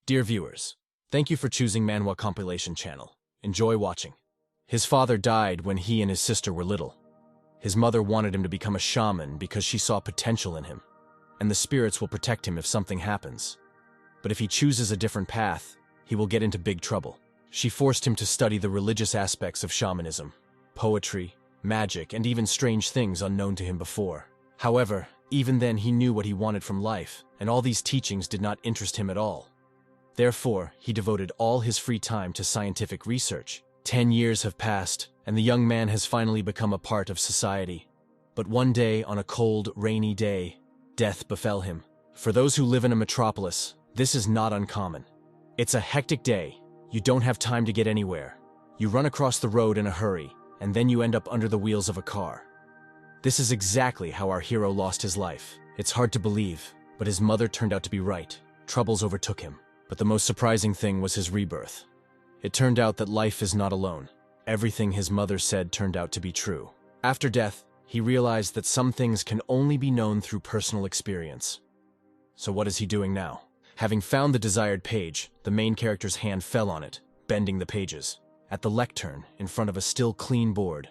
Dear viewers, thank you for choosing Manhwa Compilation channel. Enjoy watching. His father died when he and his sister were little. His mother wanted him to become a shaman because she saw potential in him, and the spirits will protect him if something happens. But if he chooses a different path, he will get into big trouble. She forced him to study the religious aspects of shamanism, poetry, magic, and even strange things unknown to him before. However, even then he knew what he wanted from life, and all these teachings did not interest him at all. Therefore, he devoted all his free time to scientific research. 10 years have passed, and the young man has finally become a part of society. But one day, on a cold, rainy day, death befell him. For those who live in a metropolis, this is not uncommon. It's a hectic day. You don't have time to get anywhere. You run across the road in a hurry, and then you end up under the wheels of a car. This is exactly how our hero lost his life. It's hard to believe, but his mother turned out to be right. Troubles overtook him. But the most surprising thing was his rebirth. It turned out that life is not alone. Everything his mother said turned out to be true. After death, he realized that some things can only be known through personal experience. So what is he doing now? Having found the desired page, the main character's hand fell on it, bending the pages. At the lectern, in front of a still clean board,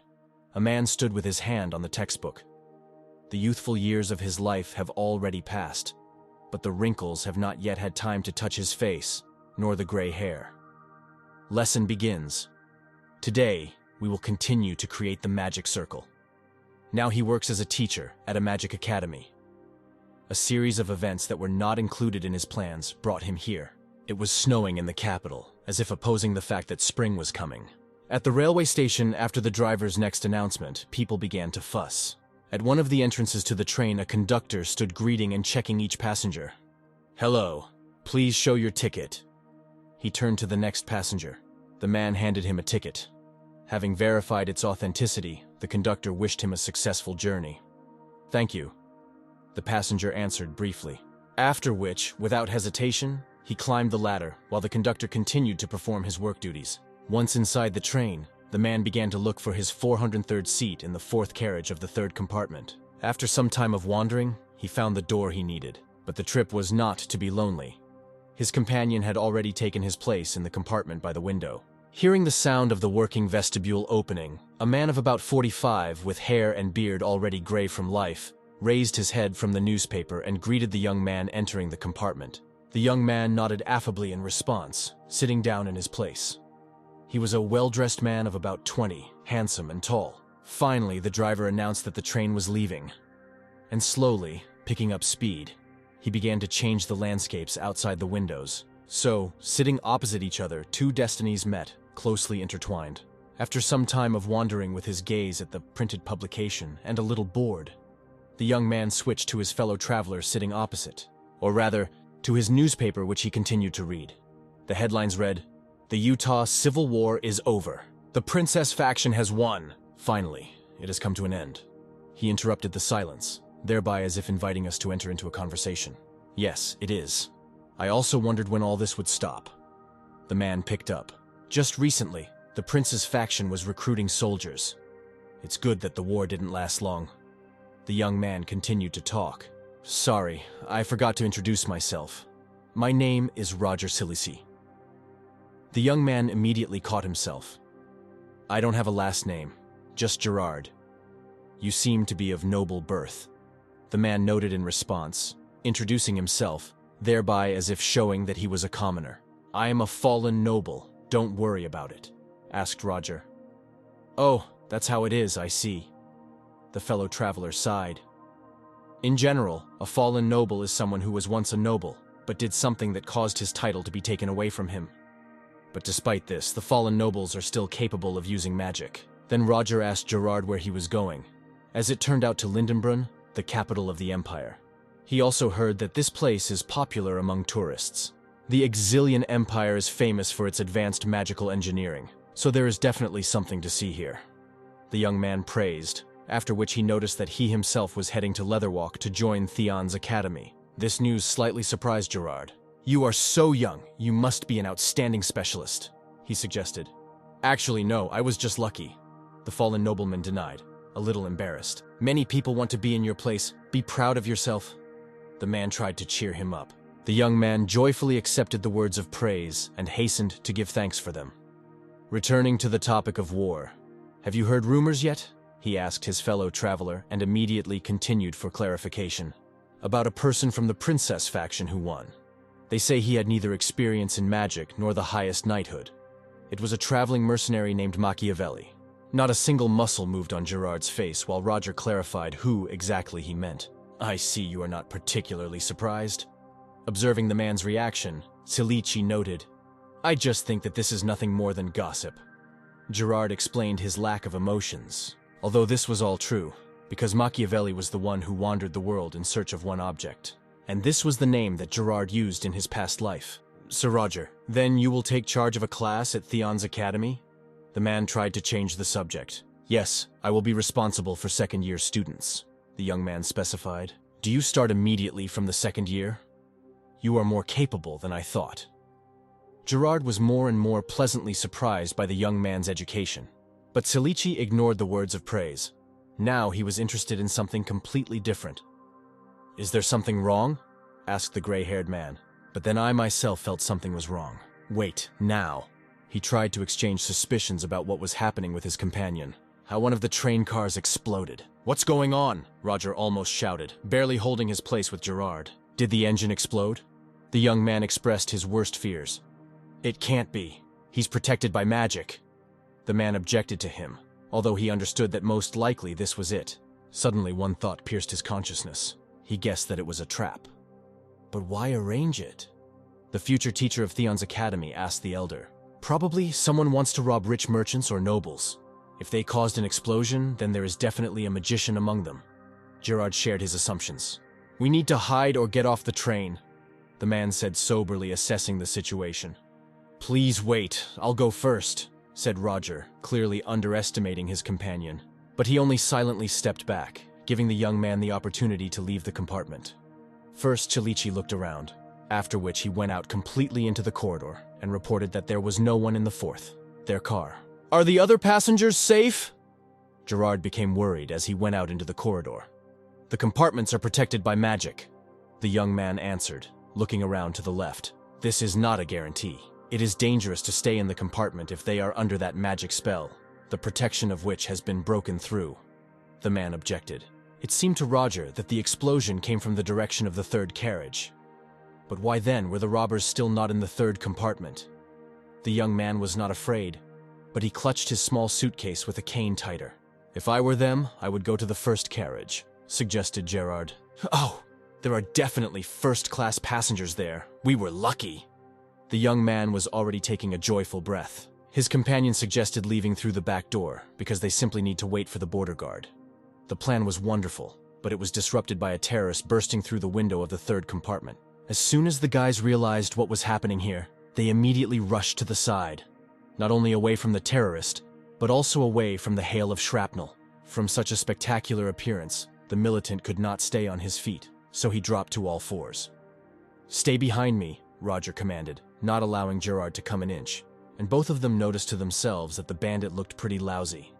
a man stood with his hand on the textbook. The youthful years of his life have already passed, but the wrinkles have not yet had time to touch his face, nor the gray hair. Lesson begins. Today, we will continue to create the magic circle. Now he works as a teacher at a magic academy. A series of events that were not included in his plans brought him here. It was snowing in the capital, as if opposing the fact that spring was coming. At the railway station, after the driver's next announcement, people began to fuss. At one of the entrances to the train, a conductor stood greeting and checking each passenger. "Hello, please show your ticket." He turned to the next passenger. The man handed him a ticket. Having verified its authenticity, the conductor wished him a successful journey. "Thank you," the passenger answered briefly. After which, without hesitation, he climbed the ladder while the conductor continued to perform his work duties. Once inside the train, the man began to look for his 403rd seat in the fourth carriage of the third compartment. After some time of wandering, he found the door he needed, but the trip was not to be lonely. His companion had already taken his place in the compartment by the window. Hearing the sound of the working vestibule opening, a man of about 45, with hair and beard already gray from life, raised his head from the newspaper and greeted the young man entering the compartment. The young man nodded affably in response, sitting down in his place. He was a well-dressed man of about 20, handsome and tall. Finally, the driver announced that the train was leaving. And slowly, picking up speed, he began to change the landscapes outside the windows. So, sitting opposite each other, two destinies met, closely intertwined. After some time of wandering with his gaze at the printed publication and a little bored, the young man switched to his fellow traveler sitting opposite, or rather, to his newspaper which he continued to read. The headlines read, "The Utah Civil War is over. The princess faction has won. Finally, it has come to an end." He interrupted the silence, thereby as if inviting us to enter into a conversation. "Yes, it is. I also wondered when all this would stop." The man picked up. "Just recently, the prince's faction was recruiting soldiers. It's good that the war didn't last long." The young man continued to talk. "Sorry, I forgot to introduce myself. My name is Roger Silisi." The young man immediately caught himself. "I don't have a last name, just Gerard. You seem to be of noble birth." The man noted in response, introducing himself, thereby as if showing that he was a commoner. "I am a fallen noble, don't worry about it," asked Roger. "Oh, that's how it is, I see." The fellow traveler sighed. "In general, a fallen noble is someone who was once a noble, but did something that caused his title to be taken away from him. But despite this, the fallen nobles are still capable of using magic." Then Roger asked Gerard where he was going. As it turned out, to Lindenbrunn, the capital of the empire. He also heard that this place is popular among tourists. The Exilian Empire is famous for its advanced magical engineering, so there is definitely something to see here. The young man praised, after which he noticed that he himself was heading to Leatherwalk to join Theon's academy. This news slightly surprised Gerard. "You are so young, you must be an outstanding specialist," he suggested. "Actually, no, I was just lucky," the fallen nobleman denied, a little embarrassed. "Many people want to be in your place. Be proud of yourself." The man tried to cheer him up. The young man joyfully accepted the words of praise and hastened to give thanks for them. Returning to the topic of war, have you heard rumors yet? He asked his fellow traveler and immediately continued for clarification. About a person from the princess faction who won. They say he had neither experience in magic nor the highest knighthood. It was a traveling mercenary named Machiavelli. Not a single muscle moved on Gerard's face while Roger clarified who exactly he meant. I see you are not particularly surprised. Observing the man's reaction, Silici noted, I just think that this is nothing more than gossip. Gerard explained his lack of emotions, although this was all true, because Machiavelli was the one who wandered the world in search of one object. And this was the name that Gerard used in his past life. Sir Roger, then you will take charge of a class at Theon's Academy? The man tried to change the subject. Yes, I will be responsible for second-year students, the young man specified. Do you start immediately from the second year? You are more capable than I thought. Gerard was more and more pleasantly surprised by the young man's education. But Silici ignored the words of praise. Now he was interested in something completely different. Is there something wrong? Asked the gray-haired man. But then I myself felt something was wrong. Wait, now. He tried to exchange suspicions about what was happening with his companion. How one of the train cars exploded. What's going on? Roger almost shouted, barely holding his place with Gerard. Did the engine explode? The young man expressed his worst fears. It can't be. He's protected by magic. The man objected to him, although he understood that most likely this was it. Suddenly one thought pierced his consciousness. He guessed that it was a trap. But why arrange it? The future teacher of Theon's Academy asked the elder. Probably someone wants to rob rich merchants or nobles. If they caused an explosion, then there is definitely a magician among them. Gerard shared his assumptions. We need to hide or get off the train, the man said soberly, assessing the situation. Please wait, I'll go first, said Roger, clearly underestimating his companion. But he only silently stepped back, giving the young man the opportunity to leave the compartment. First, Silici looked around, after which he went out completely into the corridor and reported that there was no one in the fourth, their car. Are the other passengers safe? Gerard became worried as he went out into the corridor. The compartments are protected by magic, the young man answered, looking around to the left. This is not a guarantee. It is dangerous to stay in the compartment if they are under that magic spell, the protection of which has been broken through. The man objected. It seemed to Roger that the explosion came from the direction of the third carriage. But why then were the robbers still not in the third compartment? The young man was not afraid, but he clutched his small suitcase with a cane tighter. If I were them, I would go to the first carriage, suggested Gerard. Oh, there are definitely first-class passengers there. We were lucky. The young man was already taking a joyful breath. His companion suggested leaving through the back door because they simply need to wait for the border guard. The plan was wonderful, but it was disrupted by a terrorist bursting through the window of the third compartment. As soon as the guys realized what was happening here, they immediately rushed to the side, not only away from the terrorist, but also away from the hail of shrapnel. From such a spectacular appearance, the militant could not stay on his feet, so he dropped to all fours. Stay behind me, Roger commanded, not allowing Gerard to come an inch, and both of them noticed to themselves that the bandit looked pretty lousy.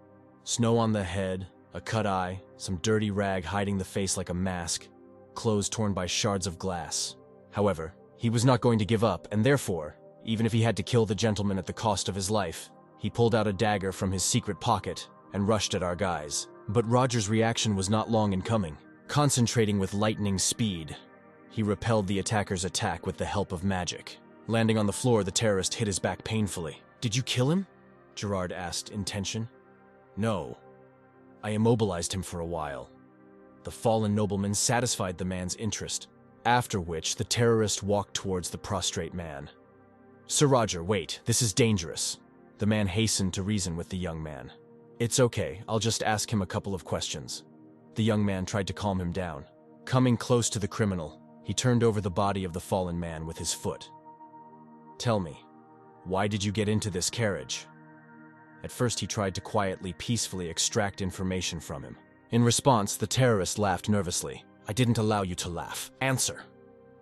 Snow on the head, a cut eye, some dirty rag hiding the face like a mask, clothes torn by shards of glass. However, he was not going to give up, and therefore, even if he had to kill the gentleman at the cost of his life, he pulled out a dagger from his secret pocket and rushed at our guys. But Roger's reaction was not long in coming. Concentrating with lightning speed, he repelled the attacker's attack with the help of magic. Landing on the floor, the terrorist hit his back painfully. Did you kill him? Gerard asked in tension. No. I immobilized him for a while. The fallen nobleman satisfied the man's interest, after which the terrorist walked towards the prostrate man. Sir Roger, wait, this is dangerous. The man hastened to reason with the young man. It's okay, I'll just ask him a couple of questions. The young man tried to calm him down. Coming close to the criminal, he turned over the body of the fallen man with his foot. Tell me, why did you get into this carriage? At first he tried to quietly, peacefully extract information from him. In response, the terrorist laughed nervously. I didn't allow you to laugh. Answer.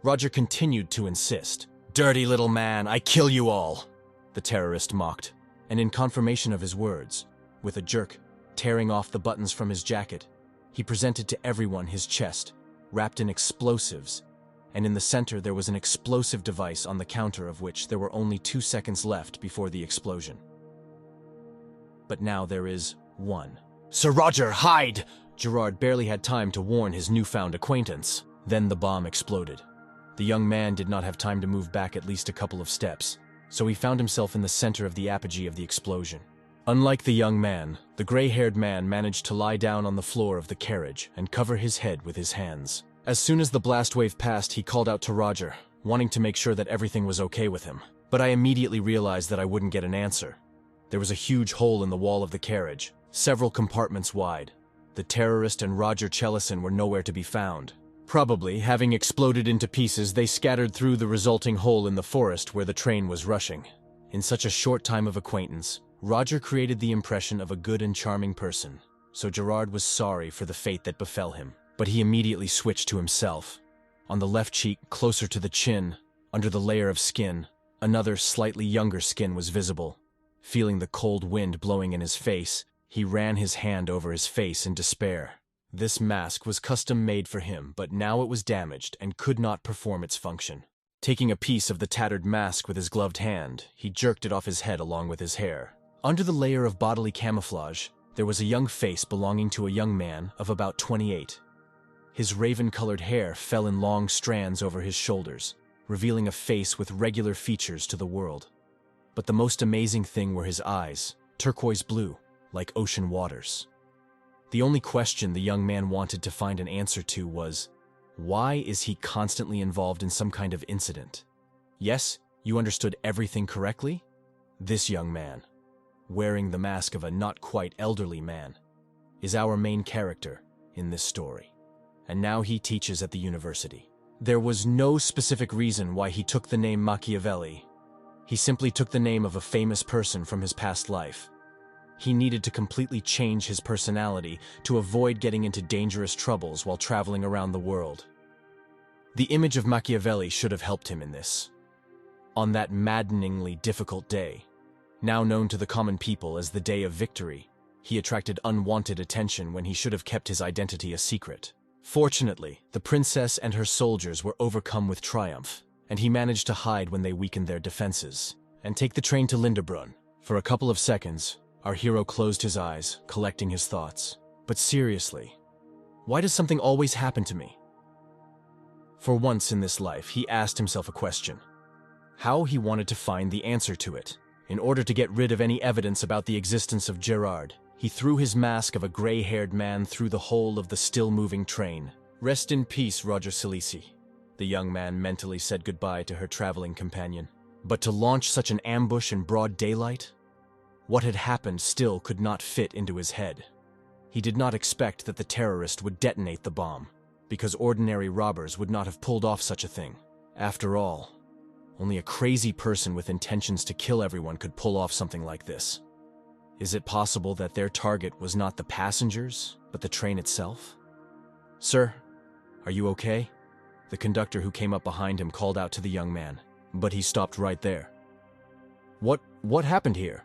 Roger continued to insist. Dirty little man, I kill you all, the terrorist mocked. And in confirmation of his words, with a jerk, tearing off the buttons from his jacket, he presented to everyone his chest, wrapped in explosives, and in the center there was an explosive device on the counter of which there were only 2 seconds left before the explosion. But now there is one. "Sir Roger, hide!" Gerard barely had time to warn his newfound acquaintance. Then the bomb exploded. The young man did not have time to move back at least a couple of steps, so he found himself in the center of the apogee of the explosion. Unlike the young man, the gray-haired man managed to lie down on the floor of the carriage and cover his head with his hands. As soon as the blast wave passed, he called out to Roger, wanting to make sure that everything was okay with him. But I immediately realized that I wouldn't get an answer. There was a huge hole in the wall of the carriage, several compartments wide. The terrorist and Roger Chelison were nowhere to be found. Probably, having exploded into pieces, they scattered through the resulting hole in the forest where the train was rushing. In such a short time of acquaintance, Roger created the impression of a good and charming person, so Gerard was sorry for the fate that befell him. But he immediately switched to himself. On the left cheek, closer to the chin, under the layer of skin, another slightly younger skin was visible. Feeling the cold wind blowing in his face, he ran his hand over his face in despair. This mask was custom-made for him, but now it was damaged and could not perform its function. Taking a piece of the tattered mask with his gloved hand, he jerked it off his head along with his hair. Under the layer of bodily camouflage, there was a young face belonging to a young man of about 28. His raven-colored hair fell in long strands over his shoulders, revealing a face with regular features to the world. But the most amazing thing were his eyes, turquoise blue, like ocean waters. The only question the young man wanted to find an answer to was, why is he constantly involved in some kind of incident? Yes, you understood everything correctly? This young man, wearing the mask of a not quite elderly man, is our main character in this story. And now he teaches at the university. There was no specific reason why he took the name Machiavelli. He simply took the name of a famous person from his past life. He needed to completely change his personality to avoid getting into dangerous troubles while traveling around the world. The image of Machiavelli should have helped him in this. On that maddeningly difficult day, now known to the common people as the Day of Victory, he attracted unwanted attention when he should have kept his identity a secret. Fortunately, the princess and her soldiers were overcome with triumph, and he managed to hide when they weakened their defenses, and take the train to Lindebrunn. For a couple of seconds, our hero closed his eyes, collecting his thoughts. But seriously, why does something always happen to me? For once in this life, he asked himself a question. How he wanted to find the answer to it. In order to get rid of any evidence about the existence of Gerard, he threw his mask of a gray-haired man through the hole of the still-moving train. "Rest in peace, Roger Silisi," the young man mentally said goodbye to her traveling companion. But to launch such an ambush in broad daylight? What had happened still could not fit into his head. He did not expect that the terrorist would detonate the bomb, because ordinary robbers would not have pulled off such a thing. After all, only a crazy person with intentions to kill everyone could pull off something like this. Is it possible that their target was not the passengers, but the train itself? "Sir, are you okay?" The conductor who came up behind him called out to the young man, but he stopped right there. What happened here?"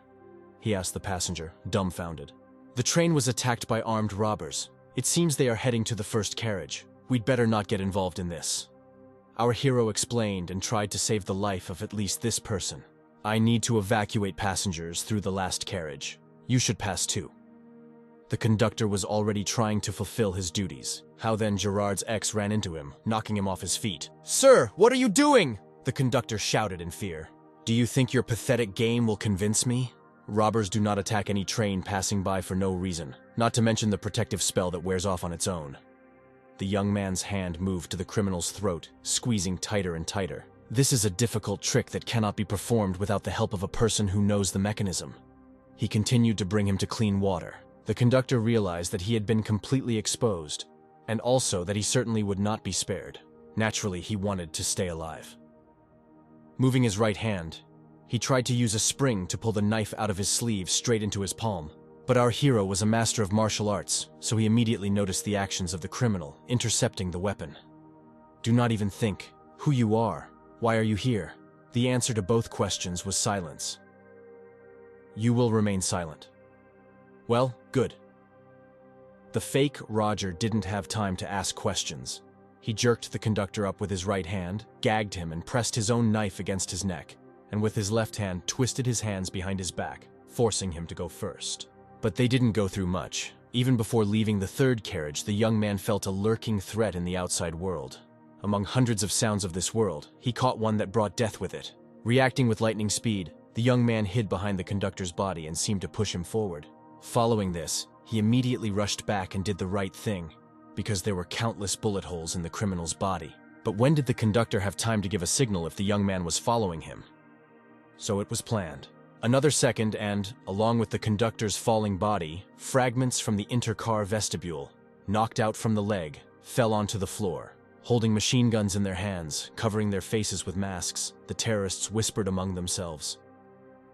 he asked the passenger, dumbfounded. "The train was attacked by armed robbers. It seems they are heading to the first carriage. We'd better not get involved in this." Our hero explained and tried to save the life of at least this person. "I need to evacuate passengers through the last carriage. You should pass too." The conductor was already trying to fulfill his duties. How then Gerard's ex ran into him, knocking him off his feet. "Sir, what are you doing?" the conductor shouted in fear. "Do you think your pathetic game will convince me? Robbers do not attack any train passing by for no reason, not to mention the protective spell that wears off on its own." The young man's hand moved to the criminal's throat, squeezing tighter and tighter. This is a difficult trick that cannot be performed without the help of a person who knows the mechanism. He continued to bring him to clean water. The conductor realized that he had been completely exposed, and also that he certainly would not be spared. Naturally, he wanted to stay alive. Moving his right hand, he tried to use a spring to pull the knife out of his sleeve straight into his palm. But our hero was a master of martial arts, so he immediately noticed the actions of the criminal, intercepting the weapon. "Do not even think. Who you are? Why are you here?" The answer to both questions was silence. "You will remain silent." "Well, good." The fake Roger didn't have time to ask questions. He jerked the conductor up with his right hand, gagged him, and pressed his own knife against his neck, and with his left hand twisted his hands behind his back, forcing him to go first. But they didn't go through much. Even before leaving the third carriage, the young man felt a lurking threat in the outside world. Among hundreds of sounds of this world, he caught one that brought death with it. Reacting with lightning speed, the young man hid behind the conductor's body and seemed to push him forward. Following this, he immediately rushed back and did the right thing, because there were countless bullet holes in the criminal's body. But when did the conductor have time to give a signal if the young man was following him? So it was planned. Another second and, along with the conductor's falling body, fragments from the intercar vestibule, knocked out from the leg, fell onto the floor. Holding machine guns in their hands, covering their faces with masks, the terrorists whispered among themselves.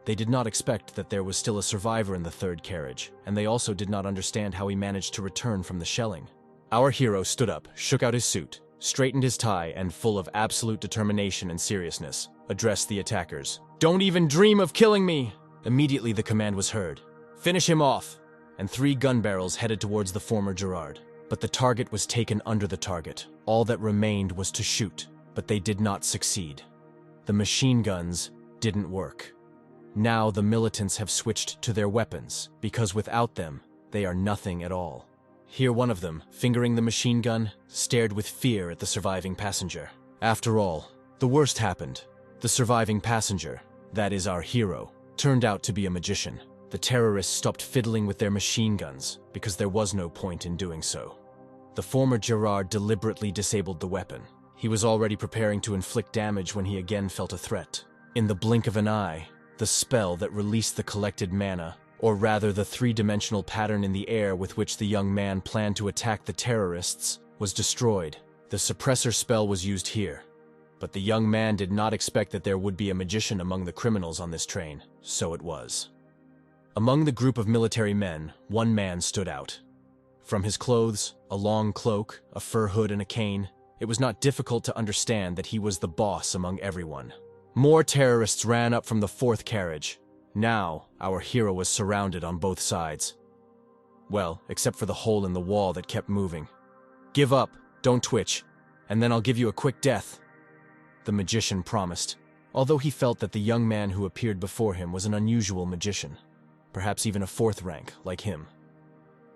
They did not expect that there was still a survivor in the third carriage, and they also did not understand how he managed to return from the shelling. Our hero stood up, shook out his suit, straightened his tie, and full of absolute determination and seriousness, addressed the attackers. "Don't even dream of killing me!" Immediately the command was heard. "Finish him off!" And 3 gun barrels headed towards the former Gerard. But the target was taken under the target. All that remained was to shoot, but they did not succeed. The machine guns didn't work. Now the militants have switched to their weapons, because without them, they are nothing at all. Here one of them, fingering the machine gun, stared with fear at the surviving passenger. After all, the worst happened. The surviving passenger, that is our hero, turned out to be a magician. The terrorists stopped fiddling with their machine guns, because there was no point in doing so. The former Gerard deliberately disabled the weapon. He was already preparing to inflict damage when he again felt a threat. In the blink of an eye, the spell that released the collected mana, or rather the 3-dimensional pattern in the air with which the young man planned to attack the terrorists, was destroyed. The suppressor spell was used here. But the young man did not expect that there would be a magician among the criminals on this train, so it was. Among the group of military men, one man stood out. From his clothes, a long cloak, a fur hood, and a cane, it was not difficult to understand that he was the boss among everyone. More terrorists ran up from the 4th carriage. Now, our hero was surrounded on both sides. Well, except for the hole in the wall that kept moving. "Give up, don't twitch, and then I'll give you a quick death," the magician promised, although he felt that the young man who appeared before him was an unusual magician, perhaps even a 4th rank, like him.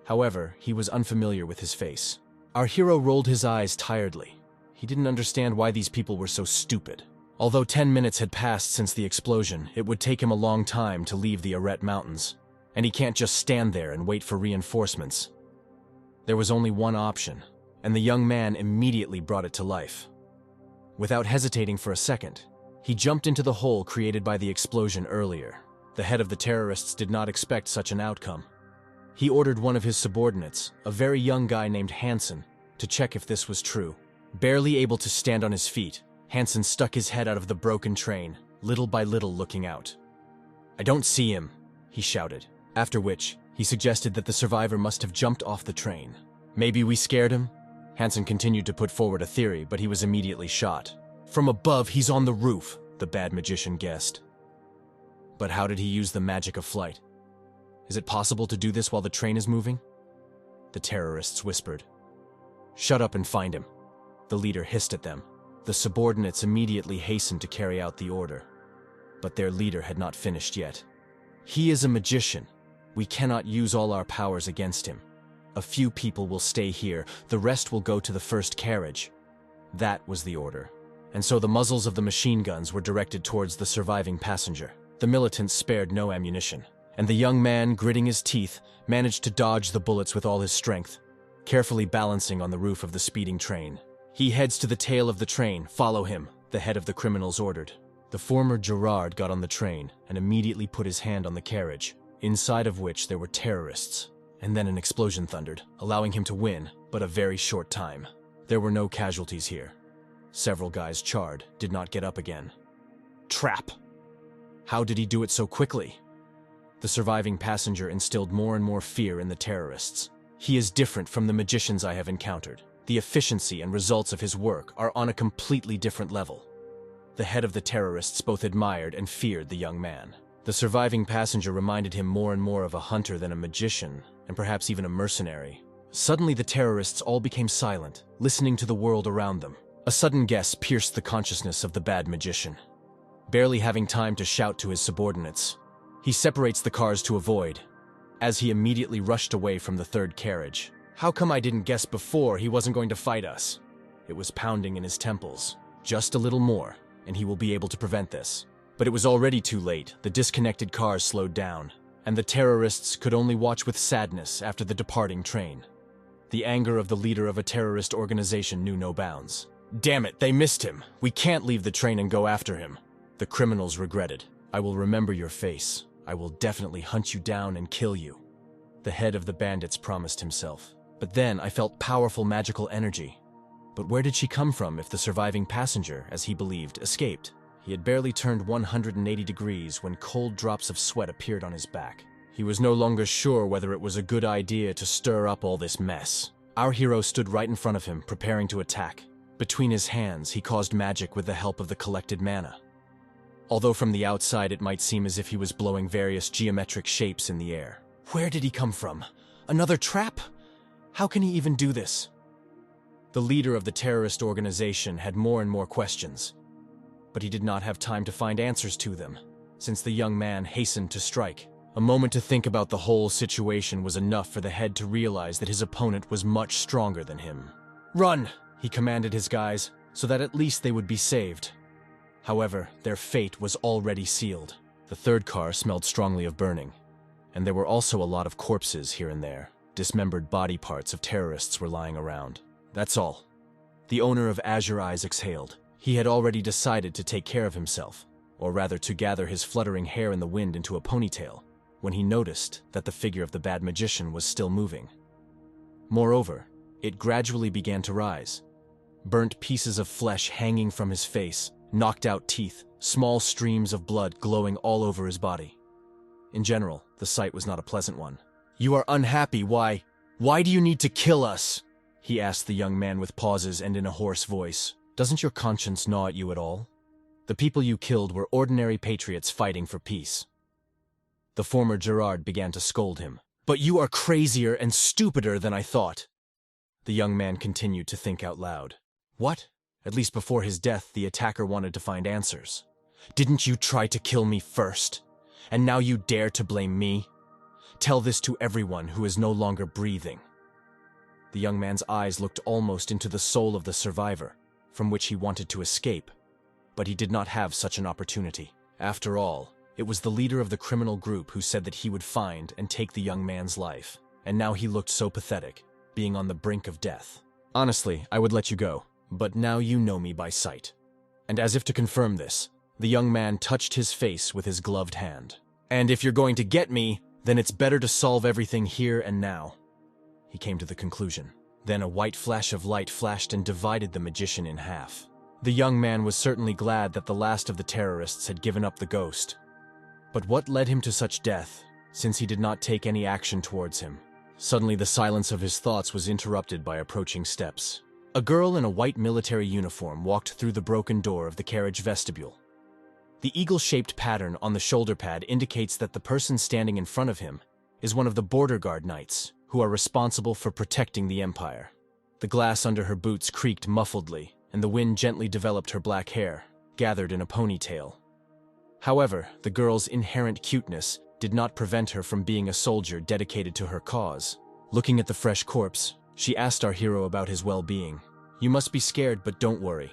However, he was unfamiliar with his face. Our hero rolled his eyes tiredly. He didn't understand why these people were so stupid. Although 10 minutes had passed since the explosion, it would take him a long time to leave the Arret Mountains, and he can't just stand there and wait for reinforcements. There was only one option, and the young man immediately brought it to life. Without hesitating for a second, he jumped into the hole created by the explosion earlier. The head of the terrorists did not expect such an outcome. He ordered one of his subordinates, a very young guy named Hansen, to check if this was true. Barely able to stand on his feet, Hansen stuck his head out of the broken train, little by little looking out. "I don't see him," he shouted, after which he suggested that the survivor must have jumped off the train. "Maybe we scared him?" Hansen continued to put forward a theory, but he was immediately shot. "From above, he's on the roof," the bad magician guessed. But how did he use the magic of flight? Is it possible to do this while the train is moving? The terrorists whispered. "Shut up and find him," the leader hissed at them. The subordinates immediately hastened to carry out the order. But their leader had not finished yet. "He is a magician. We cannot use all our powers against him. A few people will stay here, the rest will go to the 1st carriage." That was the order. And so the muzzles of the machine guns were directed towards the surviving passenger. The militants spared no ammunition, and the young man, gritting his teeth, managed to dodge the bullets with all his strength, carefully balancing on the roof of the speeding train. "He heads to the tail of the train, follow him," the head of the criminals ordered. The former Gerard got on the train and immediately put his hand on the carriage, inside of which there were terrorists. And then an explosion thundered, allowing him to win, but a very short time. There were no casualties here. Several guys charred, did not get up again. Trap! How did he do it so quickly? The surviving passenger instilled more and more fear in the terrorists. "He is different from the magicians I have encountered. The efficiency and results of his work are on a completely different level." The head of the terrorists both admired and feared the young man. The surviving passenger reminded him more and more of a hunter than a magician, and perhaps even a mercenary. Suddenly the terrorists all became silent, listening to the world around them. A sudden guess pierced the consciousness of the bad magician. Barely having time to shout to his subordinates, he separates the cars to avoid, as he immediately rushed away from the third carriage. How come I didn't guess before he wasn't going to fight us? It was pounding in his temples. Just a little more, and he will be able to prevent this. But it was already too late. The disconnected cars slowed down, and the terrorists could only watch with sadness after the departing train. The anger of the leader of a terrorist organization knew no bounds. Damn it, they missed him. We can't leave the train and go after him. The criminals regretted. I will remember your face. I will definitely hunt you down and kill you. The head of the bandits promised himself. But then I felt powerful magical energy. But where did she come from if the surviving passenger, as he believed, escaped? He had barely turned 180 degrees when cold drops of sweat appeared on his back. He was no longer sure whether it was a good idea to stir up all this mess. Our hero stood right in front of him, preparing to attack. Between his hands, he caused magic with the help of the collected mana. Although from the outside it might seem as if he was blowing various geometric shapes in the air. Where did he come from? Another trap? How can he even do this? The leader of the terrorist organization had more and more questions, but he did not have time to find answers to them, since the young man hastened to strike. A moment to think about the whole situation was enough for the head to realize that his opponent was much stronger than him. Run! He commanded his guys, so that at least they would be saved. However, their fate was already sealed. The third car smelled strongly of burning, and there were also a lot of corpses here and there. Dismembered body parts of terrorists were lying around. That's all. The owner of Azure Eyes exhaled. He had already decided to take care of himself, or rather to gather his fluttering hair in the wind into a ponytail, when he noticed that the figure of the bad magician was still moving. Moreover, it gradually began to rise. Burnt pieces of flesh hanging from his face, knocked out teeth, small streams of blood glowing all over his body. In general, the sight was not a pleasant one. You are unhappy, why? Why do you need to kill us? He asked the young man with pauses and in a hoarse voice. Doesn't your conscience gnaw at you at all? The people you killed were ordinary patriots fighting for peace. The former Gerard began to scold him. But you are crazier and stupider than I thought. The young man continued to think out loud. What? At least before his death, the attacker wanted to find answers. Didn't you try to kill me first? And now you dare to blame me? Tell this to everyone who is no longer breathing. The young man's eyes looked almost into the soul of the survivor, from which he wanted to escape, but he did not have such an opportunity. After all, it was the leader of the criminal group who said that he would find and take the young man's life, and now he looked so pathetic, being on the brink of death. Honestly, I would let you go, but now you know me by sight. And as if to confirm this, the young man touched his face with his gloved hand. And if you're going to get me, then it's better to solve everything here and now. He came to the conclusion. Then a white flash of light flashed and divided the magician in half. The young man was certainly glad that the last of the terrorists had given up the ghost. But what led him to such death, since he did not take any action towards him? Suddenly the silence of his thoughts was interrupted by approaching steps. A girl in a white military uniform walked through the broken door of the carriage vestibule. The eagle-shaped pattern on the shoulder pad indicates that the person standing in front of him is one of the border guard knights, who are responsible for protecting the empire. The glass under her boots creaked muffledly, and the wind gently developed her black hair, gathered in a ponytail. However, the girl's inherent cuteness did not prevent her from being a soldier dedicated to her cause. Looking at the fresh corpse, she asked our hero about his well-being. You must be scared, but don't worry.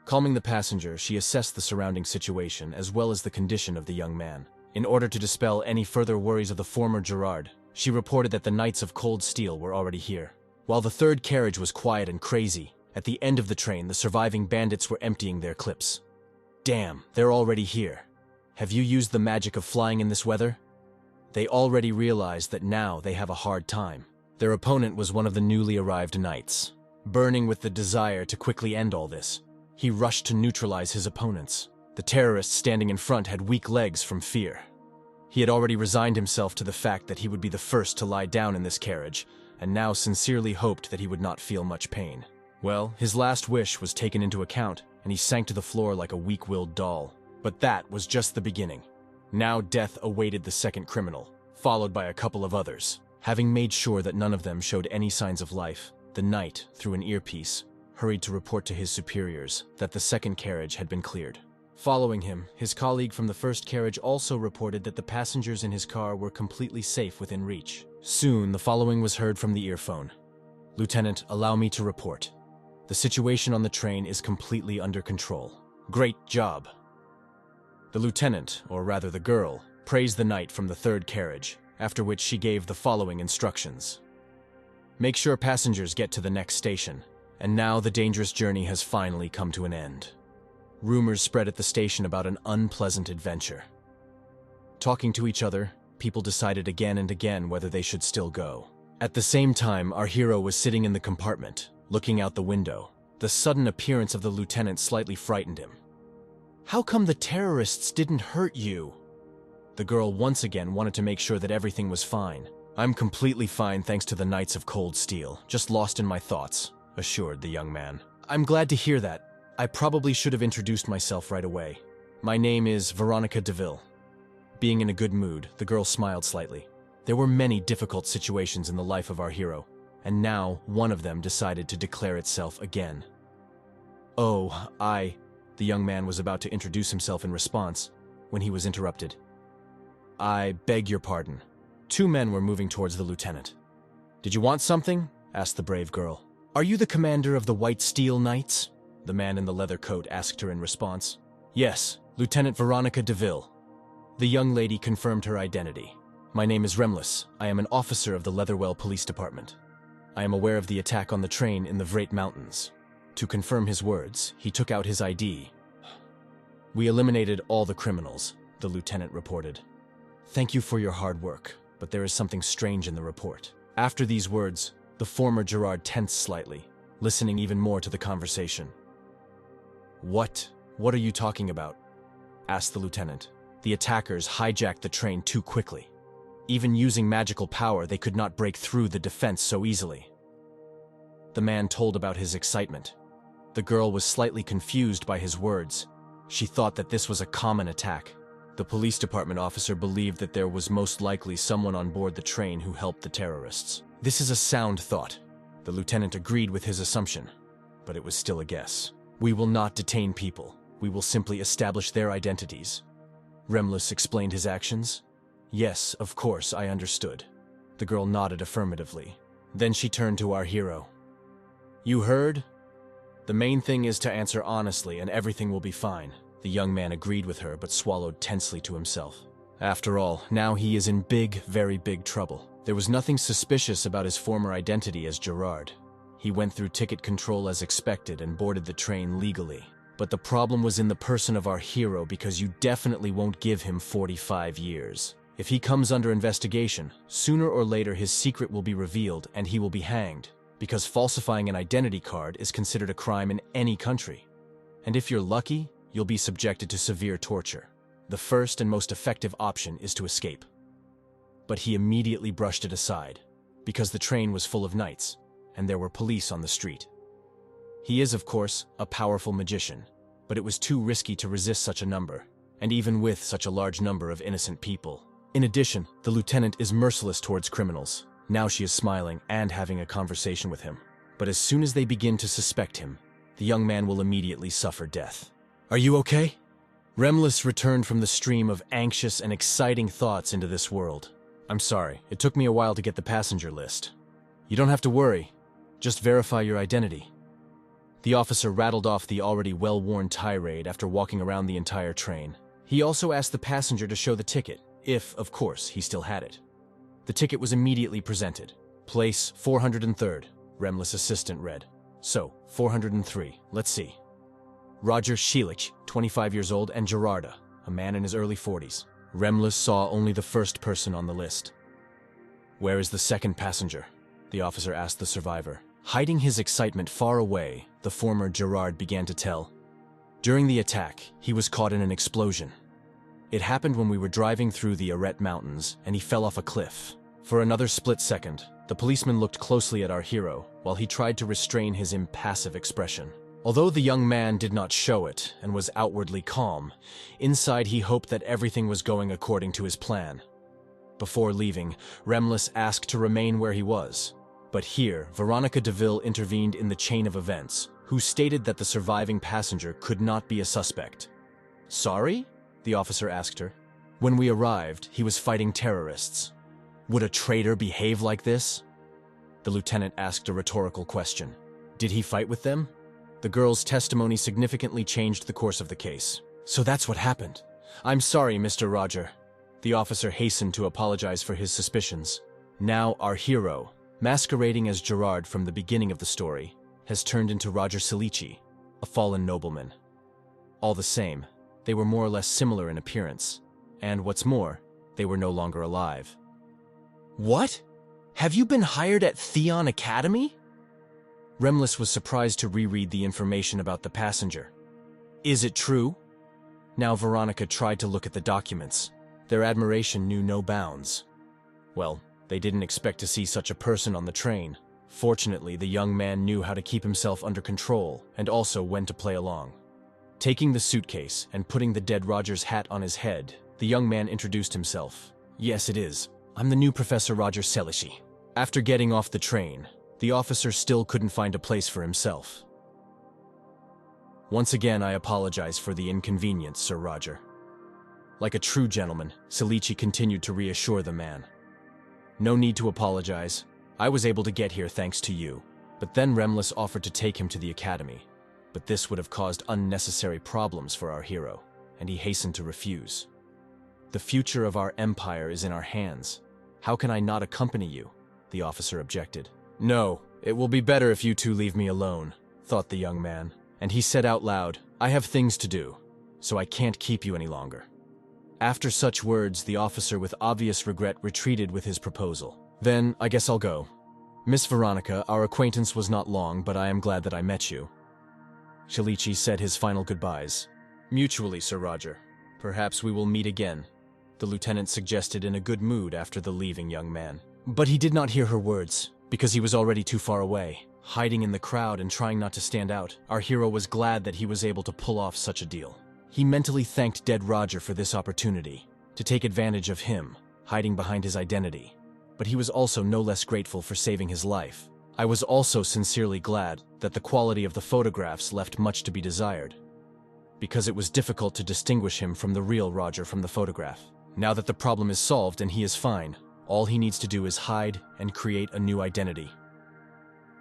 Calming the passenger, she assessed the surrounding situation as well as the condition of the young man. In order to dispel any further worries of the former Gerard, she reported that the Knights of Cold Steel were already here. While the third carriage was quiet and crazy, at the end of the train the surviving bandits were emptying their clips. Damn, they're already here. Have you used the magic of flying in this weather? They already realized that now they have a hard time. Their opponent was one of the newly arrived knights. Burning with the desire to quickly end all this, he rushed to neutralize his opponents. The terrorist standing in front had weak legs from fear. He had already resigned himself to the fact that he would be the first to lie down in this carriage, and now sincerely hoped that he would not feel much pain. Well, his last wish was taken into account, and he sank to the floor like a weak-willed doll. But that was just the beginning. Now death awaited the second criminal, followed by a couple of others. Having made sure that none of them showed any signs of life, the knight, through an earpiece, hurried to report to his superiors that the second carriage had been cleared. Following him, his colleague from the first carriage also reported that the passengers in his car were completely safe within reach. Soon, the following was heard from the earphone. "Lieutenant, allow me to report. The situation on the train is completely under control. Great job." The lieutenant, or rather the girl, praised the knight from the third carriage, after which she gave the following instructions. "Make sure passengers get to the next station, and now the dangerous journey has finally come to an end." Rumors spread at the station about an unpleasant adventure. Talking to each other, people decided again and again whether they should still go. At the same time, our hero was sitting in the compartment, looking out the window. The sudden appearance of the lieutenant slightly frightened him. "How come the terrorists didn't hurt you?" The girl once again wanted to make sure that everything was fine. "I'm completely fine thanks to the Knights of Cold Steel, just lost in my thoughts," assured the young man. "I'm glad to hear that. I probably should have introduced myself right away. My name is Veronica DeVille." Being in a good mood, the girl smiled slightly. There were many difficult situations in the life of our hero, and now one of them decided to declare itself again. "Oh, the young man was about to introduce himself in response when he was interrupted. "I beg your pardon." Two men were moving towards the lieutenant. "Did you want something?" asked the brave girl. "Are you the commander of the White Steel Knights?" the man in the leather coat asked her in response. "Yes, Lieutenant Veronica DeVille." The young lady confirmed her identity. "My name is Remlis. I am an officer of the Leatherwell Police Department. I am aware of the attack on the train in the Vrate Mountains." To confirm his words, he took out his ID. "We eliminated all the criminals," the lieutenant reported. "Thank you for your hard work, but there is something strange in the report." After these words, the former Gerard tensed slightly, listening even more to the conversation. What are you talking about?" asked the lieutenant. "The attackers hijacked the train too quickly. Even using magical power, they could not break through the defense so easily." The man told about his excitement. The girl was slightly confused by his words. She thought that this was a common attack. The police department officer believed that there was most likely someone on board the train who helped the terrorists. "This is a sound thought." The lieutenant agreed with his assumption, but it was still a guess. "We will not detain people. We will simply establish their identities." Remlis explained his actions. "Yes, of course, I understood." The girl nodded affirmatively. Then she turned to our hero. "You heard? The main thing is to answer honestly and everything will be fine." The young man agreed with her but swallowed tensely to himself. After all, now he is in big, very big trouble. There was nothing suspicious about his former identity as Gerard. He went through ticket control as expected and boarded the train legally. But the problem was in the person of our hero because you definitely won't give him 45 years. If he comes under investigation, sooner or later his secret will be revealed and he will be hanged, because falsifying an identity card is considered a crime in any country. And if you're lucky, you'll be subjected to severe torture. The first and most effective option is to escape. But he immediately brushed it aside, because the train was full of knights, and there were police on the street. He is, of course, a powerful magician, but it was too risky to resist such a number, and even with such a large number of innocent people. In addition, the lieutenant is merciless towards criminals. Now she is smiling and having a conversation with him. But as soon as they begin to suspect him, the young man will immediately suffer death. "Are you okay?" Remlis returned from the stream of anxious and exciting thoughts into this world. "I'm sorry, it took me a while to get the passenger list." "You don't have to worry. Just verify your identity." The officer rattled off the already well-worn tirade after walking around the entire train. He also asked the passenger to show the ticket, if, of course, he still had it. The ticket was immediately presented. "Place 403rd, Remlis' assistant read. "So, 403, let's see. Roger Shielich, 25 years old, and Gerarda, a man in his early 40s. Remlis saw only the first person on the list. "Where is the second passenger?" the officer asked the survivor. Hiding his excitement far away, the former Gerard began to tell. "During the attack, he was caught in an explosion. It happened when we were driving through the Vrate Mountains, and he fell off a cliff. For another split second, the policeman looked closely at our hero, while he tried to restrain his impassive expression. Although the young man did not show it, and was outwardly calm, inside he hoped that everything was going according to his plan. Before leaving, Remlis asked to remain where he was. But here, Veronica DeVille intervened in the chain of events, who stated that the surviving passenger could not be a suspect. "Sorry?" the officer asked her. "When we arrived, he was fighting terrorists. Would a traitor behave like this?" The lieutenant asked a rhetorical question. Did he fight with them? The girl's testimony significantly changed the course of the case. "So that's what happened. I'm sorry, Mr. Roger." The officer hastened to apologize for his suspicions. Now our hero, masquerading as Gerard from the beginning of the story, has turned into Roger Salici, a fallen nobleman. All the same, they were more or less similar in appearance, and what's more, they were no longer alive. "What? Have you been hired at Theon Academy?" Remlis was surprised to reread the information about the passenger. "Is it true?" Now Veronica tried to look at the documents. Their admiration knew no bounds. Well, they didn't expect to see such a person on the train. Fortunately, the young man knew how to keep himself under control and also when to play along. Taking the suitcase and putting the dead Roger's hat on his head, the young man introduced himself. "Yes, it is. I'm the new Professor Roger Salici." After getting off the train, the officer still couldn't find a place for himself. "Once again, I apologize for the inconvenience, Sir Roger." Like a true gentleman, Salici continued to reassure the man. "No need to apologize. I was able to get here thanks to you." But then Remlis offered to take him to the academy. But this would have caused unnecessary problems for our hero, and he hastened to refuse. "The future of our empire is in our hands. How can I not accompany you?" the officer objected. "No, it will be better if you two leave me alone," thought the young man, and he said out loud, "I have things to do, so I can't keep you any longer." After such words, the officer with obvious regret retreated with his proposal. "Then, I guess I'll go. Miss Veronica, our acquaintance was not long, but I am glad that I met you." Salici said his final goodbyes. "Mutually, Sir Roger. Perhaps we will meet again," the lieutenant suggested in a good mood after the leaving young man. But he did not hear her words, because he was already too far away, hiding in the crowd and trying not to stand out. Our hero was glad that he was able to pull off such a deal. He mentally thanked dead Roger for this opportunity, to take advantage of him, hiding behind his identity. But he was also no less grateful for saving his life. I was also sincerely glad that the quality of the photographs left much to be desired, because it was difficult to distinguish him from the real Roger from the photograph. Now that the problem is solved and he is fine, all he needs to do is hide and create a new identity.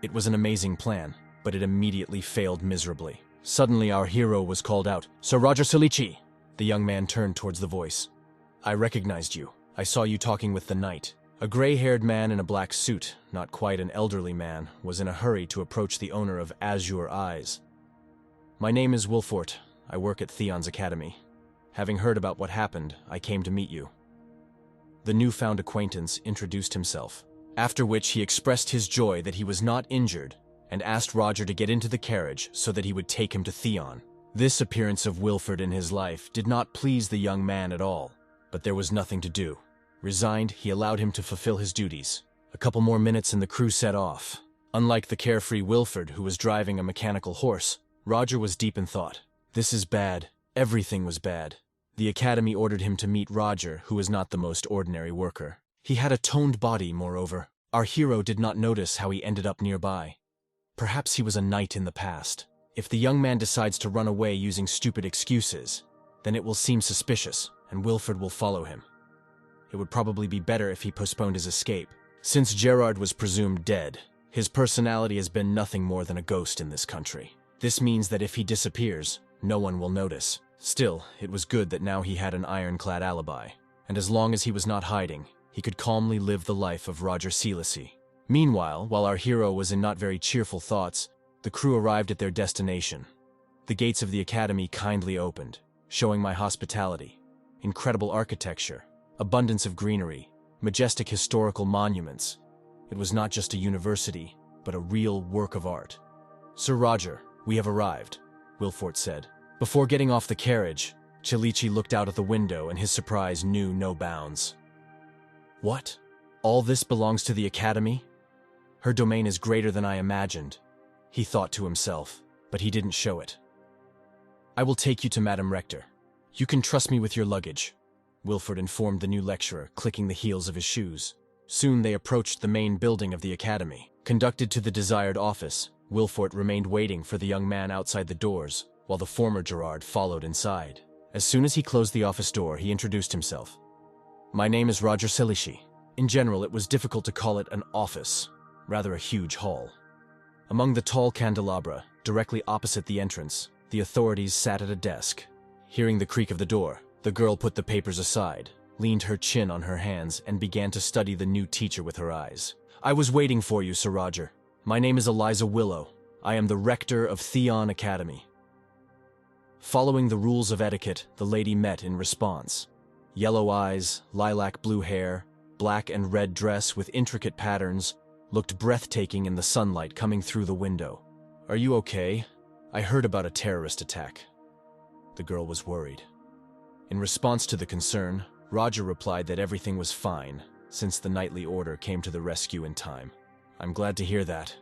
It was an amazing plan, but it immediately failed miserably. Suddenly our hero was called out. "Sir Roger Salici!" The young man turned towards the voice. "I recognized you. I saw you talking with the knight." A gray-haired man in a black suit, not quite an elderly man, was in a hurry to approach the owner of Azure Eyes. "My name is Wilfort. I work at Theon's Academy. Having heard about what happened, I came to meet you." The newfound acquaintance introduced himself, after which he expressed his joy that he was not injured and asked Roger to get into the carriage so that he would take him to Theon. This appearance of Wilford in his life did not please the young man at all, but there was nothing to do. Resigned, he allowed him to fulfill his duties. A couple more minutes and the crew set off. Unlike the carefree Wilford, who was driving a mechanical horse, Roger was deep in thought. This is bad. Everything was bad. The academy ordered him to meet Roger, who was not the most ordinary worker. He had a toned body, moreover. Our hero did not notice how he ended up nearby. Perhaps he was a knight in the past. If the young man decides to run away using stupid excuses, then it will seem suspicious, and Wilford will follow him. It would probably be better if he postponed his escape. Since Gerard was presumed dead, his personality has been nothing more than a ghost in this country. This means that if he disappears, no one will notice. Still, it was good that now he had an ironclad alibi, and as long as he was not hiding, he could calmly live the life of Roger Salici. Meanwhile, while our hero was in not very cheerful thoughts, the crew arrived at their destination. The gates of the academy kindly opened, showing my hospitality. Incredible architecture, abundance of greenery, majestic historical monuments. It was not just a university, but a real work of art. "Sir Roger, we have arrived," Wilfort said. Before getting off the carriage, Salici looked out of the window and his surprise knew no bounds. "What? All this belongs to the academy? Her domain is greater than I imagined," he thought to himself, but he didn't show it. "I will take you to Madame Rector. You can trust me with your luggage." Wilford informed the new lecturer, clicking the heels of his shoes. Soon they approached the main building of the academy. Conducted to the desired office, Wilford remained waiting for the young man outside the doors, while the former Gerard followed inside. As soon as he closed the office door, he introduced himself. "My name is Roger Selici." In general, it was difficult to call it an office, rather a huge hall. Among the tall candelabra, directly opposite the entrance, the authorities sat at a desk. Hearing the creak of the door, the girl put the papers aside, leaned her chin on her hands, and began to study the new teacher with her eyes. "I was waiting for you, Sir Roger. My name is Eliza Willow. I am the rector of Theon Academy." Following the rules of etiquette, the lady met in response. Yellow eyes, lilac blue hair, black and red dress with intricate patterns, looked breathtaking in the sunlight coming through the window. "Are you okay? I heard about a terrorist attack." The girl was worried. In response to the concern, Roger replied that everything was fine, since the nightly order came to the rescue in time. "I'm glad to hear that.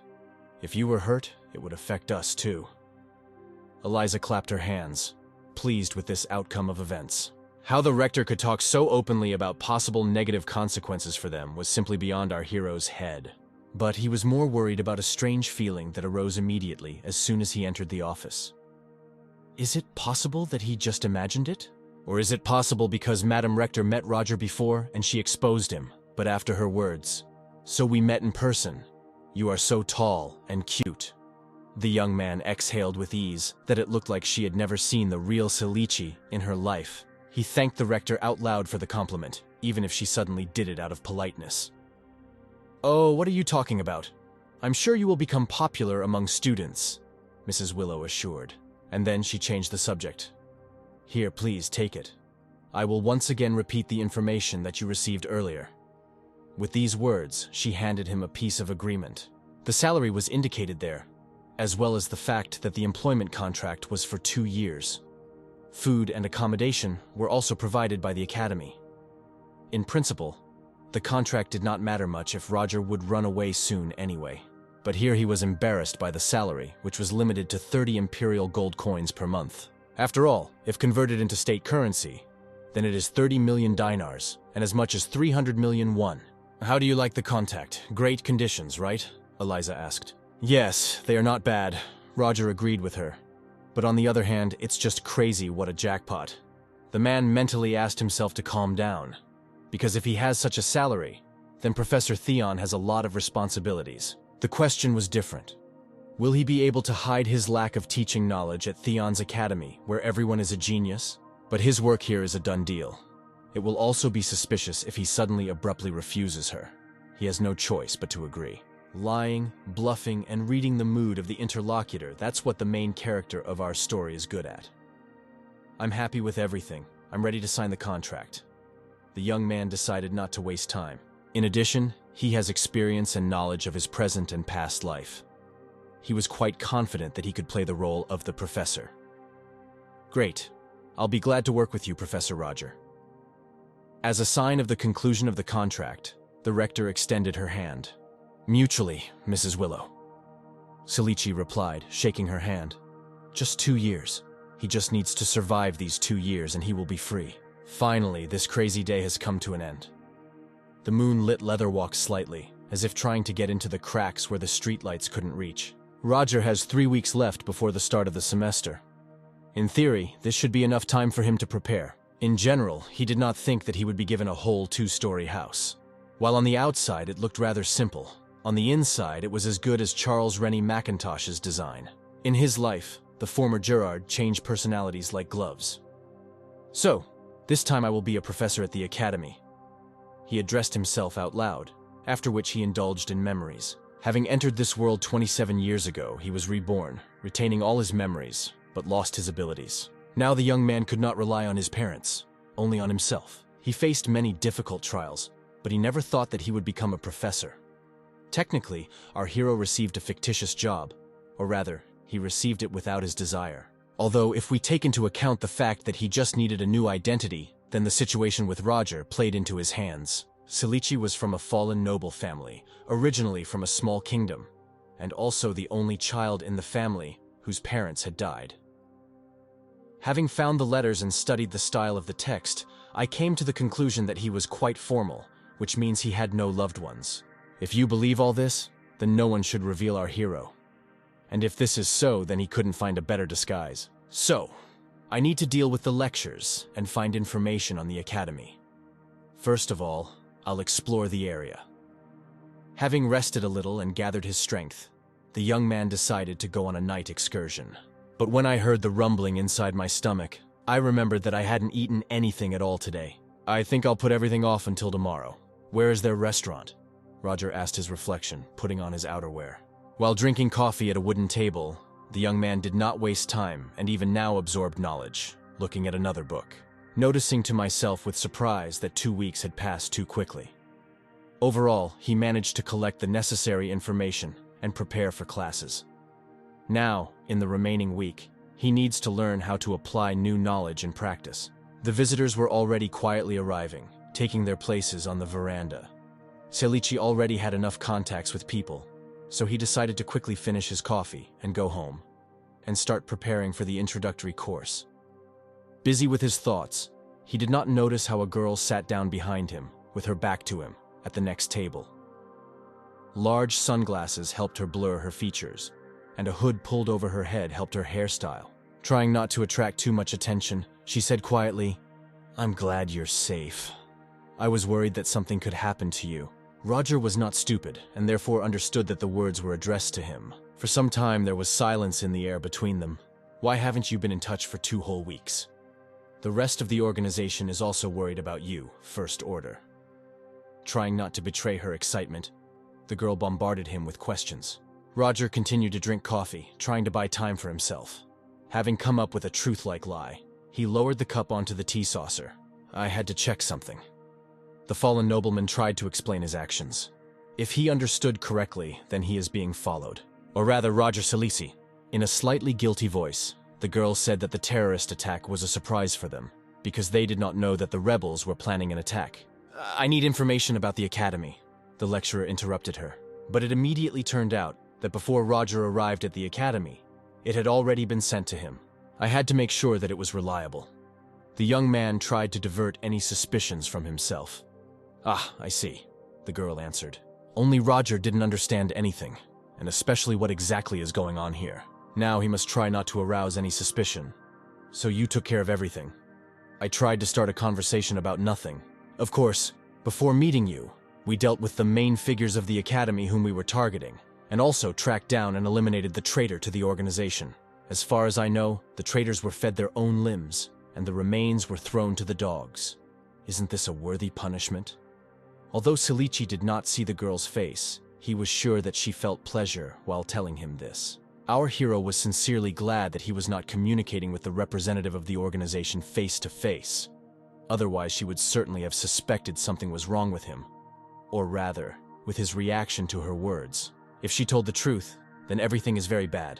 If you were hurt, it would affect us too." Eliza clapped her hands, pleased with this outcome of events. How the rector could talk so openly about possible negative consequences for them was simply beyond our hero's head. But he was more worried about a strange feeling that arose immediately as soon as he entered the office. Is it possible that he just imagined it? Or is it possible because Madam Rector met Roger before and she exposed him, but after her words, "So we met in person. You are so tall and cute." The young man exhaled with ease that it looked like she had never seen the real Selici in her life. He thanked the rector out loud for the compliment, even if she suddenly did it out of politeness. "Oh, what are you talking about? I'm sure you will become popular among students," Mrs. Willow assured. And then she changed the subject. "Here, please, take it. I will once again repeat the information that you received earlier." With these words, she handed him a piece of agreement. The salary was indicated there, as well as the fact that the employment contract was for 2 years. Food and accommodation were also provided by the academy. In principle, the contract did not matter much if Roger would run away soon anyway. But here he was embarrassed by the salary, which was limited to 30 imperial gold coins per month. After all, if converted into state currency, then it is 30 million dinars, and as much as 300 million won. "How do you like the contact? Great conditions, right?" Eliza asked. "Yes, they are not bad," Roger agreed with her. "But on the other hand, it's just crazy what a jackpot." The man mentally asked himself to calm down, because if he has such a salary, then Professor Theon has a lot of responsibilities. The question was different. Will he be able to hide his lack of teaching knowledge at Theon's academy, where everyone is a genius? But his work here is a done deal. It will also be suspicious if he suddenly abruptly refuses her. He has no choice but to agree. Lying, bluffing, and reading the mood of the interlocutor, that's what the main character of our story is good at. "I'm happy with everything. I'm ready to sign the contract." The young man decided not to waste time. In addition, he has experience and knowledge of his present and past life. He was quite confident that he could play the role of the professor. "Great. I'll be glad to work with you, Professor Roger." As a sign of the conclusion of the contract, the rector extended her hand. "Mutually, Mrs. Willow." Selici replied, shaking her hand. "Just 2 years. He just needs to survive these 2 years and he will be free. Finally, this crazy day has come to an end." The moon lit Leatherwalk slightly, as if trying to get into the cracks where the streetlights couldn't reach. Roger has 3 weeks left before the start of the semester. In theory, this should be enough time for him to prepare. In general, he did not think that he would be given a whole 2-story house. While on the outside it looked rather simple, on the inside it was as good as Charles Rennie Mackintosh's design. In his life, the former Gerard changed personalities like gloves. "So, this time I will be a professor at the academy." He addressed himself out loud, after which he indulged in memories. Having entered this world 27 years ago, he was reborn, retaining all his memories, but lost his abilities. Now the young man could not rely on his parents, only on himself. He faced many difficult trials, but he never thought that he would become a professor. Technically, our hero received a fictitious job, or rather, he received it without his desire. Although, if we take into account the fact that he just needed a new identity, then the situation with Roger played into his hands. Selici was from a fallen noble family, originally from a small kingdom, and also the only child in the family whose parents had died. Having found the letters and studied the style of the text, I came to the conclusion that he was quite formal, which means he had no loved ones. If you believe all this, then no one should reveal our hero. And if this is so, then he couldn't find a better disguise. So, I need to deal with the lectures and find information on the academy. First of all, I'll explore the area. Having rested a little and gathered his strength, the young man decided to go on a night excursion. But when I heard the rumbling inside my stomach, I remembered that I hadn't eaten anything at all today. I think I'll put everything off until tomorrow. Where is their restaurant? Roger asked his reflection, putting on his outerwear. While drinking coffee at a wooden table, the young man did not waste time and even now absorbed knowledge, looking at another book, noticing to myself with surprise that 2 weeks had passed too quickly. Overall, he managed to collect the necessary information and prepare for classes. Now, in the remaining week, he needs to learn how to apply new knowledge in practice. The visitors were already quietly arriving, taking their places on the veranda. Seiichi already had enough contacts with people, so he decided to quickly finish his coffee and go home, and start preparing for the introductory course. Busy with his thoughts, he did not notice how a girl sat down behind him, with her back to him, at the next table. Large sunglasses helped her blur her features, and a hood pulled over her head helped her hairstyle. Trying not to attract too much attention, she said quietly, "I'm glad you're safe. I was worried that something could happen to you." Roger was not stupid, and therefore understood that the words were addressed to him. For some time there was silence in the air between them. "Why haven't you been in touch for 2 whole weeks? The rest of the organization is also worried about you, First Order." Trying not to betray her excitement, the girl bombarded him with questions. Roger continued to drink coffee, trying to buy time for himself. Having come up with a truth-like lie, he lowered the cup onto the tea saucer. "I had to check something." The fallen nobleman tried to explain his actions. If he understood correctly, then he is being followed. Or rather, Roger Seiichi. In a slightly guilty voice, the girl said that the terrorist attack was a surprise for them, because they did not know that the rebels were planning an attack. "I need information about the academy," the lecturer interrupted her. But it immediately turned out that before Roger arrived at the academy, it had already been sent to him. I had to make sure that it was reliable. The young man tried to divert any suspicions from himself. "Ah, I see," the girl answered. Only Roger didn't understand anything, and especially what exactly is going on here. Now he must try not to arouse any suspicion. "So you took care of everything?" "I tried to start a conversation about nothing. Of course, before meeting you, we dealt with the main figures of the academy whom we were targeting, and also tracked down and eliminated the traitor to the organization. As far as I know, the traitors were fed their own limbs, and the remains were thrown to the dogs. Isn't this a worthy punishment?" Although Seiichi did not see the girl's face, he was sure that she felt pleasure while telling him this. Our hero was sincerely glad that he was not communicating with the representative of the organization face to face. Otherwise, she would certainly have suspected something was wrong with him. Or rather, with his reaction to her words. If she told the truth, then everything is very bad.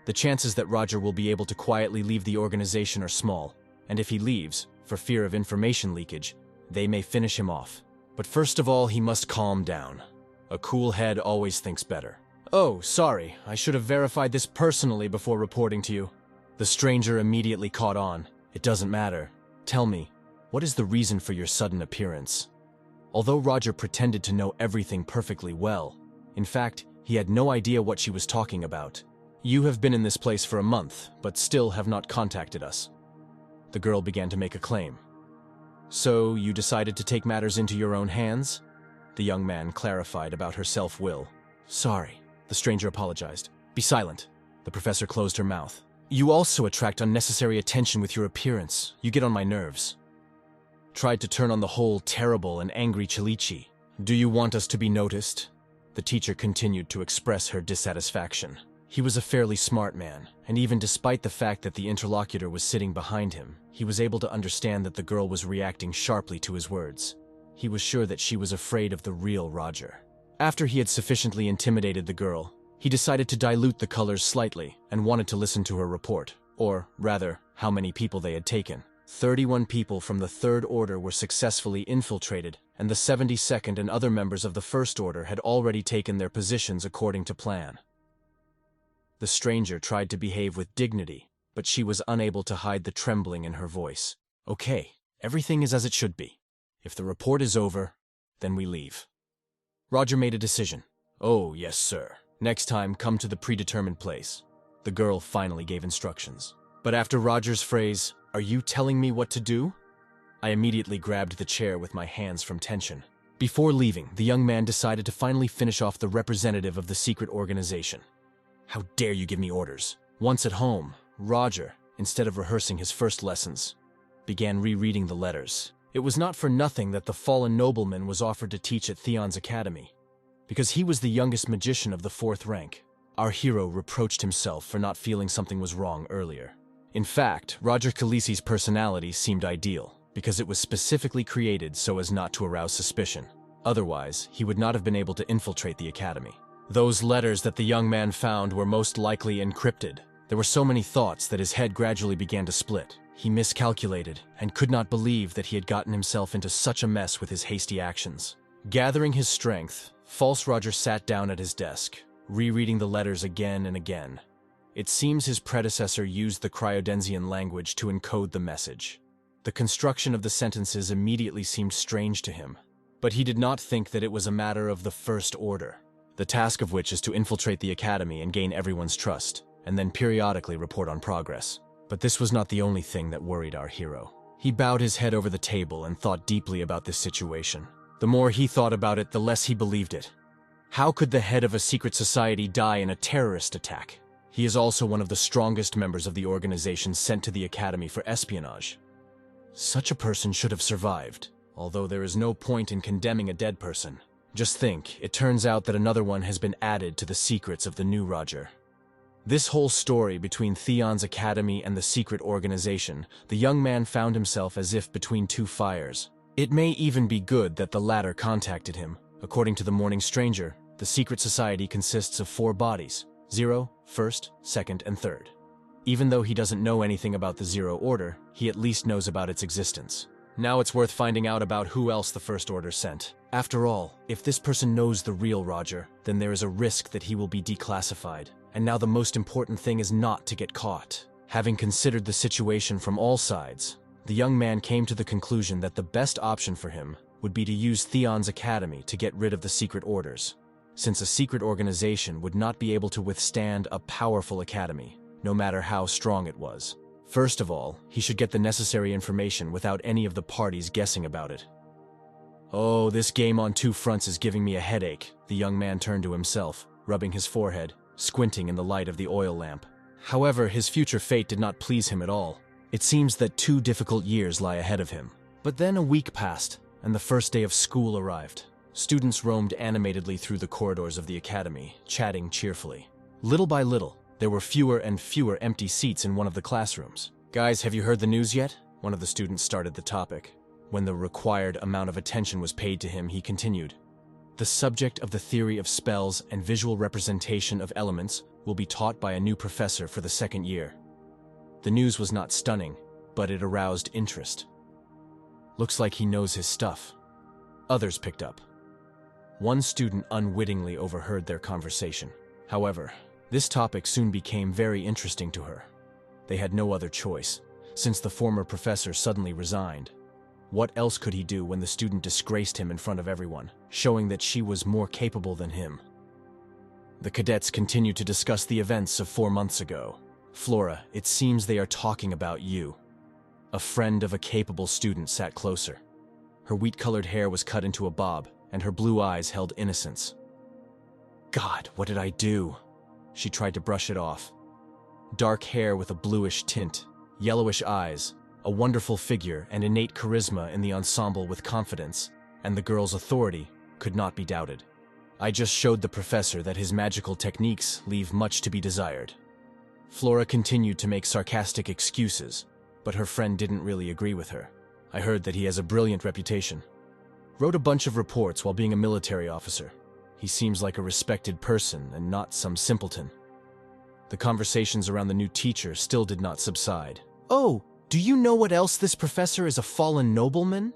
The chances that Roger will be able to quietly leave the organization are small, and if he leaves, for fear of information leakage, they may finish him off. But first of all, he must calm down. A cool head always thinks better. "Oh, sorry, I should have verified this personally before reporting to you." The stranger immediately caught on. "It doesn't matter. Tell me, what is the reason for your sudden appearance?" Although Roger pretended to know everything perfectly well, in fact, he had no idea what she was talking about. "You have been in this place for a month, but still have not contacted us." The girl began to make a claim. "So you decided to take matters into your own hands?" The young man clarified about her self-will. "Sorry," the stranger apologized. "Be silent." The professor closed her mouth. "You also attract unnecessary attention with your appearance. You get on my nerves." Tried to turn on the whole terrible and angry Seiichi. "Do you want us to be noticed?" The teacher continued to express her dissatisfaction. He was a fairly smart man, and even despite the fact that the interlocutor was sitting behind him, he was able to understand that the girl was reacting sharply to his words. He was sure that she was afraid of the real Roger. After he had sufficiently intimidated the girl, he decided to dilute the colors slightly and wanted to listen to her report, or rather, how many people they had taken. 31 people from the Third Order were successfully infiltrated, and the 72nd and other members of the First Order had already taken their positions according to plan. The stranger tried to behave with dignity, but she was unable to hide the trembling in her voice. "Okay, Everything is as it should be. If the report is over, then we leave. Roger made a decision. Oh, yes, sir. Next time, come to the predetermined place. The girl finally gave instructions. But after Roger's phrase, "Are you telling me what to do?" I immediately grabbed the chair with my hands from tension. Before leaving, the young man decided to finally finish off the representative of the secret organization. How dare you give me orders? Once at home, Roger, instead of rehearsing his first lessons, began rereading the letters. It was not for nothing that the fallen nobleman was offered to teach at Theon's academy, because he was the youngest magician of the 4th rank. Our hero reproached himself for not feeling something was wrong earlier. In fact, Roger Khaleesi's personality seemed ideal, because it was specifically created so as not to arouse suspicion. Otherwise, he would not have been able to infiltrate the academy. Those letters that the young man found were most likely encrypted. There were so many thoughts that his head gradually began to split. He miscalculated and could not believe that he had gotten himself into such a mess with his hasty actions. Gathering his strength, False Roger sat down at his desk, rereading the letters again and again. It seems his predecessor used the Cryodensian language to encode the message. The construction of the sentences immediately seemed strange to him, but he did not think that it was a matter of the First Order, the task of which is to infiltrate the academy and gain everyone's trust, and then periodically report on progress. But this was not the only thing that worried our hero. He bowed his head over the table and thought deeply about this situation. The more he thought about it, the less he believed it. How could the head of a secret society die in a terrorist attack? He is also one of the strongest members of the organization sent to the academy for espionage. Such a person should have survived, although there is no point in condemning a dead person. Just think, it turns out that another one has been added to the secrets of the new Roger. This whole story between Theon's academy and the secret organization, the young man found himself as if between two fires. It may even be good that the latter contacted him. According to the Morning Stranger, the secret society consists of 4 bodies: 0, 1st, 2nd, and 3rd. Even though he doesn't know anything about the Zero Order, he at least knows about its existence. Now it's worth finding out about who else the First Order sent. After all, if this person knows the real Roger, then there is a risk that he will be declassified. And now the most important thing is not to get caught. Having considered the situation from all sides, the young man came to the conclusion that the best option for him would be to use Theon's academy to get rid of the secret orders, since a secret organization would not be able to withstand a powerful academy, no matter how strong it was. First of all, he should get the necessary information without any of the parties guessing about it. Oh, this game on 2 fronts is giving me a headache, the young man turned to himself, rubbing his forehead, squinting in the light of the oil lamp. However, his future fate did not please him at all. It seems that 2 difficult years lie ahead of him. But then a week passed, and the first day of school arrived. Students roamed animatedly through the corridors of the academy, chatting cheerfully. Little by little, there were fewer and fewer empty seats in one of the classrooms. "Guys, have you heard the news yet?" One of the students started the topic. When the required amount of attention was paid to him, he continued. "The subject of the theory of spells and visual representation of elements will be taught by a new professor for the 2nd year." The news was not stunning, but it aroused interest. Looks like he knows his stuff. Others picked up. One student unwittingly overheard their conversation. However, this topic soon became very interesting to her. They had no other choice, since the former professor suddenly resigned. What else could he do when the student disgraced him in front of everyone, showing that she was more capable than him? The cadets continued to discuss the events of 4 months ago. "Flora, it seems they are talking about you." A friend of a capable student sat closer. Her wheat-colored hair was cut into a bob, and her blue eyes held innocence. "God, what did I do?" She tried to brush it off. Dark hair with a bluish tint, yellowish eyes, a wonderful figure and innate charisma in the ensemble with confidence, and the girl's authority could not be doubted. "I just showed the professor that his magical techniques leave much to be desired." Flora continued to make sarcastic excuses, but her friend didn't really agree with her. "I heard that he has a brilliant reputation. Wrote a bunch of reports while being a military officer. He seems like a respected person and not some simpleton." The conversations around the new teacher still did not subside. "Oh, do you know what else this professor is a fallen nobleman?"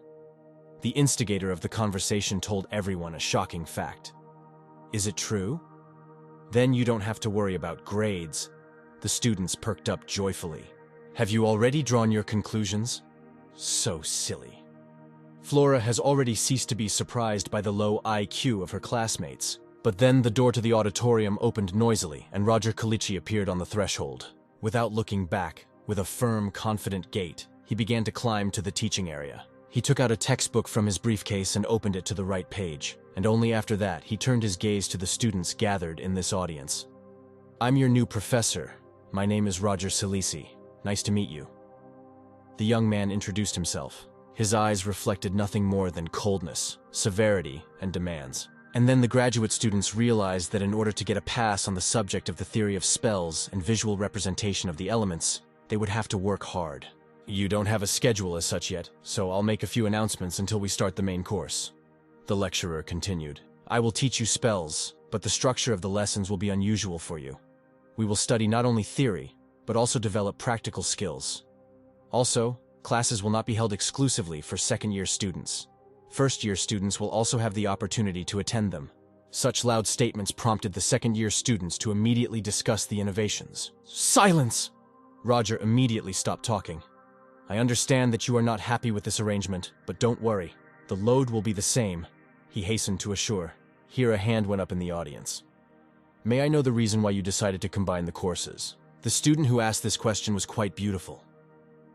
The instigator of the conversation told everyone a shocking fact. "Is it true? Then you don't have to worry about grades." The students perked up joyfully. "Have you already drawn your conclusions?" So silly. Flora has already ceased to be surprised by the low IQ of her classmates. But then the door to the auditorium opened noisily, and Roger Kalichi appeared on the threshold. Without looking back, with a firm, confident gait, he began to climb to the teaching area. He took out a textbook from his briefcase and opened it to the right page, and only after that he turned his gaze to the students gathered in this audience. "I'm your new professor. My name is Roger Salisi. Nice to meet you." The young man introduced himself. His eyes reflected nothing more than coldness, severity, and demands. And then the graduate students realized that in order to get a pass on the subject of the theory of spells and visual representation of the elements, they would have to work hard. "You don't have a schedule as such yet, so I'll make a few announcements until we start the main course." The lecturer continued. "I will teach you spells, but the structure of the lessons will be unusual for you. We will study not only theory, but also develop practical skills. Also, classes will not be held exclusively for second-year students. First-year students will also have the opportunity to attend them." Such loud statements prompted the second-year students to immediately discuss the innovations. "Silence!" Roger immediately stopped talking. "I understand that you are not happy with this arrangement, but don't worry. The load will be the same," he hastened to assure. Here a hand went up in the audience. "May I know the reason why you decided to combine the courses?" The student who asked this question was quite beautiful.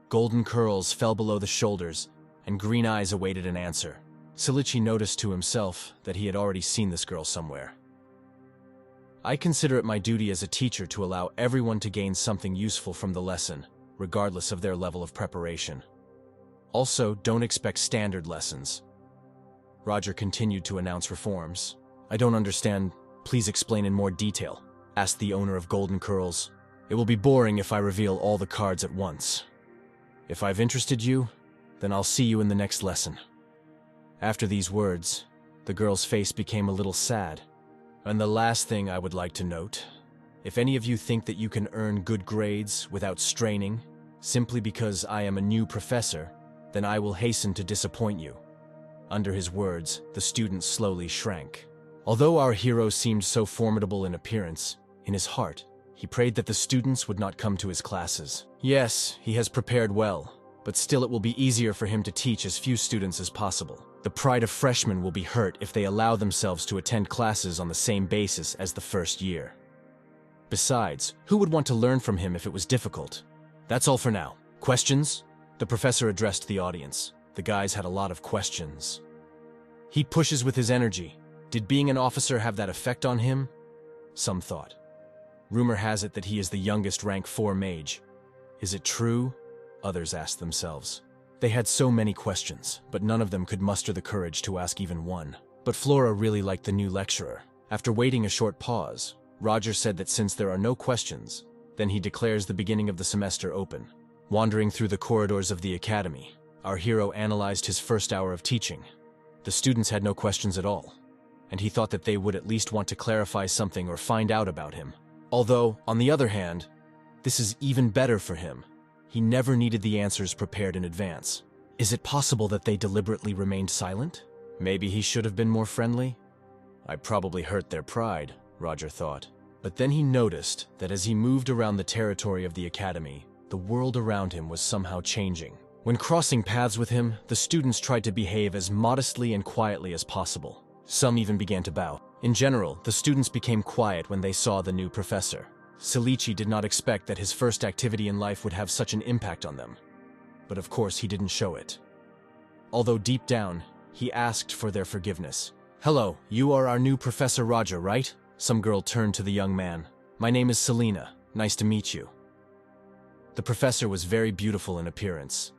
Golden curls fell below the shoulders, and green eyes awaited an answer. Silichi noticed to himself that he had already seen this girl somewhere. "I consider it my duty as a teacher to allow everyone to gain something useful from the lesson, regardless of their level of preparation. Also, don't expect standard lessons." Roger continued to announce reforms. "I don't understand. Please explain in more detail," asked the owner of Golden Curls. "It will be boring if I reveal all the cards at once. If I've interested you, then I'll see you in the next lesson." After these words, the girl's face became a little sad. "And the last thing I would like to note, if any of you think that you can earn good grades without straining, simply because I am a new professor, then I will hasten to disappoint you." Under his words, the student slowly shrank. Although our hero seemed so formidable in appearance, in his heart, he prayed that the students would not come to his classes. Yes, he has prepared well, but still it will be easier for him to teach as few students as possible. The pride of freshmen will be hurt if they allow themselves to attend classes on the same basis as the first year. Besides, who would want to learn from him if it was difficult? That's all for now. Questions? The professor addressed the audience. The guys had a lot of questions. "He pushes with his energy. Did being an officer have that effect on him?" Some thought. "Rumor has it that he is the youngest rank 4 mage. Is it true?" Others asked themselves. They had so many questions, but none of them could muster the courage to ask even one. But Flora really liked the new lecturer. After waiting a short pause, Roger said that since there are no questions, then he declares the beginning of the semester open. Wandering through the corridors of the academy, our hero analyzed his first hour of teaching. The students had no questions at all, and he thought that they would at least want to clarify something or find out about him. Although, on the other hand, this is even better for him. He never needed the answers prepared in advance. Is it possible that they deliberately remained silent? Maybe he should have been more friendly? I probably hurt their pride, Roger thought. But then he noticed that as he moved around the territory of the academy, the world around him was somehow changing. When crossing paths with him, the students tried to behave as modestly and quietly as possible. Some even began to bow. In general, the students became quiet when they saw the new professor. Silichi did not expect that his first activity in life would have such an impact on them. But of course he didn't show it. Although deep down, he asked for their forgiveness. "Hello, you are our new Professor Roger, right?" Some girl turned to the young man. "My name is Selena. Nice to meet you." The professor was very beautiful in appearance,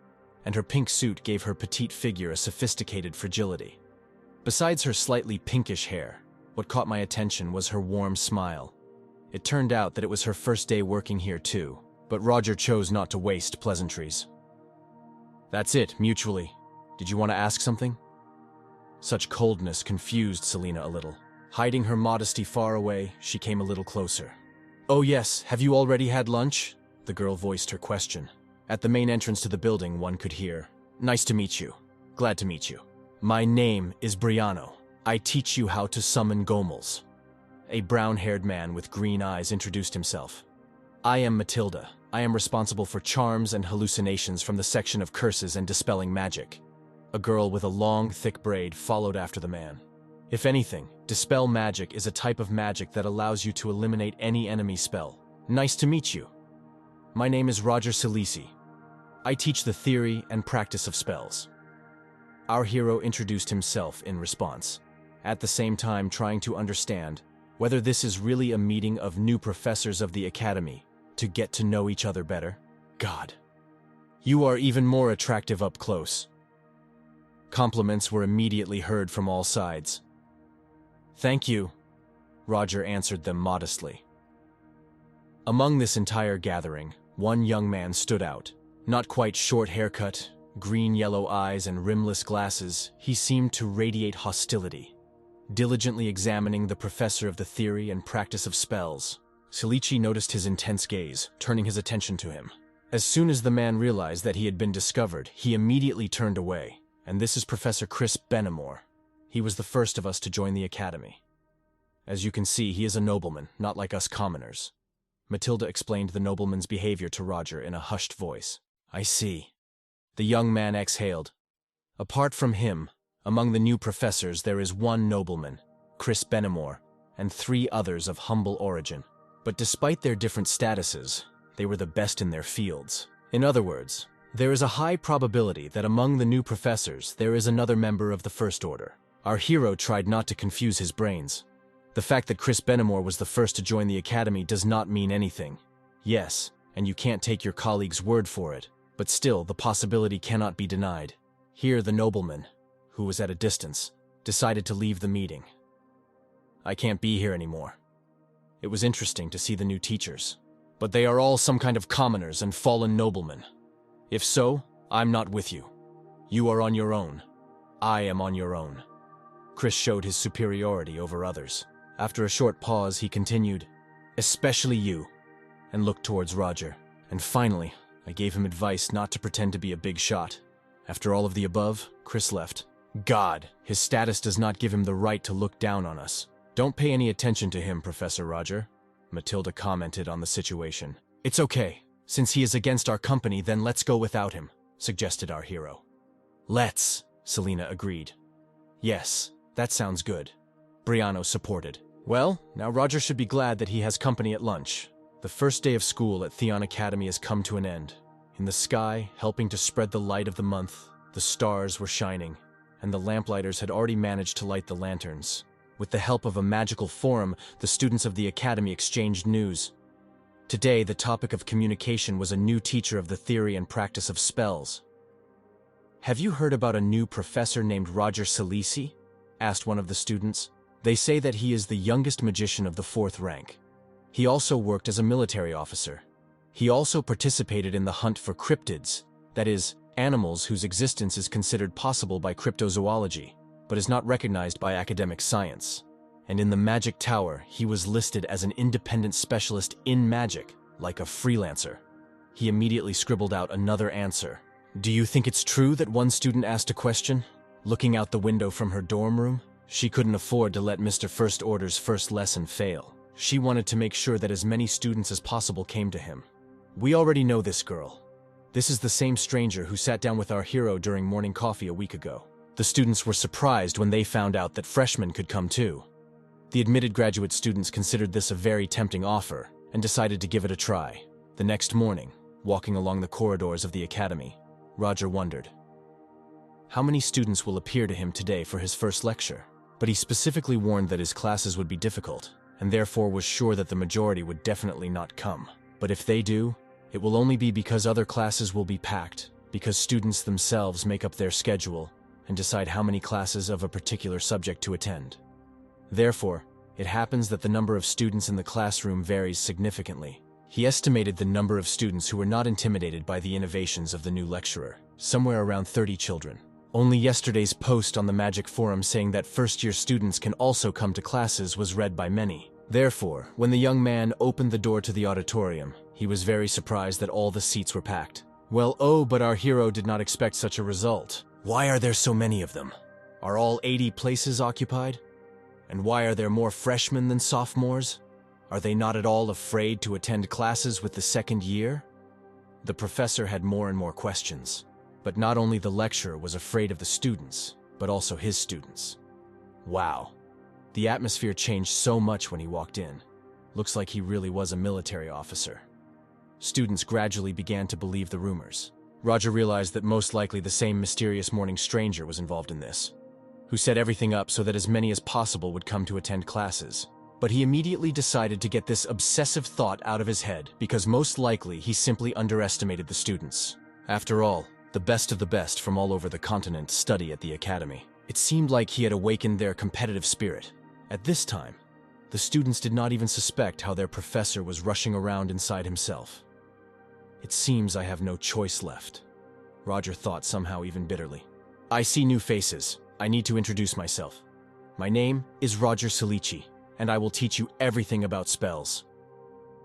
and her pink suit gave her petite figure a sophisticated fragility. Besides her slightly pinkish hair, what caught my attention was her warm smile. It turned out that it was her first day working here too, but Roger chose not to waste pleasantries. "That's it, mutually. Did you want to ask something?" Such coldness confused Selena a little. Hiding her modesty far away, she came a little closer. "Oh yes, have you already had lunch?" The girl voiced her question. At the main entrance to the building, one could hear, "Nice to meet you. Glad to meet you. My name is Briano. I teach you how to summon Gomels." A brown-haired man with green eyes introduced himself. "I am Matilda. I am responsible for charms and hallucinations from the section of curses and dispelling magic. A girl with a long, thick braid followed after the man. If anything, dispel magic is a type of magic that allows you to eliminate any enemy spell. Nice to meet you. My name is Roger Salisi. I teach the theory and practice of spells. Our hero introduced himself in response, at the same time trying to understand whether this is really a meeting of new professors of the academy to get to know each other better. God, you are even more attractive up close. Compliments were immediately heard from all sides. Thank you, Roger answered them modestly. Among this entire gathering, one young man stood out. Not quite short haircut, green-yellow eyes and rimless glasses, he seemed to radiate hostility. Diligently examining the professor of the theory and practice of spells, Salici noticed his intense gaze, turning his attention to him. As soon as the man realized that he had been discovered, he immediately turned away. And this is Professor Chris Benamore. He was the first of us to join the academy. As you can see, he is a nobleman, not like us commoners. Matilda explained the nobleman's behavior to Roger in a hushed voice. I see. The young man exhaled. Apart from him, among the new professors there is one nobleman, Chris Benamore, and 3 others of humble origin. But despite their different statuses, they were the best in their fields. In other words, there is a high probability that among the new professors there is another member of the First Order. Our hero tried not to confuse his brains. The fact that Chris Benamore was the first to join the academy does not mean anything. Yes, and you can't take your colleague's word for it, but still the possibility cannot be denied. Here the nobleman, who was at a distance, decided to leave the meeting. I can't be here anymore. It was interesting to see the new teachers, but they are all some kind of commoners and fallen noblemen. If so, I'm not with you. You are on your own. I am on your own. Chris showed his superiority over others. After a short pause, he continued, especially you, and looked towards Roger. And finally, I gave him advice not to pretend to be a big shot. After all of the above, Chris left. God, his status does not give him the right to look down on us. Don't pay any attention to him, Professor Roger, Matilda commented on the situation. It's okay. Since he is against our company, then let's go without him, suggested our hero. Let's, Selena agreed. Yes, that sounds good. Briano supported. Well, now Roger should be glad that he has company at lunch. The first day of school at Theon Academy has come to an end. In the sky, helping to spread the light of the month, the stars were shining, and the lamplighters had already managed to light the lanterns. With the help of a magical forum, the students of the academy exchanged news. Today, the topic of communication was a new teacher of the theory and practice of spells. Have you heard about a new professor named Roger Salisi? Asked one of the students. They say that he is the youngest magician of the 4th rank. He also worked as a military officer. He also participated in the hunt for cryptids, that is, animals whose existence is considered possible by cryptozoology, but is not recognized by academic science. And in the Magic Tower, he was listed as an independent specialist in magic, like a freelancer. He immediately scribbled out another answer. Do you think it's true that one student asked a question? Looking out the window from her dorm room, she couldn't afford to let Mr. First Order's first lesson fail. She wanted to make sure that as many students as possible came to him. We already know this girl. This is the same stranger who sat down with our hero during morning coffee a week ago. The students were surprised when they found out that freshmen could come too. The admitted graduate students considered this a very tempting offer and decided to give it a try. The next morning, walking along the corridors of the academy, Roger wondered, how many students will appear to him today for his first lecture? But he specifically warned that his classes would be difficult, and therefore was sure that the majority would definitely not come. But if they do, it will only be because other classes will be packed, because students themselves make up their schedule and decide how many classes of a particular subject to attend. Therefore, it happens that the number of students in the classroom varies significantly. He estimated the number of students who were not intimidated by the innovations of the new lecturer, somewhere around 30 children. Only yesterday's post on the Magic Forum saying that first-year students can also come to classes was read by many. Therefore, when the young man opened the door to the auditorium, he was very surprised that all the seats were packed. Well, but our hero did not expect such a result. Why are there so many of them? Are all 80 places occupied? And why are there more freshmen than sophomores? Are they not at all afraid to attend classes with the second year? The professor had more and more questions. But not only the lecturer was afraid of the students, but also his students. Wow. The atmosphere changed so much when he walked in. Looks like he really was a military officer. Students gradually began to believe the rumors. Roger realized that most likely the same mysterious morning stranger was involved in this, who set everything up so that as many as possible would come to attend classes. But he immediately decided to get this obsessive thought out of his head because most likely he simply underestimated the students. After all, the best of the best from all over the continent study at the academy. It seemed like he had awakened their competitive spirit. At this time, the students did not even suspect how their professor was rushing around inside himself. It seems I have no choice left, Roger thought somehow even bitterly. I see new faces. I need to introduce myself. My name is Roger Salici, and I will teach you everything about spells.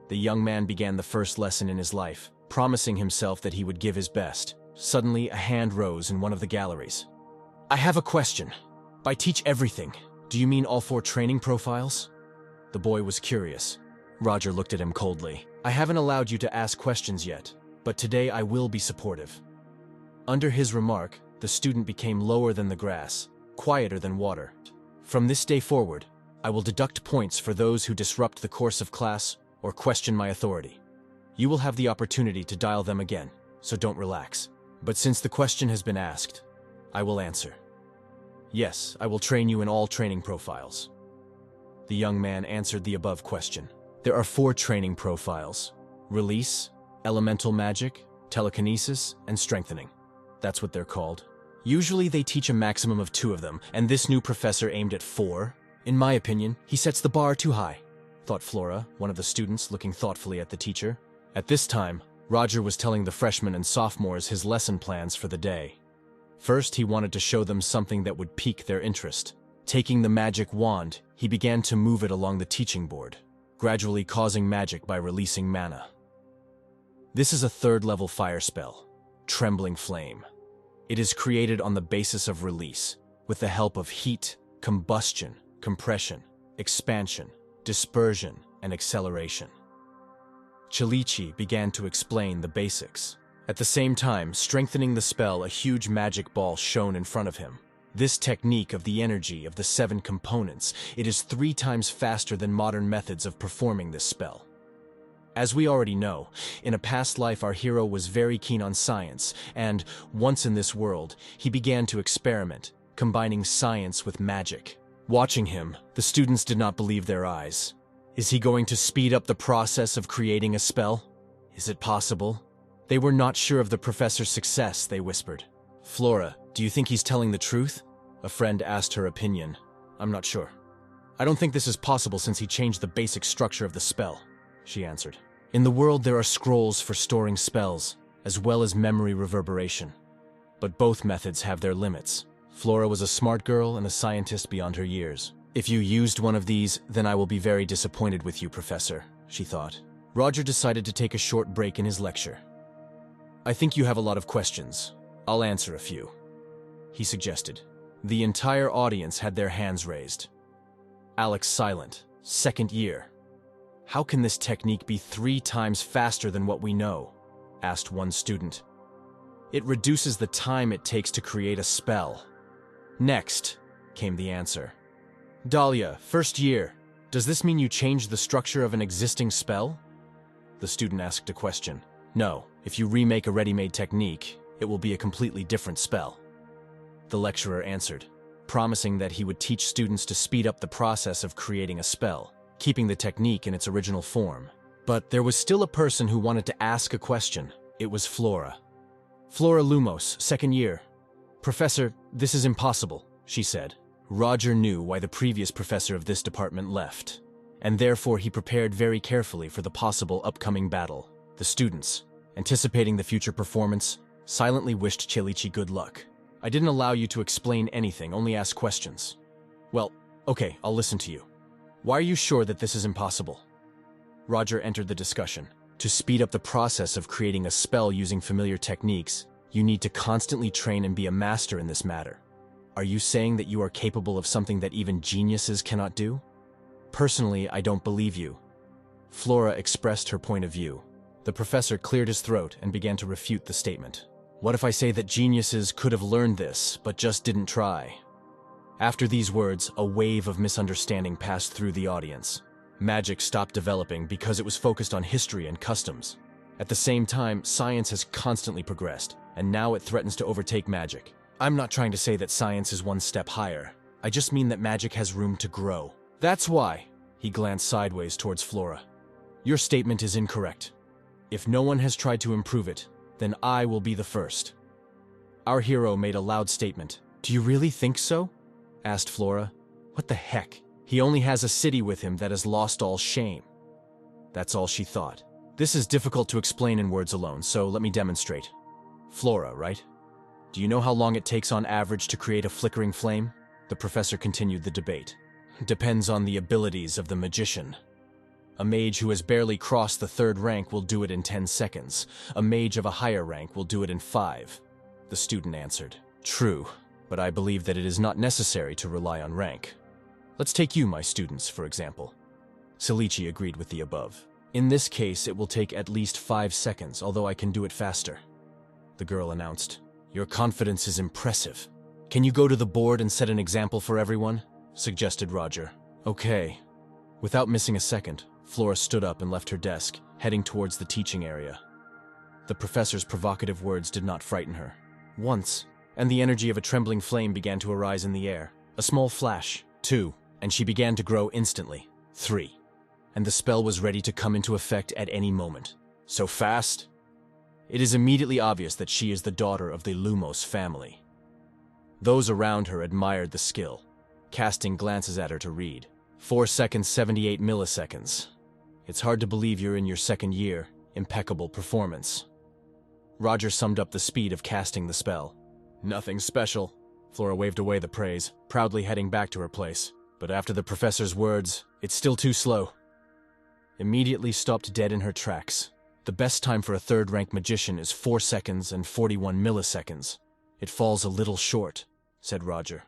The young man began the first lesson in his life, promising himself that he would give his best. Suddenly, a hand rose in one of the galleries. I have a question. By teach everything, do you mean all 4 training profiles? The boy was curious. Roger looked at him coldly. I haven't allowed you to ask questions yet, but today I will be supportive. Under his remark, the student became lower than the grass, quieter than water. From this day forward, I will deduct points for those who disrupt the course of class or question my authority. You will have the opportunity to dial them again, so don't relax. But since the question has been asked, I will answer. Yes, I will train you in all training profiles. The young man answered the above question. There are 4 training profiles: release, elemental magic, telekinesis, and strengthening. That's what they're called. Usually they teach a maximum of 2 of them, and this new professor aimed at 4. In my opinion, he sets the bar too high, thought Flora, one of the students looking thoughtfully at the teacher. At this time, Roger was telling the freshmen and sophomores his lesson plans for the day. First, he wanted to show them something that would pique their interest. Taking the magic wand, he began to move it along the teaching board, gradually causing magic by releasing mana. This is a 3rd-level fire spell, Trembling Flame. It is created on the basis of release, with the help of heat, combustion, compression, expansion, dispersion, and acceleration. Chalici began to explain the basics. At the same time, strengthening the spell, a huge magic ball shone in front of him. This technique of the energy of the 7 components, it is 3 times faster than modern methods of performing this spell. As we already know, in a past life our hero was very keen on science, and, once in this world, he began to experiment, combining science with magic. Watching him, the students did not believe their eyes. Is he going to speed up the process of creating a spell? Is it possible? They were not sure of the professor's success, they whispered. Flora, do you think he's telling the truth? A friend asked her opinion. I'm not sure. I don't think this is possible since he changed the basic structure of the spell, she answered. In the world there are scrolls for storing spells, as well as memory reverberation. But both methods have their limits. Flora was a smart girl and a scientist beyond her years. If you used one of these, then I will be very disappointed with you, Professor, she thought. Roger decided to take a short break in his lecture. I think you have a lot of questions. I'll answer a few, he suggested. The entire audience had their hands raised. Alex silent, 2nd year. How can this technique be 3 times faster than what we know? Asked one student. It reduces the time it takes to create a spell. Next, came the answer. Dahlia, 1st year. Does this mean you changed the structure of an existing spell? The student asked a question. No, if you remake a ready-made technique, it will be a completely different spell. The lecturer answered, promising that he would teach students to speed up the process of creating a spell, keeping the technique in its original form. But there was still a person who wanted to ask a question. It was Flora. Flora Lumos, 2nd year. Professor, this is impossible, she said. Roger knew why the previous professor of this department left, and therefore he prepared very carefully for the possible upcoming battle. The students, anticipating the future performance, silently wished Chalici good luck. I didn't allow you to explain anything, only ask questions. Well, okay, I'll listen to you. Why are you sure that this is impossible? Roger entered the discussion. To speed up the process of creating a spell using familiar techniques, you need to constantly train and be a master in this matter. Are you saying that you are capable of something that even geniuses cannot do? Personally, I don't believe you. Flora expressed her point of view. The professor cleared his throat and began to refute the statement. What if I say that geniuses could have learned this, but just didn't try? After these words, a wave of misunderstanding passed through the audience. Magic stopped developing because it was focused on history and customs. At the same time, science has constantly progressed, and now it threatens to overtake magic. I'm not trying to say that science is one step higher. I just mean that magic has room to grow. That's why, he glanced sideways towards Flora. Your statement is incorrect. If no one has tried to improve it, then I will be the first. Our hero made a loud statement. Do you really think so? Asked Flora. What the heck? He only has a city with him that has lost all shame. That's all she thought. This is difficult to explain in words alone, so let me demonstrate. Flora, right? Do you know how long it takes on average to create a flickering flame? The professor continued the debate. Depends on the abilities of the magician. A mage who has barely crossed the 3rd rank will do it in 10 seconds. A mage of a higher rank will do it in 5. The student answered. True, but I believe that it is not necessary to rely on rank. Let's take you, my students, for example. Salichi agreed with the above. In this case, it will take at least 5 seconds, although I can do it faster. The girl announced. Your confidence is impressive. Can you go to the board and set an example for everyone? Suggested Roger. Okay. Without missing a second, Flora stood up and left her desk, heading towards the teaching area. The professor's provocative words did not frighten her. Once, and the energy of a trembling flame began to arise in the air. A small flash, 2, and she began to grow instantly, 3. And the spell was ready to come into effect at any moment. So fast? It is immediately obvious that she is the daughter of the Lumos family. Those around her admired the skill, casting glances at her to read. 4 seconds, 78 milliseconds. It's hard to believe you're in your 2nd year. Impeccable performance. Roger summed up the speed of casting the spell. Nothing special. Flora waved away the praise, proudly heading back to her place. But after the professor's words, it's still too slow. Immediately stopped dead in her tracks. The best time for a 3rd-rank magician is 4 seconds and 41 milliseconds. It falls a little short, said Roger.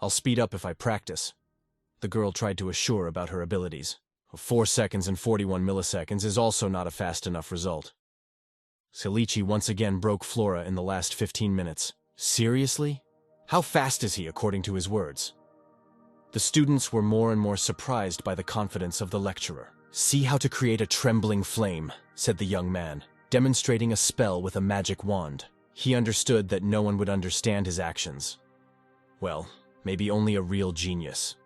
I'll speed up if I practice. The girl tried to assure about her abilities. 4 seconds and 41 milliseconds is also not a fast enough result. Salichi once again broke Flora in the last 15 minutes. Seriously? How fast is he according to his words? The students were more and more surprised by the confidence of the lecturer. See how to create a trembling flame, said the young man, demonstrating a spell with a magic wand. He understood that no one would understand his actions. Well, maybe only a real genius.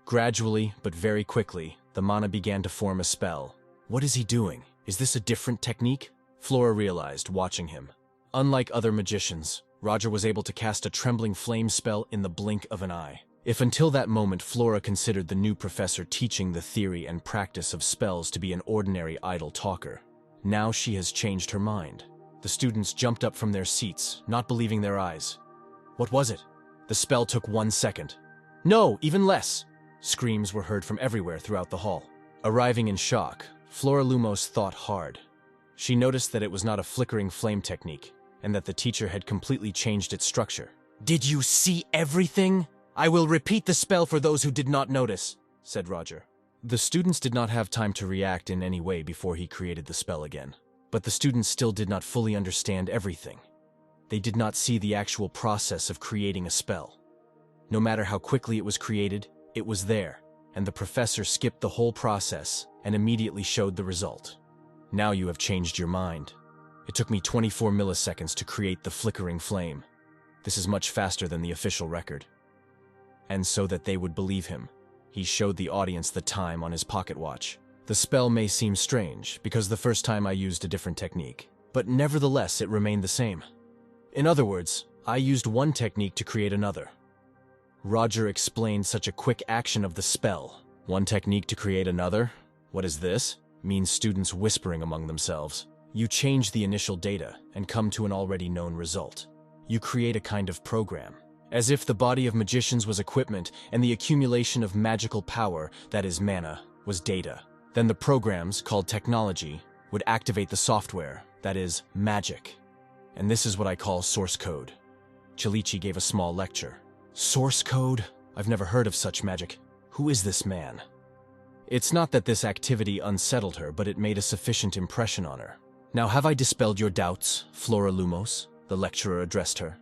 Gradually, but very quickly, the mana began to form a spell. What is he doing? Is this a different technique? Flora realized, watching him. Unlike other magicians, Roger was able to cast a trembling flame spell in the blink of an eye. If until that moment Flora considered the new professor teaching the theory and practice of spells to be an ordinary idle talker, now she has changed her mind. The students jumped up from their seats, not believing their eyes. What was it? The spell took 1 second. No, even less! Screams were heard from everywhere throughout the hall. Arriving in shock, Flora Lumos thought hard. She noticed that it was not a flickering flame technique, and that the teacher had completely changed its structure. Did you see everything? I will repeat the spell for those who did not notice, said Roger. The students did not have time to react in any way before he created the spell again. But the students still did not fully understand everything. They did not see the actual process of creating a spell. No matter how quickly it was created, it was there, and the professor skipped the whole process and immediately showed the result. Now you have changed your mind. It took me 24 milliseconds to create the flickering flame. This is much faster than the official record. And so that they would believe him, he showed the audience the time on his pocket watch. The spell may seem strange, because the first time I used a different technique, but nevertheless it remained the same. In other words, I used one technique to create another. Roger explained such a quick action of the spell. One technique to create another? What is this? Means students whispering among themselves. You change the initial data and come to an already known result. You create a kind of program. As if the body of magicians was equipment and the accumulation of magical power, that is mana, was data. Then the programs, called technology, would activate the software, that is magic. And this is what I call source code. Chalichi gave a small lecture. Source code? I've never heard of such magic. Who is this man? It's not that this activity unsettled her, but it made a sufficient impression on her. Now have I dispelled your doubts, Flora Lumos? The lecturer addressed her.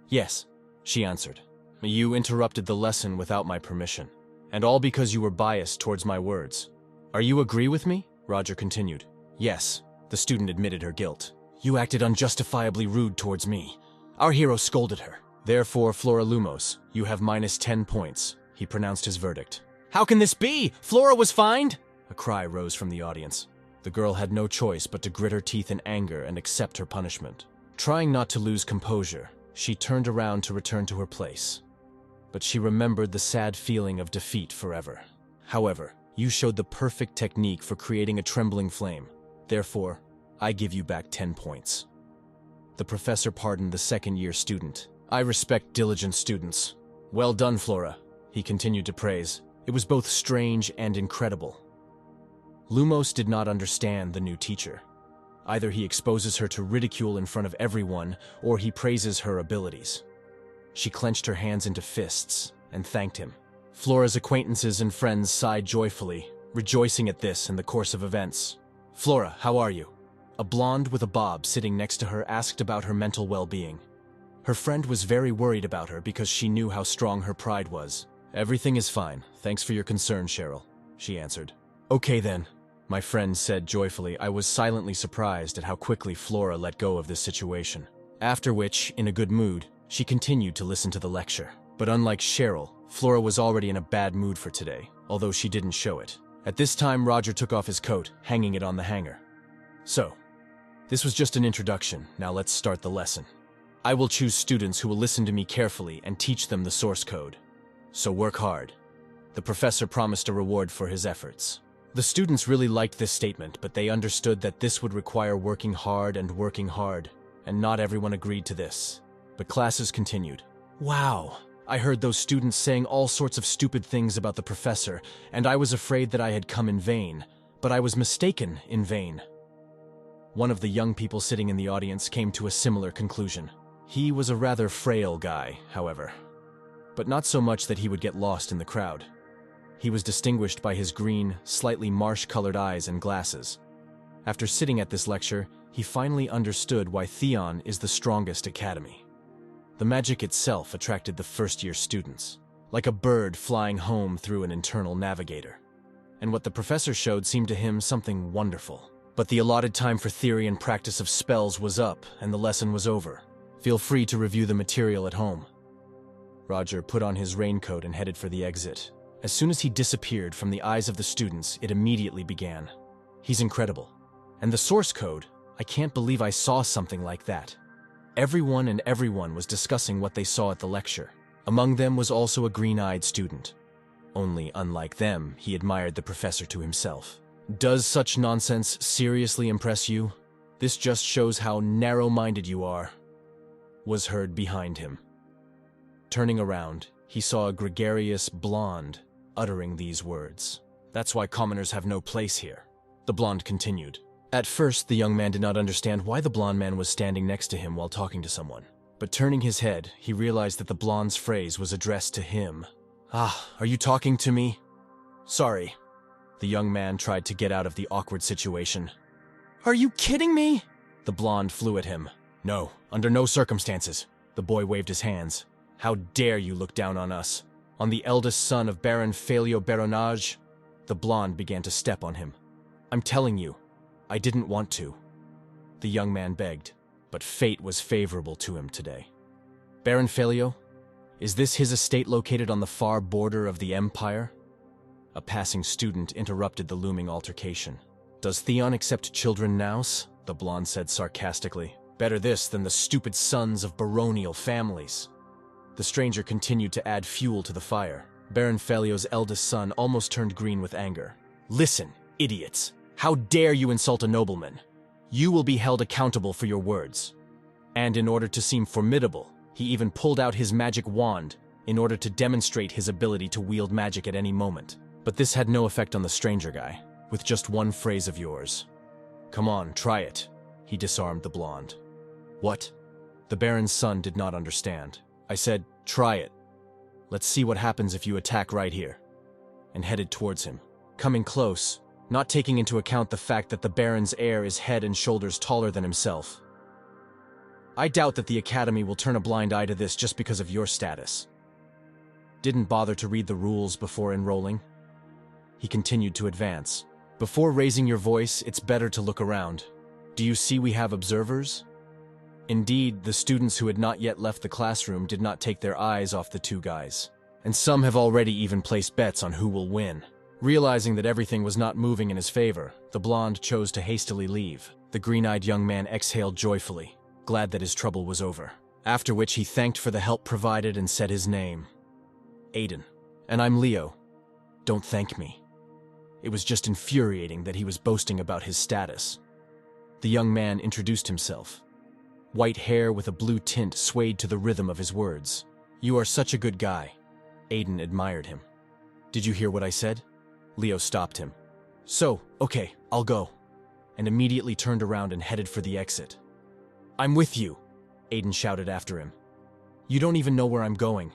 Yes, she answered. You interrupted the lesson without my permission, and all because you were biased towards my words. Are you agree with me? Roger continued. Yes, the student admitted her guilt. You acted unjustifiably rude towards me. Our hero scolded her. Therefore, Flora Lumos, you have -10 points, he pronounced his verdict. How can this be? Flora was fined? A cry rose from the audience. The girl had no choice but to grit her teeth in anger and accept her punishment. Trying not to lose composure, she turned around to return to her place. But she remembered the sad feeling of defeat forever. However, you showed the perfect technique for creating a trembling flame. Therefore, I give you back 10 points. The professor pardoned the second-year student. I respect diligent students. Well done, Flora, he continued to praise. It was both strange and incredible. Lumos did not understand the new teacher. Either he exposes her to ridicule in front of everyone, or he praises her abilities. She clenched her hands into fists and thanked him. Flora's acquaintances and friends sighed joyfully, rejoicing at this in the course of events. Flora, how are you? A blonde with a bob sitting next to her asked about her mental well-being. Her friend was very worried about her because she knew how strong her pride was. Everything is fine. Thanks for your concern, Cheryl, she answered. Okay then, my friend said joyfully. I was silently surprised at how quickly Flora let go of this situation. After which, in a good mood, she continued to listen to the lecture. But unlike Cheryl, Flora was already in a bad mood for today, although she didn't show it. At this time, Roger took off his coat, hanging it on the hanger. So, this was just an introduction. Now let's start the lesson. I will choose students who will listen to me carefully and teach them the source code. So work hard. The professor promised a reward for his efforts. The students really liked this statement, but they understood that this would require working hard, and not everyone agreed to this. But classes continued. Wow, I heard those students saying all sorts of stupid things about the professor, and I was afraid that I had come in vain, but I was mistaken in vain. One of the young people sitting in the audience came to a similar conclusion. He was a rather frail guy, however, but not so much that he would get lost in the crowd. He was distinguished by his green, slightly marsh-colored eyes and glasses. After sitting at this lecture, he finally understood why Theon is the strongest academy. The magic itself attracted the first-year students, like a bird flying home through an internal navigator. And what the professor showed seemed to him something wonderful. But the allotted time for theory and practice of spells was up, and the lesson was over. Feel free to review the material at home. Roger put on his raincoat and headed for the exit. As soon as he disappeared from the eyes of the students, it immediately began. He's incredible. And the source code, I can't believe I saw something like that. Everyone was discussing what they saw at the lecture. Among them was also a green-eyed student. Only, unlike them, he admired the professor to himself. Does such nonsense seriously impress you? This just shows how narrow-minded you are, was heard behind him. Turning around, he saw a gregarious blonde uttering these words. That's why commoners have no place here, the blonde continued. At first, the young man did not understand why the blonde man was standing next to him while talking to someone. But turning his head, he realized that the blonde's phrase was addressed to him. Ah, are you talking to me? Sorry. The young man tried to get out of the awkward situation. Are you kidding me? The blonde flew at him. No, under no circumstances. The boy waved his hands. How dare you look down on us? On the eldest son of Baron Falio Baronage? The blonde began to step on him. I'm telling you, I didn't want to. The young man begged, but fate was favorable to him today. Baron Falio, is this his estate located on the far border of the Empire? A passing student interrupted the looming altercation. Does Theon accept children now? The blonde said sarcastically. Better this than the stupid sons of baronial families. The stranger continued to add fuel to the fire. Baron Falio's eldest son almost turned green with anger. Listen, idiots. How dare you insult a nobleman? You will be held accountable for your words. And in order to seem formidable, he even pulled out his magic wand in order to demonstrate his ability to wield magic at any moment. But this had no effect on the stranger guy, with just one phrase of yours. Come on, try it. He disarmed the blonde. What? The Baron's son did not understand. I said, try it. Let's see what happens if you attack right here. And headed towards him. Coming close, not taking into account the fact that the Baron's heir is head and shoulders taller than himself. I doubt that the Academy will turn a blind eye to this just because of your status. Didn't bother to read the rules before enrolling? He continued to advance. Before raising your voice, it's better to look around. Do you see we have observers? Indeed, the students who had not yet left the classroom did not take their eyes off the two guys. And some have already even placed bets on who will win. Realizing that everything was not moving in his favor, the blonde chose to hastily leave. The green-eyed young man exhaled joyfully, glad that his trouble was over. After which he thanked for the help provided and said his name. Aiden. And I'm Leo. Don't thank me. It was just infuriating that he was boasting about his status. The young man introduced himself. White hair with a blue tint swayed to the rhythm of his words. You are such a good guy. Aiden admired him. Did you hear what I said? Leo stopped him. So, okay, I'll go. And immediately turned around and headed for the exit. I'm with you, Aiden shouted after him. You don't even know where I'm going.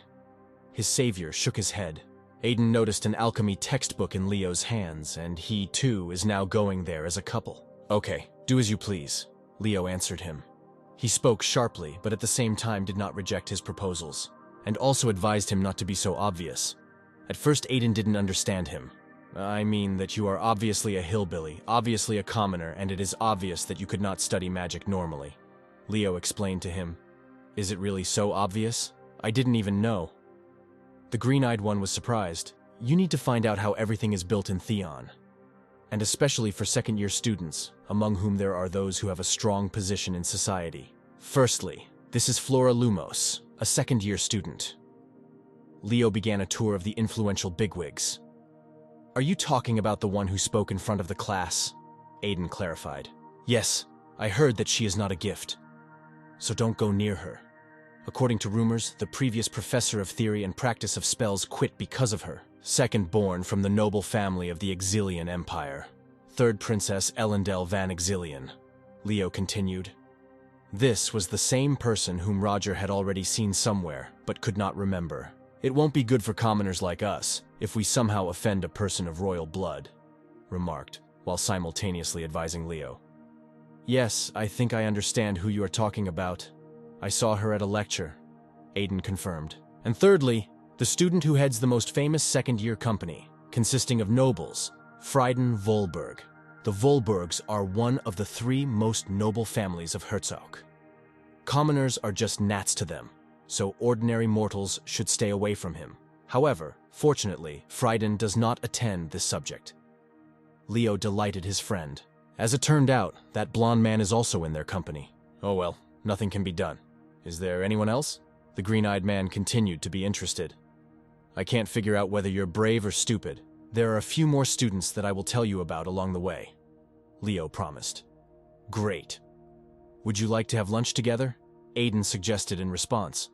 His savior shook his head. Aiden noticed an alchemy textbook in Leo's hands, and he, too, is now going there as a couple. Okay, do as you please, Leo answered him. He spoke sharply, but at the same time did not reject his proposals, and also advised him not to be so obvious. At first, Aiden didn't understand him. I mean that you are obviously a hillbilly, obviously a commoner, and it is obvious that you could not study magic normally. Leo explained to him. Is it really so obvious? I didn't even know. The green-eyed one was surprised. You need to find out how everything is built in Theon. And especially for second-year students, among whom there are those who have a strong position in society. Firstly, this is Flora Lumos, a second-year student. Leo began a tour of the influential bigwigs. Are you talking about the one who spoke in front of the class? Aiden clarified. Yes, I heard that she is not a gift. So don't go near her. According to rumors, the previous professor of theory and practice of spells quit because of her. Second born from the noble family of the Exilian Empire. Third Princess Elendel van Exilian. Leo continued. This was the same person whom Roger had already seen somewhere, but could not remember. It won't be good for commoners like us if we somehow offend a person of royal blood, remarked, while simultaneously advising Leo. Yes, I think I understand who you are talking about. I saw her at a lecture, Aiden confirmed. And thirdly, the student who heads the most famous second-year company, consisting of nobles, Frieden Volberg. The Volbergs are one of the 3 most noble families of Herzog. Commoners are just gnats to them, so ordinary mortals should stay away from him. However, fortunately, Frieden does not attend this subject. Leo delighted his friend. As it turned out, that blonde man is also in their company. Oh well, nothing can be done. Is there anyone else? The green-eyed man continued to be interested. I can't figure out whether you're brave or stupid. There are a few more students that I will tell you about along the way, Leo promised. Great. Would you like to have lunch together? Aiden suggested in response.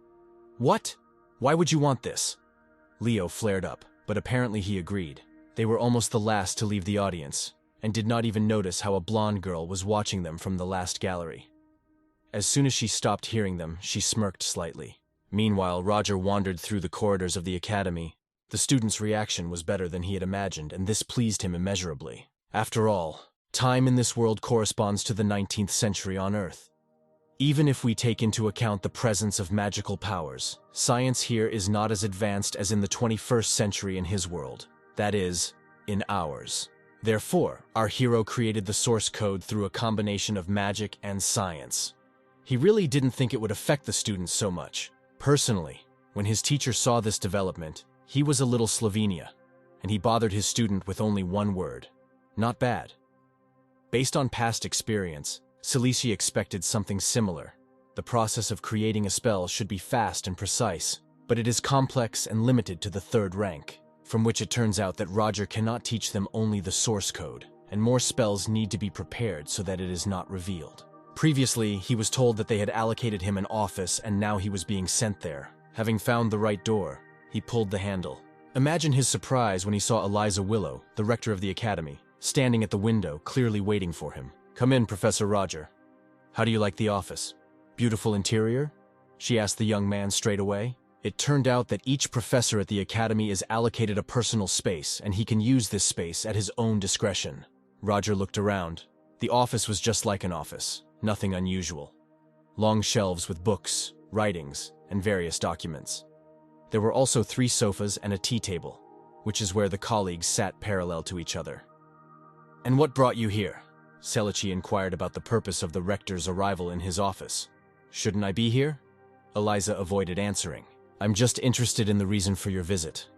What? Why would you want this? Leo flared up, but apparently he agreed. They were almost the last to leave the audience, and did not even notice how a blonde girl was watching them from the last gallery. As soon as she stopped hearing them, she smirked slightly. Meanwhile, Roger wandered through the corridors of the academy. The student's reaction was better than he had imagined, and this pleased him immeasurably. After all, time in this world corresponds to the 19th century on Earth. Even if we take into account the presence of magical powers, science here is not as advanced as in the 21st century in his world. That is, in ours. Therefore, our hero created the source code through a combination of magic and science. He really didn't think it would affect the students so much. Personally, when his teacher saw this development, he was a little Slovenia, and he bothered his student with only one word. Not bad. Based on past experience, Celici expected something similar. The process of creating a spell should be fast and precise, but it is complex and limited to the 3rd rank, from which it turns out that Roger cannot teach them only the source code, and more spells need to be prepared so that it is not revealed. Previously, he was told that they had allocated him an office and now he was being sent there. Having found the right door, he pulled the handle. Imagine his surprise when he saw Eliza Willow, the rector of the academy, standing at the window, clearly waiting for him. Come in, Professor Roger. How do you like the office? Beautiful interior? She asked the young man straight away. It turned out that each professor at the academy is allocated a personal space, and he can use this space at his own discretion. Roger looked around. The office was just like an office, nothing unusual. Long shelves with books, writings, and various documents. There were also 3 sofas and a tea table, which is where the colleagues sat parallel to each other. "And what brought you here?" Selici inquired about the purpose of the rector's arrival in his office. "Shouldn't I be here?" Eliza avoided answering. "I'm just interested in the reason for your visit.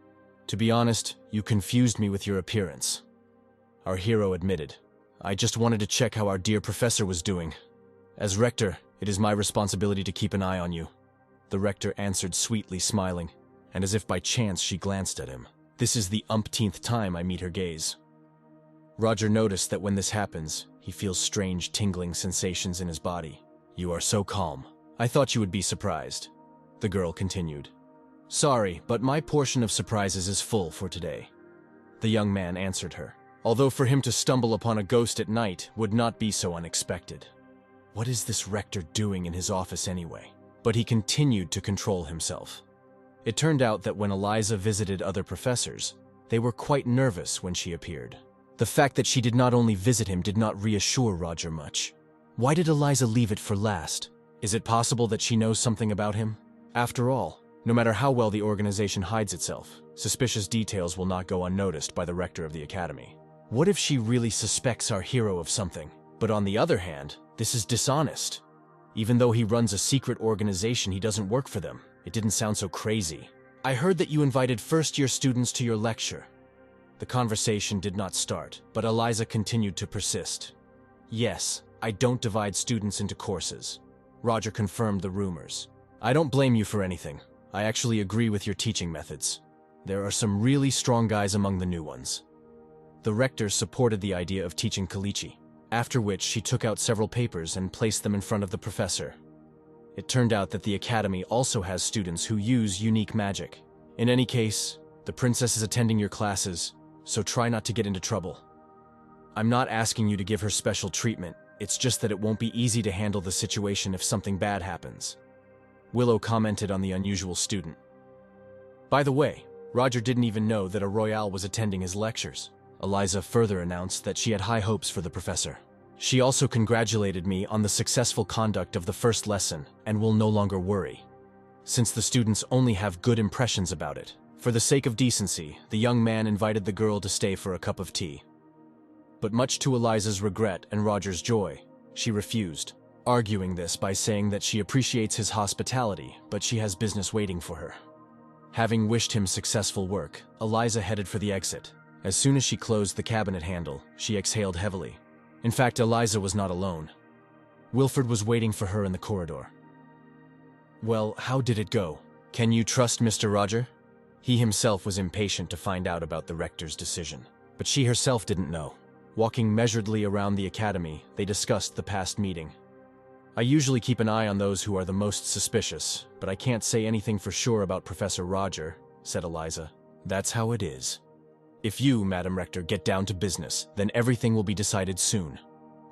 To be honest, you confused me with your appearance." Our hero admitted, "I just wanted to check how our dear professor was doing. As rector, it is my responsibility to keep an eye on you." The rector answered sweetly, smiling, and as if by chance she glanced at him. This is the umpteenth time I meet her gaze. Roger noticed that when this happens, he feels strange tingling sensations in his body. "You are so calm. I thought you would be surprised," the girl continued. "Sorry, but my portion of surprises is full for today," the young man answered her, although for him to stumble upon a ghost at night would not be so unexpected. What is this rector doing in his office anyway? But he continued to control himself. It turned out that when Eliza visited other professors, they were quite nervous when she appeared. The fact that she did not only visit him did not reassure Roger much. Why did Eliza leave it for last? Is it possible that she knows something about him? After all, no matter how well the organization hides itself, suspicious details will not go unnoticed by the rector of the academy. What if she really suspects our hero of something? But on the other hand, this is dishonest. Even though he runs a secret organization, he doesn't work for them. It didn't sound so crazy. "I heard that you invited first-year students to your lecture." The conversation did not start, but Eliza continued to persist. "Yes, I don't divide students into courses." Roger confirmed the rumors. "I don't blame you for anything. I actually agree with your teaching methods. There are some really strong guys among the new ones." The rector supported the idea of teaching Kalichi, after which she took out several papers and placed them in front of the professor. It turned out that the academy also has students who use unique magic. In any case, the princess is attending your classes, so try not to get into trouble. I'm not asking you to give her special treatment, it's just that it won't be easy to handle the situation if something bad happens. Willow commented on the unusual student. By the way, Roger didn't even know that a royale was attending his lectures. Eliza further announced that she had high hopes for the professor. She also congratulated me on the successful conduct of the first lesson and will no longer worry, since the students only have good impressions about it. For the sake of decency, the young man invited the girl to stay for a cup of tea. But much to Eliza's regret and Roger's joy, she refused, arguing this by saying that she appreciates his hospitality, but she has business waiting for her. Having wished him successful work, Eliza headed for the exit. As soon as she closed the cabinet handle, she exhaled heavily. In fact, Eliza was not alone. Wilford was waiting for her in the corridor. "Well, how did it go? Can you trust Mr. Roger?" He himself was impatient to find out about the rector's decision, but she herself didn't know. Walking measuredly around the academy, they discussed the past meeting. "I usually keep an eye on those who are the most suspicious, but I can't say anything for sure about Professor Roger," said Eliza. "That's how it is. If you, Madam Rector, get down to business, then everything will be decided soon."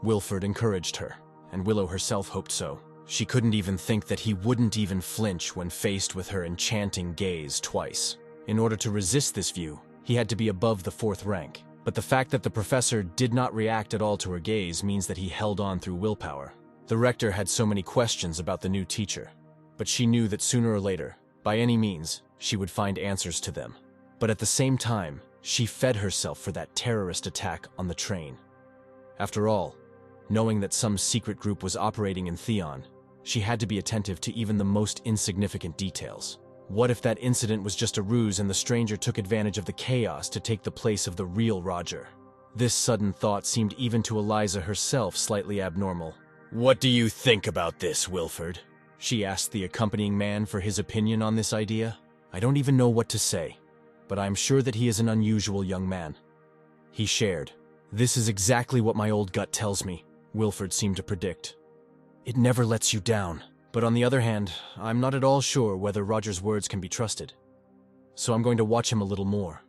Wilford encouraged her, and Willow herself hoped so. She couldn't even think that he wouldn't even flinch when faced with her enchanting gaze twice. In order to resist this view, he had to be above the 4th rank. But the fact that the professor did not react at all to her gaze means that he held on through willpower. The rector had so many questions about the new teacher, but she knew that sooner or later, by any means, she would find answers to them. But at the same time, she fed herself for that terrorist attack on the train. After all, knowing that some secret group was operating in Theon, she had to be attentive to even the most insignificant details. What if that incident was just a ruse and the stranger took advantage of the chaos to take the place of the real Roger? This sudden thought seemed even to Eliza herself slightly abnormal. "What do you think about this, Wilford?" she asked the accompanying man for his opinion on this idea. "I don't even know what to say, but I'm sure that he is an unusual young man." He shared. "This is exactly what my old gut tells me," Wilford seemed to predict. "It never lets you down. But on the other hand, I'm not at all sure whether Roger's words can be trusted. So I'm going to watch him a little more."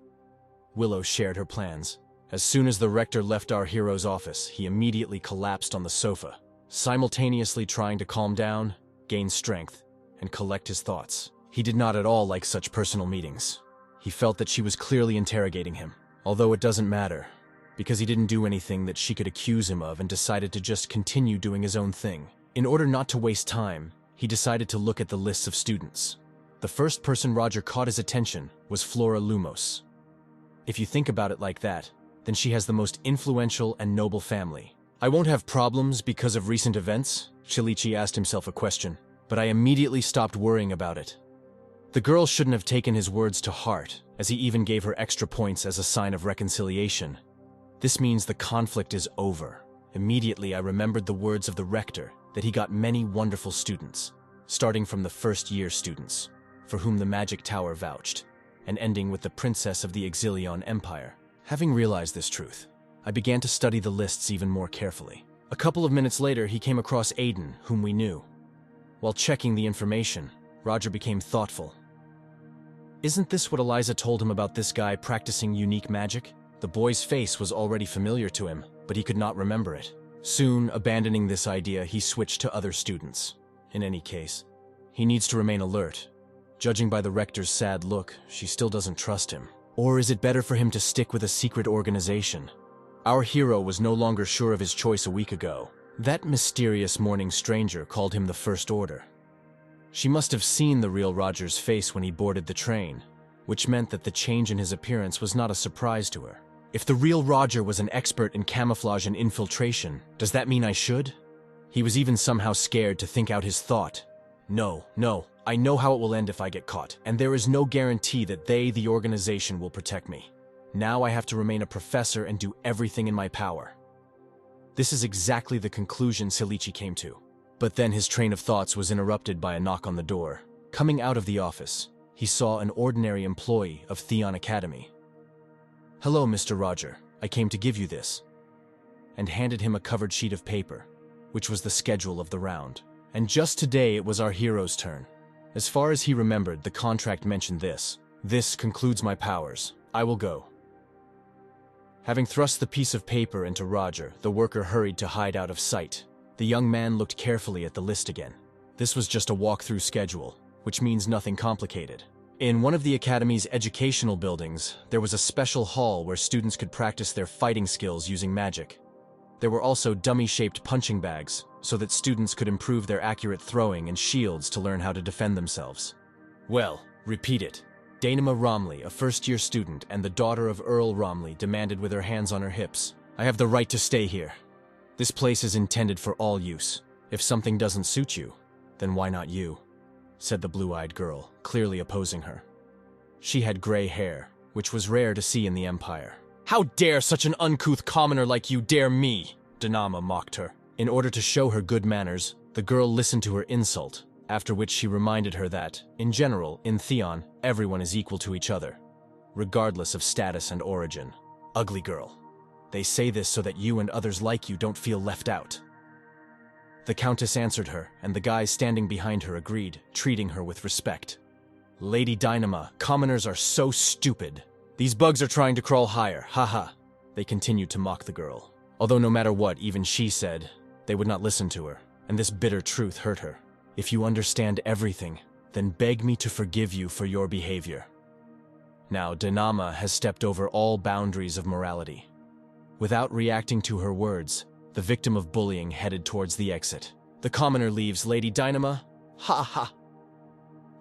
Willow shared her plans. As soon as the rector left our hero's office, he immediately collapsed on the sofa, simultaneously trying to calm down, gain strength, and collect his thoughts. He did not at all like such personal meetings. He felt that she was clearly interrogating him, although it doesn't matter, because he didn't do anything that she could accuse him of and decided to just continue doing his own thing. In order not to waste time, he decided to look at the lists of students. The first person Roger caught his attention was Flora Lumos. If you think about it like that, then she has the most influential and noble family. I won't have problems because of recent events? Shinichi asked himself a question, but I immediately stopped worrying about it. The girl shouldn't have taken his words to heart, as he even gave her extra points as a sign of reconciliation. This means the conflict is over. Immediately I remembered the words of the rector, that he got many wonderful students, starting from the first-year students, for whom the magic tower vouched, and ending with the princess of the Exilion Empire. Having realized this truth, I began to study the lists even more carefully. A couple of minutes later, he came across Aiden, whom we knew. While checking the information, Roger became thoughtful. Isn't this what Eliza told him about this guy practicing unique magic? The boy's face was already familiar to him, but he could not remember it. Soon, abandoning this idea, he switched to other students. In any case, he needs to remain alert. Judging by the rector's sad look, she still doesn't trust him. Or is it better for him to stick with a secret organization? Our hero was no longer sure of his choice a week ago. That mysterious morning stranger called him the First Order. She must have seen the real Roger's face when he boarded the train, which meant that the change in his appearance was not a surprise to her. If the real Roger was an expert in camouflage and infiltration, does that mean I should? He was even somehow scared to think out his thought. No, I know how it will end if I get caught, and there is no guarantee that they, the organization, will protect me. Now I have to remain a professor and do everything in my power. This is exactly the conclusion Shinichi came to. But then his train of thoughts was interrupted by a knock on the door. Coming out of the office, he saw an ordinary employee of Theon Academy. "Hello, Mr. Roger. I came to give you this," and handed him a covered sheet of paper, which was the schedule of the round. And just today it was our hero's turn. As far as he remembered, the contract mentioned this. "This concludes my powers. I will go." Having thrust the piece of paper into Roger, the worker hurried to hide out of sight. The young man looked carefully at the list again. This was just a walk-through schedule, which means nothing complicated. In one of the Academy's educational buildings, there was a special hall where students could practice their fighting skills using magic. There were also dummy-shaped punching bags, so that students could improve their accurate throwing, and shields to learn how to defend themselves. Well, repeat it. Dynama Romley, a first-year student and the daughter of Earl Romley, demanded with her hands on her hips. "I have the right to stay here. This place is intended for all use. If something doesn't suit you, then why not you?" said the blue-eyed girl, clearly opposing her. She had gray hair, which was rare to see in the Empire. "How dare such an uncouth commoner like you dare me?" Dynama mocked her. In order to show her good manners, the girl listened to her insult, after which she reminded her that, in general, in Theon, everyone is equal to each other, regardless of status and origin. "Ugly girl. They say this so that you and others like you don't feel left out." The Countess answered her, and the guys standing behind her agreed, treating her with respect. "Lady Dynama, commoners are so stupid. These bugs are trying to crawl higher, haha." They continued to mock the girl. Although no matter what even she said, they would not listen to her, and this bitter truth hurt her. "If you understand everything, then beg me to forgive you for your behavior." Now, Dynama has stepped over all boundaries of morality. Without reacting to her words, the victim of bullying headed towards the exit. "The commoner leaves, Lady Dynama? Ha ha!"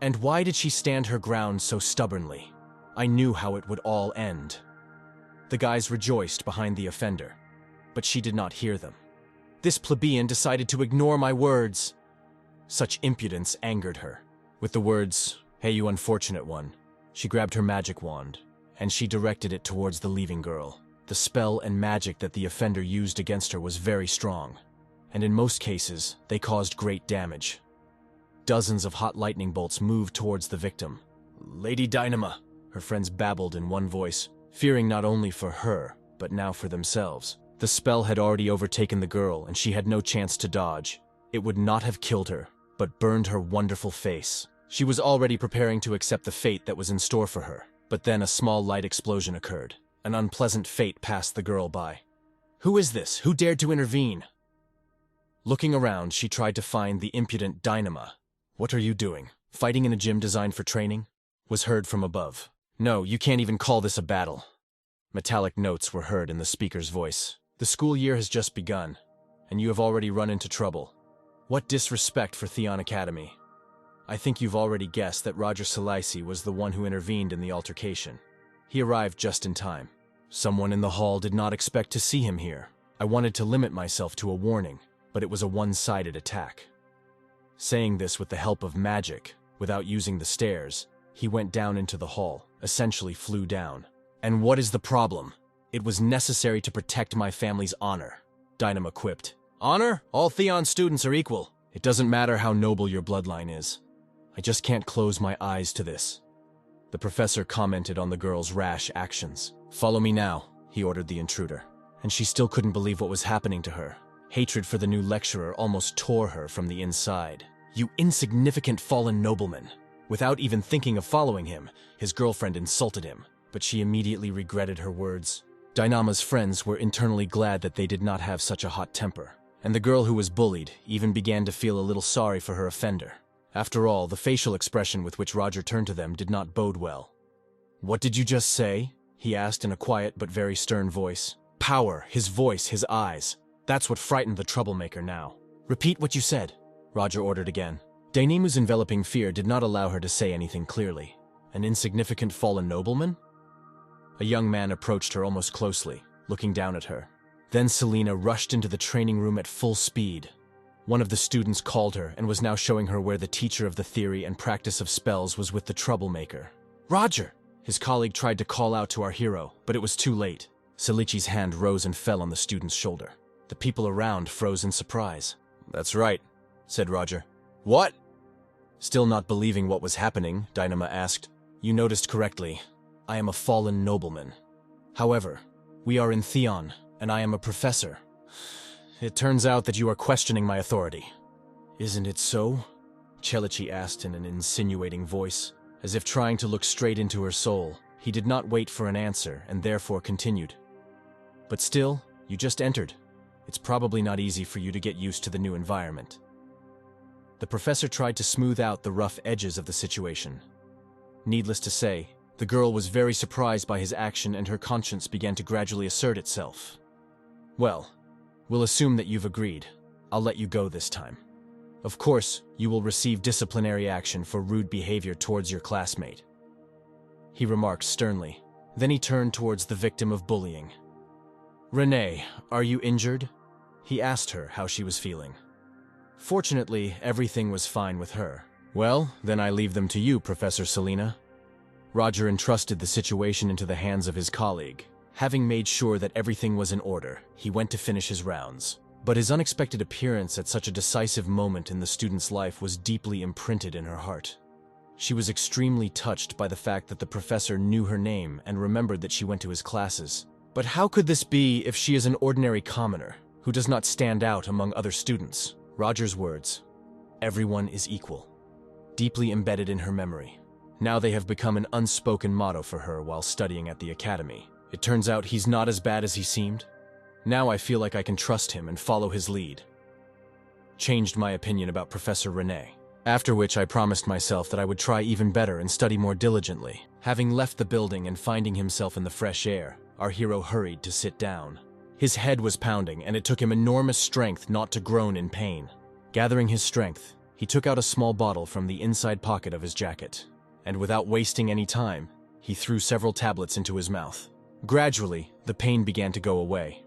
And why did she stand her ground so stubbornly? I knew how it would all end. The guys rejoiced behind the offender, but she did not hear them. This plebeian decided to ignore my words. Such impudence angered her. With the words, "Hey, you unfortunate one," she grabbed her magic wand, and she directed it towards the leaving girl. The spell and magic that the offender used against her was very strong, and in most cases, they caused great damage. Dozens of hot lightning bolts moved towards the victim. "Lady Dynama," her friends babbled in one voice, fearing not only for her, but now for themselves. The spell had already overtaken the girl, and she had no chance to dodge. It would not have killed her, but burned her wonderful face. She was already preparing to accept the fate that was in store for her, but then a small light explosion occurred. An unpleasant fate passed the girl by. "Who is this? Who dared to intervene?" Looking around, she tried to find the impudent Dynama. "What are you doing?" fighting in a gym designed for training, was heard from above. No, you can't even call this a battle. Metallic notes were heard in the speaker's voice. The school year has just begun, and you have already run into trouble. What disrespect for Theon Academy. I think you've already guessed that Roger Salisi was the one who intervened in the altercation. He arrived just in time. Someone in the hall did not expect to see him here. I wanted to limit myself to a warning, but it was a one-sided attack. Saying this with the help of magic, without using the stairs, he went down into the hall, essentially flew down. And what is the problem? It was necessary to protect my family's honor, Dynama quipped. Honor? All Theon students are equal. It doesn't matter how noble your bloodline is. I just can't close my eyes to this. The professor commented on the girl's rash actions. Follow me now, he ordered the intruder. And she still couldn't believe what was happening to her. Hatred for the new lecturer almost tore her from the inside. You insignificant fallen nobleman. Without even thinking of following him, his girlfriend insulted him, but she immediately regretted her words. Dynama's friends were internally glad that they did not have such a hot temper, and the girl who was bullied even began to feel a little sorry for her offender. After all, the facial expression with which Roger turned to them did not bode well. What did you just say? He asked in a quiet but very stern voice. Power, his voice, his eyes. That's what frightened the troublemaker now. Repeat what you said, Roger ordered again. Dainemu's enveloping fear did not allow her to say anything clearly. An insignificant fallen nobleman? A young man approached her almost closely, looking down at her. Then Selena rushed into the training room at full speed. One of the students called her and was now showing her where the teacher of the theory and practice of spells was with the troublemaker. Roger! His colleague tried to call out to our hero, but it was too late. Salichi's hand rose and fell on the student's shoulder. The people around froze in surprise. That's right, said Roger. What? Still not believing what was happening, Dynama asked. You noticed correctly. I am a fallen nobleman. However, we are in Theon, and I am a professor. It turns out that you are questioning my authority. Isn't it so? Chelichi asked in an insinuating voice, as if trying to look straight into her soul. He did not wait for an answer, and therefore continued. But still, you just entered. It's probably not easy for you to get used to the new environment. The professor tried to smooth out the rough edges of the situation. Needless to say, the girl was very surprised by his action and her conscience began to gradually assert itself. Well, we'll assume that you've agreed. I'll let you go this time. Of course, you will receive disciplinary action for rude behavior towards your classmate. He remarked sternly. Then he turned towards the victim of bullying. Renee, are you injured? He asked her how she was feeling. Fortunately, everything was fine with her. Well, then I leave them to you, Professor Selena. Roger entrusted the situation into the hands of his colleague. Having made sure that everything was in order, he went to finish his rounds. But his unexpected appearance at such a decisive moment in the student's life was deeply imprinted in her heart. She was extremely touched by the fact that the professor knew her name and remembered that she went to his classes. But how could this be if she is an ordinary commoner, who does not stand out among other students? Roger's words, everyone is equal, deeply embedded in her memory. Now they have become an unspoken motto for her while studying at the academy. It turns out he's not as bad as he seemed. Now I feel like I can trust him and follow his lead. Changed my opinion about Professor Renee. After which I promised myself that I would try even better and study more diligently. Having left the building and finding himself in the fresh air, our hero hurried to sit down. His head was pounding, and it took him enormous strength not to groan in pain. Gathering his strength, he took out a small bottle from the inside pocket of his jacket, and without wasting any time, he threw several tablets into his mouth. Gradually, the pain began to go away.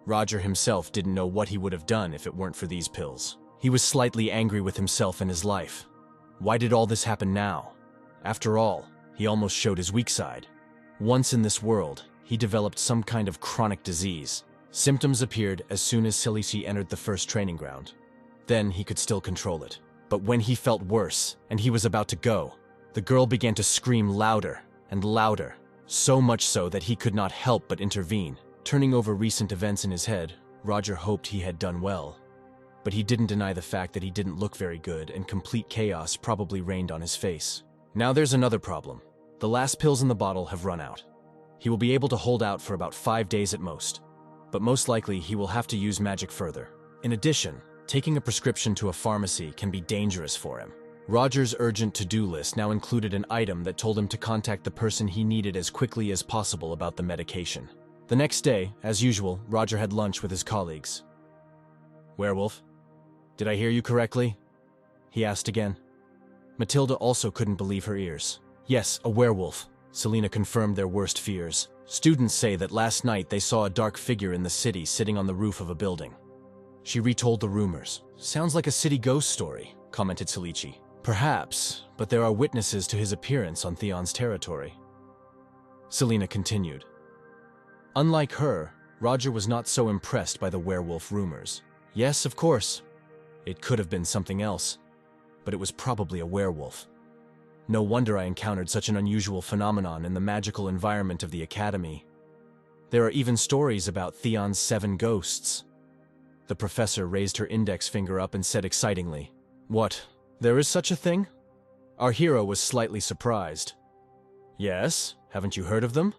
Roger himself didn't know what he would have done if it weren't for these pills. He was slightly angry with himself and his life. Why did all this happen now? After all, he almost showed his weak side. Once in this world, he developed some kind of chronic disease. Symptoms appeared as soon as Silici entered the first training ground. Then he could still control it. But when he felt worse, and he was about to go, the girl began to scream louder and louder, so much so that he could not help but intervene. Turning over recent events in his head, Roger hoped he had done well. But he didn't deny the fact that he didn't look very good, and complete chaos probably reigned on his face. Now there's another problem. The last pills in the bottle have run out. He will be able to hold out for about 5 days at most, but most likely he will have to use magic further. In addition, taking a prescription to a pharmacy can be dangerous for him. Roger's urgent to-do list now included an item that told him to contact the person he needed as quickly as possible about the medication. The next day, as usual, Roger had lunch with his colleagues. "Werewolf? Did I hear you correctly?" he asked again. Matilda also couldn't believe her ears. "Yes, a werewolf." Selina confirmed their worst fears. "Students say that last night they saw a dark figure in the city sitting on the roof of a building." She retold the rumors. "Sounds like a city ghost story," commented Salici. "Perhaps, but there are witnesses to his appearance on Theon's territory." Selina continued. Unlike her, Roger was not so impressed by the werewolf rumors. Yes, of course, it could have been something else, but it was probably a werewolf. No wonder I encountered such an unusual phenomenon in the magical environment of the academy. There are even stories about Theon's 7 ghosts. The professor raised her index finger up and said excitingly, "What? There is such a thing?" Our hero was slightly surprised. "Yes, haven't you heard of them?"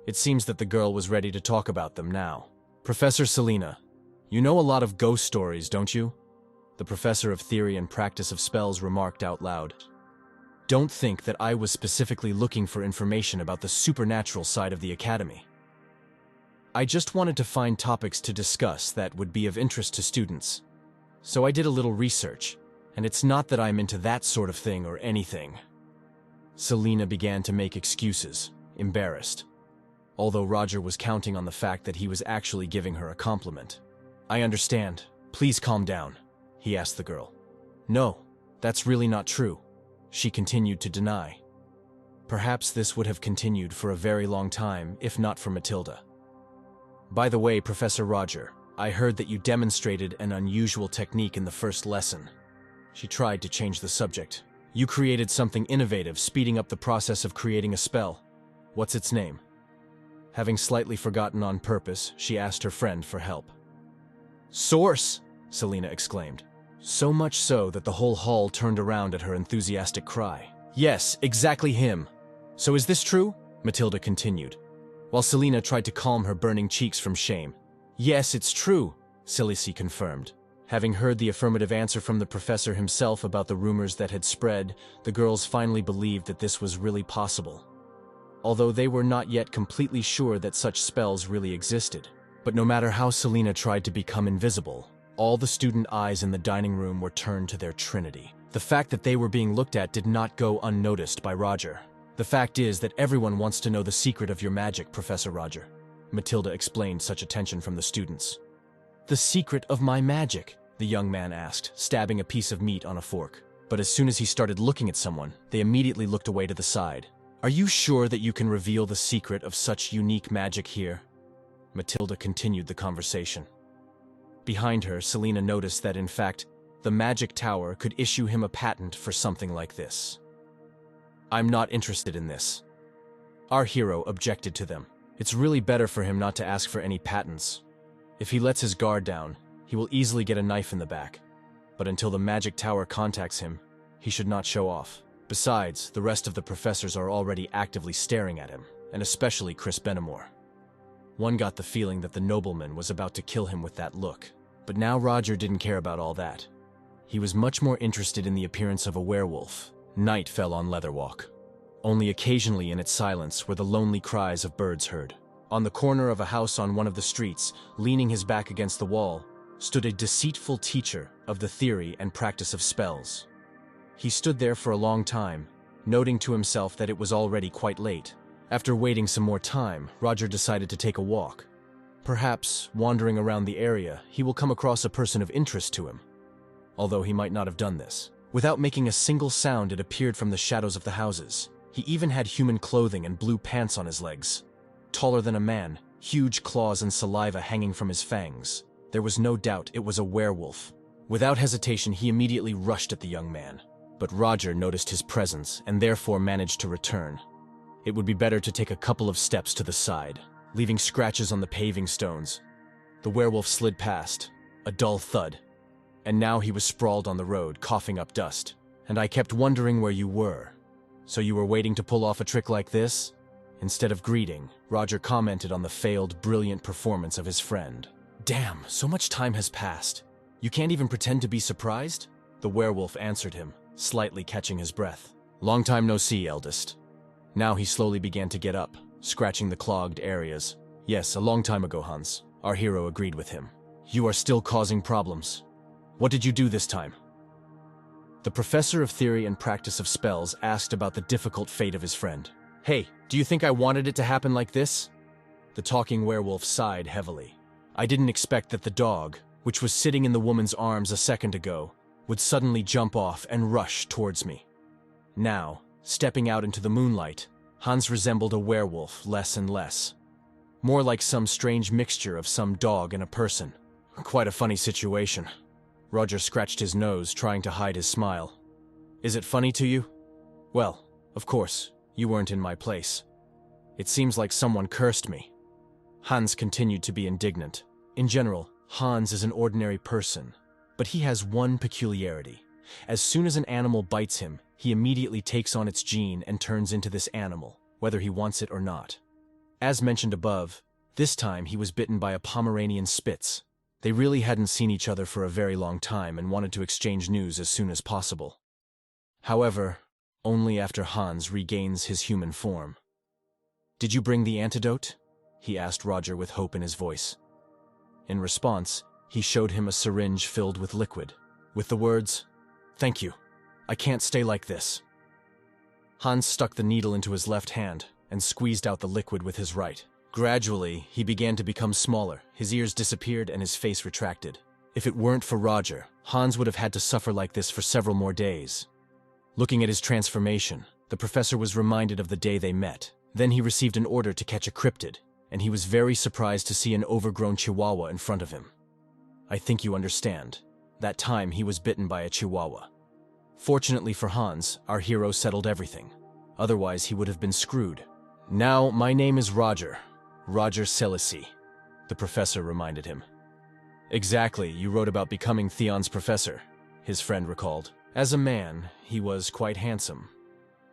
It seems that the girl was ready to talk about them now. "Professor Selina, you know a lot of ghost stories, don't you?" The professor of theory and practice of spells remarked out loud. "Don't think that I was specifically looking for information about the supernatural side of the academy. I just wanted to find topics to discuss that would be of interest to students. So I did a little research, and it's not that I'm into that sort of thing or anything." Selina began to make excuses, embarrassed, although Roger was counting on the fact that he was actually giving her a compliment. "I understand. Please calm down," he asked the girl. "No, that's really not true," she continued to deny. Perhaps this would have continued for a very long time, if not for Matilda. "By the way, Professor Roger, I heard that you demonstrated an unusual technique in the first lesson." She tried to change the subject. "You created something innovative, speeding up the process of creating a spell. What's its name?" Having slightly forgotten on purpose, she asked her friend for help. "Source!" Selina exclaimed. So much so that the whole hall turned around at her enthusiastic cry. "Yes, exactly him. So is this true?" Matilda continued, while Selina tried to calm her burning cheeks from shame. "Yes, it's true," Silici confirmed. Having heard the affirmative answer from the professor himself about the rumors that had spread, the girls finally believed that this was really possible, although they were not yet completely sure that such spells really existed. But no matter how Selina tried to become invisible, all the student eyes in the dining room were turned to their trinity. The fact that they were being looked at did not go unnoticed by Roger. "The fact is that everyone wants to know the secret of your magic, Professor Roger." Matilda explained such attention from the students. "The secret of my magic?" the young man asked, stabbing a piece of meat on a fork. But as soon as he started looking at someone, they immediately looked away to the side. "Are you sure that you can reveal the secret of such unique magic here?" Matilda continued the conversation. Behind her, Selina noticed that, in fact, the magic tower could issue him a patent for something like this. "I'm not interested in this." Our hero objected to them. It's really better for him not to ask for any patents. If he lets his guard down, he will easily get a knife in the back. But until the magic tower contacts him, he should not show off. Besides, the rest of the professors are already actively staring at him, and especially Chris Benamor. One got the feeling that the nobleman was about to kill him with that look. But now Roger didn't care about all that. He was much more interested in the appearance of a werewolf. Night fell on Leatherwalk. Only occasionally in its silence were the lonely cries of birds heard. On the corner of a house on one of the streets, leaning his back against the wall, stood a deceitful teacher of the theory and practice of spells. He stood there for a long time, noting to himself that it was already quite late. After waiting some more time, Roger decided to take a walk. Perhaps, wandering around the area, he will come across a person of interest to him. Although he might not have done this. Without making a single sound, it appeared from the shadows of the houses. He even had human clothing and blue pants on his legs. Taller than a man, huge claws and saliva hanging from his fangs. There was no doubt it was a werewolf. Without hesitation, he immediately rushed at the young man. But Roger noticed his presence and therefore managed to return. It would be better to take a couple of steps to the side, leaving scratches on the paving stones. The werewolf slid past, a dull thud, and now he was sprawled on the road, coughing up dust. "And I kept wondering where you were. So you were waiting to pull off a trick like this?" Instead of greeting, Roger commented on the failed, brilliant performance of his friend. "Damn, so much time has passed. You can't even pretend to be surprised?" The werewolf answered him. slightly catching his breath. Long time no see, eldest. Now he slowly began to get up, scratching the clogged areas. Yes, a long time ago, Hans. Our hero agreed with him. You are still causing problems. What did you do this time? The professor of theory and practice of spells asked about the difficult fate of his friend. Hey, do you think I wanted it to happen like this? The talking werewolf sighed heavily. I didn't expect that the dog, which was sitting in the woman's arms a second ago, would suddenly jump off and rush towards me. Now, stepping out into the moonlight, Hans resembled a werewolf less and less. More like some strange mixture of some dog and a person. Quite a funny situation. Roger scratched his nose, trying to hide his smile. Is it funny to you? Well, of course, you weren't in my place. It seems like someone cursed me. Hans continued to be indignant. In general, Hans is an ordinary person, but he has one peculiarity. As soon as an animal bites him, he immediately takes on its gene and turns into this animal, whether he wants it or not. As mentioned above, this time he was bitten by a Pomeranian Spitz. They really hadn't seen each other for a very long time and wanted to exchange news as soon as possible. However, only after Hans regains his human form. Did you bring the antidote? He asked Roger with hope in his voice. In response, he showed him a syringe filled with liquid, with the words, "Thank you. I can't stay like this." Hans stuck the needle into his left hand and squeezed out the liquid with his right. Gradually, he began to become smaller, his ears disappeared and his face retracted. If it weren't for Roger, Hans would have had to suffer like this for several more days. Looking at his transformation, the professor was reminded of the day they met. Then he received an order to catch a cryptid, and he was very surprised to see an overgrown chihuahua in front of him. I think you understand. That time he was bitten by a chihuahua. Fortunately for Hans, our hero settled everything. Otherwise, he would have been screwed. Now, my name is Roger. Roger Selassie, the professor reminded him. Exactly, you wrote about becoming Theon's professor, his friend recalled. As a man, he was quite handsome.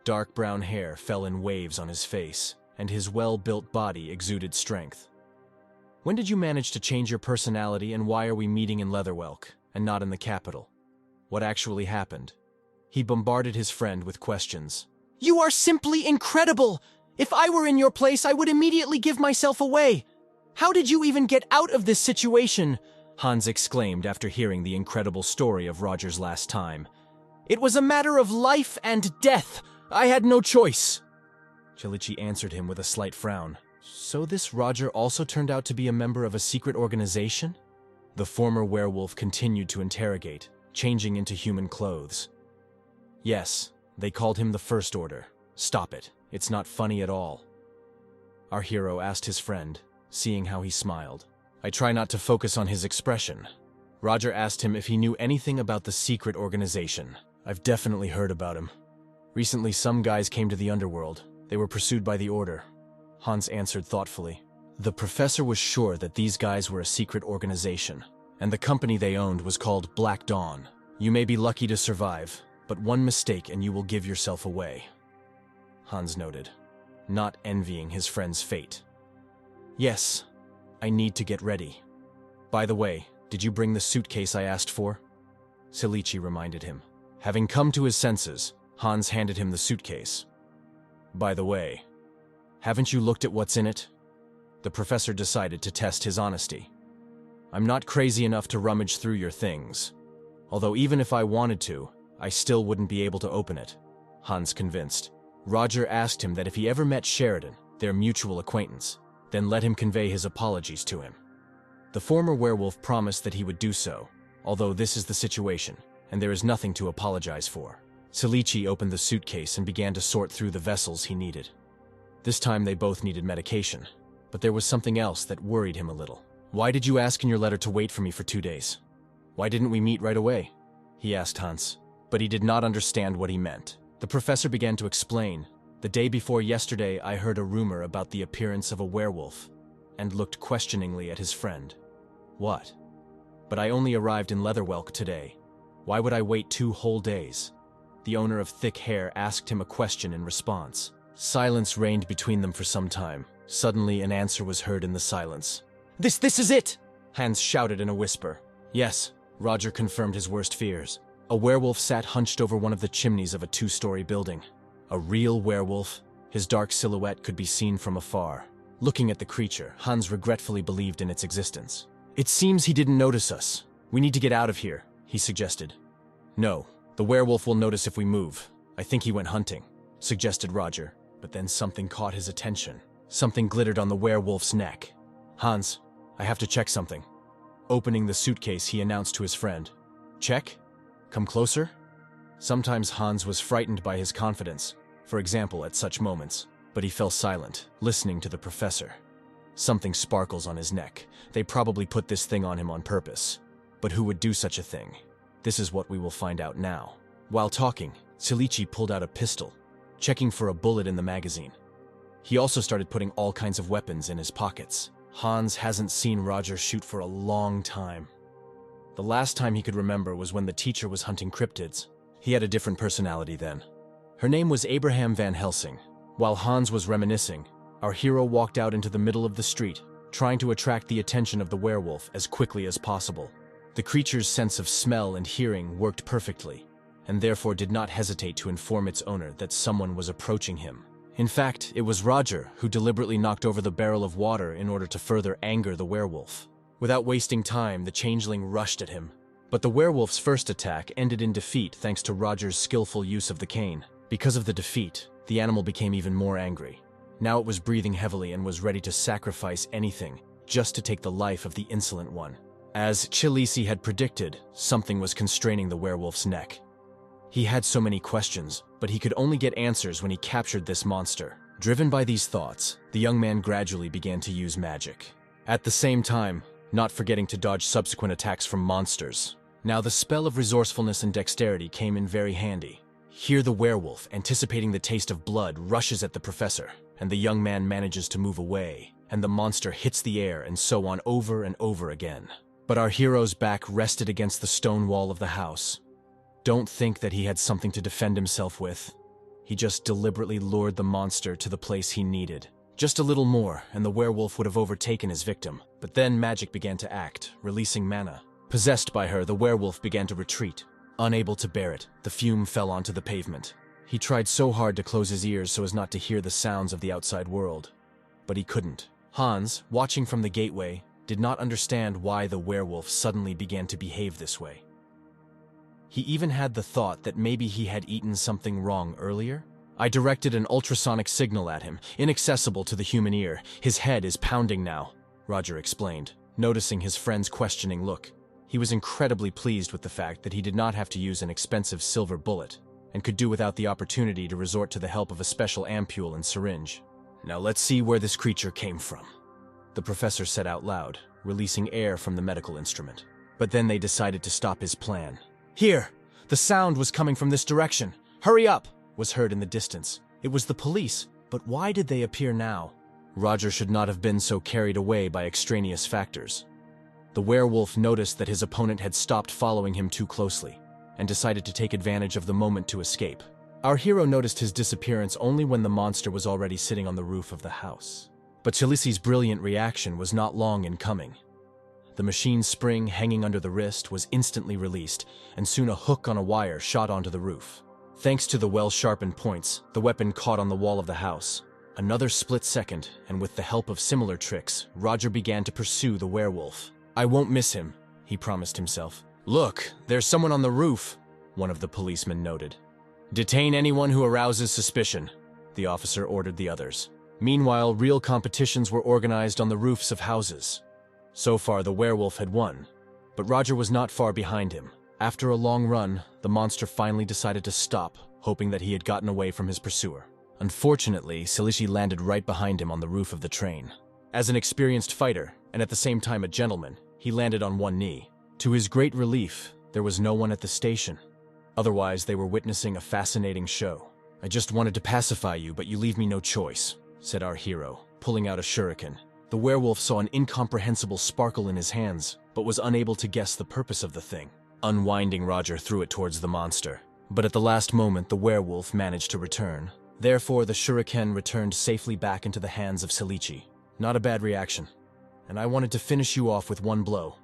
Dark brown hair fell in waves on his face, and his well-built body exuded strength. When did you manage to change your personality, and why are we meeting in Leatherwelk, and not in the capital? What actually happened? He bombarded his friend with questions. You are simply incredible! If I were in your place, I would immediately give myself away. How did you even get out of this situation? Hans exclaimed after hearing the incredible story of Roger's last time. It was a matter of life and death. I had no choice. Chilichi answered him with a slight frown. So this Roger also turned out to be a member of a secret organization? The former werewolf continued to interrogate, changing into human clothes. Yes, they called him the First Order. Stop it. It's not funny at all. Our hero asked his friend, seeing how he smiled. I try not to focus on his expression. Roger asked him if he knew anything about the secret organization. I've definitely heard about him. Recently, some guys came to the underworld. They were pursued by the Order. Hans answered thoughtfully. The professor was sure that these guys were a secret organization, and the company they owned was called Black Dawn. You may be lucky to survive, but one mistake and you will give yourself away. Hans noted, not envying his friend's fate. Yes, I need to get ready. By the way, did you bring the suitcase I asked for? Silichi reminded him. Having come to his senses, Hans handed him the suitcase. By the way, haven't you looked at what's in it? The professor decided to test his honesty. I'm not crazy enough to rummage through your things. Although even if I wanted to, I still wouldn't be able to open it. Hans convinced. Roger asked him that if he ever met Sheridan, their mutual acquaintance, then let him convey his apologies to him. The former werewolf promised that he would do so, although this is the situation, and there is nothing to apologize for. Silichi opened the suitcase and began to sort through the vessels he needed. This time they both needed medication, but there was something else that worried him a little. Why did you ask in your letter to wait for me for 2 days? Why didn't we meet right away? He asked Hans, but he did not understand what he meant. The professor began to explain. The day before yesterday, I heard a rumor about the appearance of a werewolf, and looked questioningly at his friend. What? But I only arrived in Leatherwelk today. Why would I wait 2 whole days? The owner of thick hair asked him a question in response. Silence reigned between them for some time. Suddenly, an answer was heard in the silence. This is it! Hans shouted in a whisper. Yes, Roger confirmed his worst fears. A werewolf sat hunched over one of the chimneys of a two-story building. A real werewolf. His dark silhouette could be seen from afar. Looking at the creature, Hans regretfully believed in its existence. "It seems he didn't notice us. We need to get out of here," he suggested. "No, the werewolf will notice if we move. I think he went hunting," suggested Roger. But then something caught his attention. Something glittered on the werewolf's neck. "Hans, I have to check something." Opening the suitcase, he announced to his friend. "Check? Come closer?" Sometimes Hans was frightened by his confidence, for example at such moments, but he fell silent, listening to the professor. Something sparkles on his neck. They probably put this thing on him on purpose. But who would do such a thing? This is what we will find out now. While talking, Silichi pulled out a pistol, checking for a bullet in the magazine. He also started putting all kinds of weapons in his pockets. Hans hasn't seen Roger shoot for a long time. The last time he could remember was when the teacher was hunting cryptids. He had a different personality then. Her name was Abraham Van Helsing. While Hans was reminiscing, our hero walked out into the middle of the street, trying to attract the attention of the werewolf as quickly as possible. The creature's sense of smell and hearing worked perfectly, and therefore did not hesitate to inform its owner that someone was approaching him. In fact, it was Roger who deliberately knocked over the barrel of water in order to further anger the werewolf. Without wasting time, the changeling rushed at him. But the werewolf's first attack ended in defeat thanks to Roger's skillful use of the cane. Because of the defeat, the animal became even more angry. Now it was breathing heavily and was ready to sacrifice anything just to take the life of the insolent one. As Chilisi had predicted, something was constraining the werewolf's neck. He had so many questions, but he could only get answers when he captured this monster. Driven by these thoughts, the young man gradually began to use magic. At the same time, not forgetting to dodge subsequent attacks from monsters. Now the spell of resourcefulness and dexterity came in very handy. Here the werewolf, anticipating the taste of blood, rushes at the professor, and the young man manages to move away, and the monster hits the air and so on over and over again. But our hero's back rested against the stone wall of the house. Don't think that he had something to defend himself with. He just deliberately lured the monster to the place he needed. Just a little more, and the werewolf would have overtaken his victim. But then magic began to act, releasing mana. Possessed by her, the werewolf began to retreat. Unable to bear it, the fume fell onto the pavement. He tried so hard to close his ears so as not to hear the sounds of the outside world. But he couldn't. Hans, watching from the gateway, did not understand why the werewolf suddenly began to behave this way. He even had the thought that maybe he had eaten something wrong earlier. I directed an ultrasonic signal at him, inaccessible to the human ear. His head is pounding now, Roger explained, noticing his friend's questioning look. He was incredibly pleased with the fact that he did not have to use an expensive silver bullet, and could do without the opportunity to resort to the help of a special ampule and syringe. Now let's see where this creature came from, the professor said out loud, releasing air from the medical instrument. But then they decided to stop his plan. "Here! The sound was coming from this direction! Hurry up!" was heard in the distance. It was the police, but why did they appear now? Roger should not have been so carried away by extraneous factors. The werewolf noticed that his opponent had stopped following him too closely, and decided to take advantage of the moment to escape. Our hero noticed his disappearance only when the monster was already sitting on the roof of the house. But Chalisi's brilliant reaction was not long in coming. The machine spring hanging under the wrist was instantly released, and soon a hook on a wire shot onto the roof. Thanks to the well-sharpened points, the weapon caught on the wall of the house. Another split second, and with the help of similar tricks, Roger began to pursue the werewolf. "I won't miss him," he promised himself. "Look, there's someone on the roof," one of the policemen noted. "Detain anyone who arouses suspicion," the officer ordered the others. Meanwhile, real competitions were organized on the roofs of houses. So far, the werewolf had won, but Roger was not far behind him. After a long run, the monster finally decided to stop, hoping that he had gotten away from his pursuer. Unfortunately, Silishi landed right behind him on the roof of the train. As an experienced fighter, and at the same time a gentleman, he landed on one knee. To his great relief, there was no one at the station. Otherwise, they were witnessing a fascinating show. "I just wanted to pacify you, but you leave me no choice," said our hero, pulling out a shuriken. The werewolf saw an incomprehensible sparkle in his hands, but was unable to guess the purpose of the thing. Unwinding, Roger threw it towards the monster. But at the last moment, the werewolf managed to return. Therefore, the shuriken returned safely back into the hands of Silichi. "Not a bad reaction. And I wanted to finish you off with one blow,"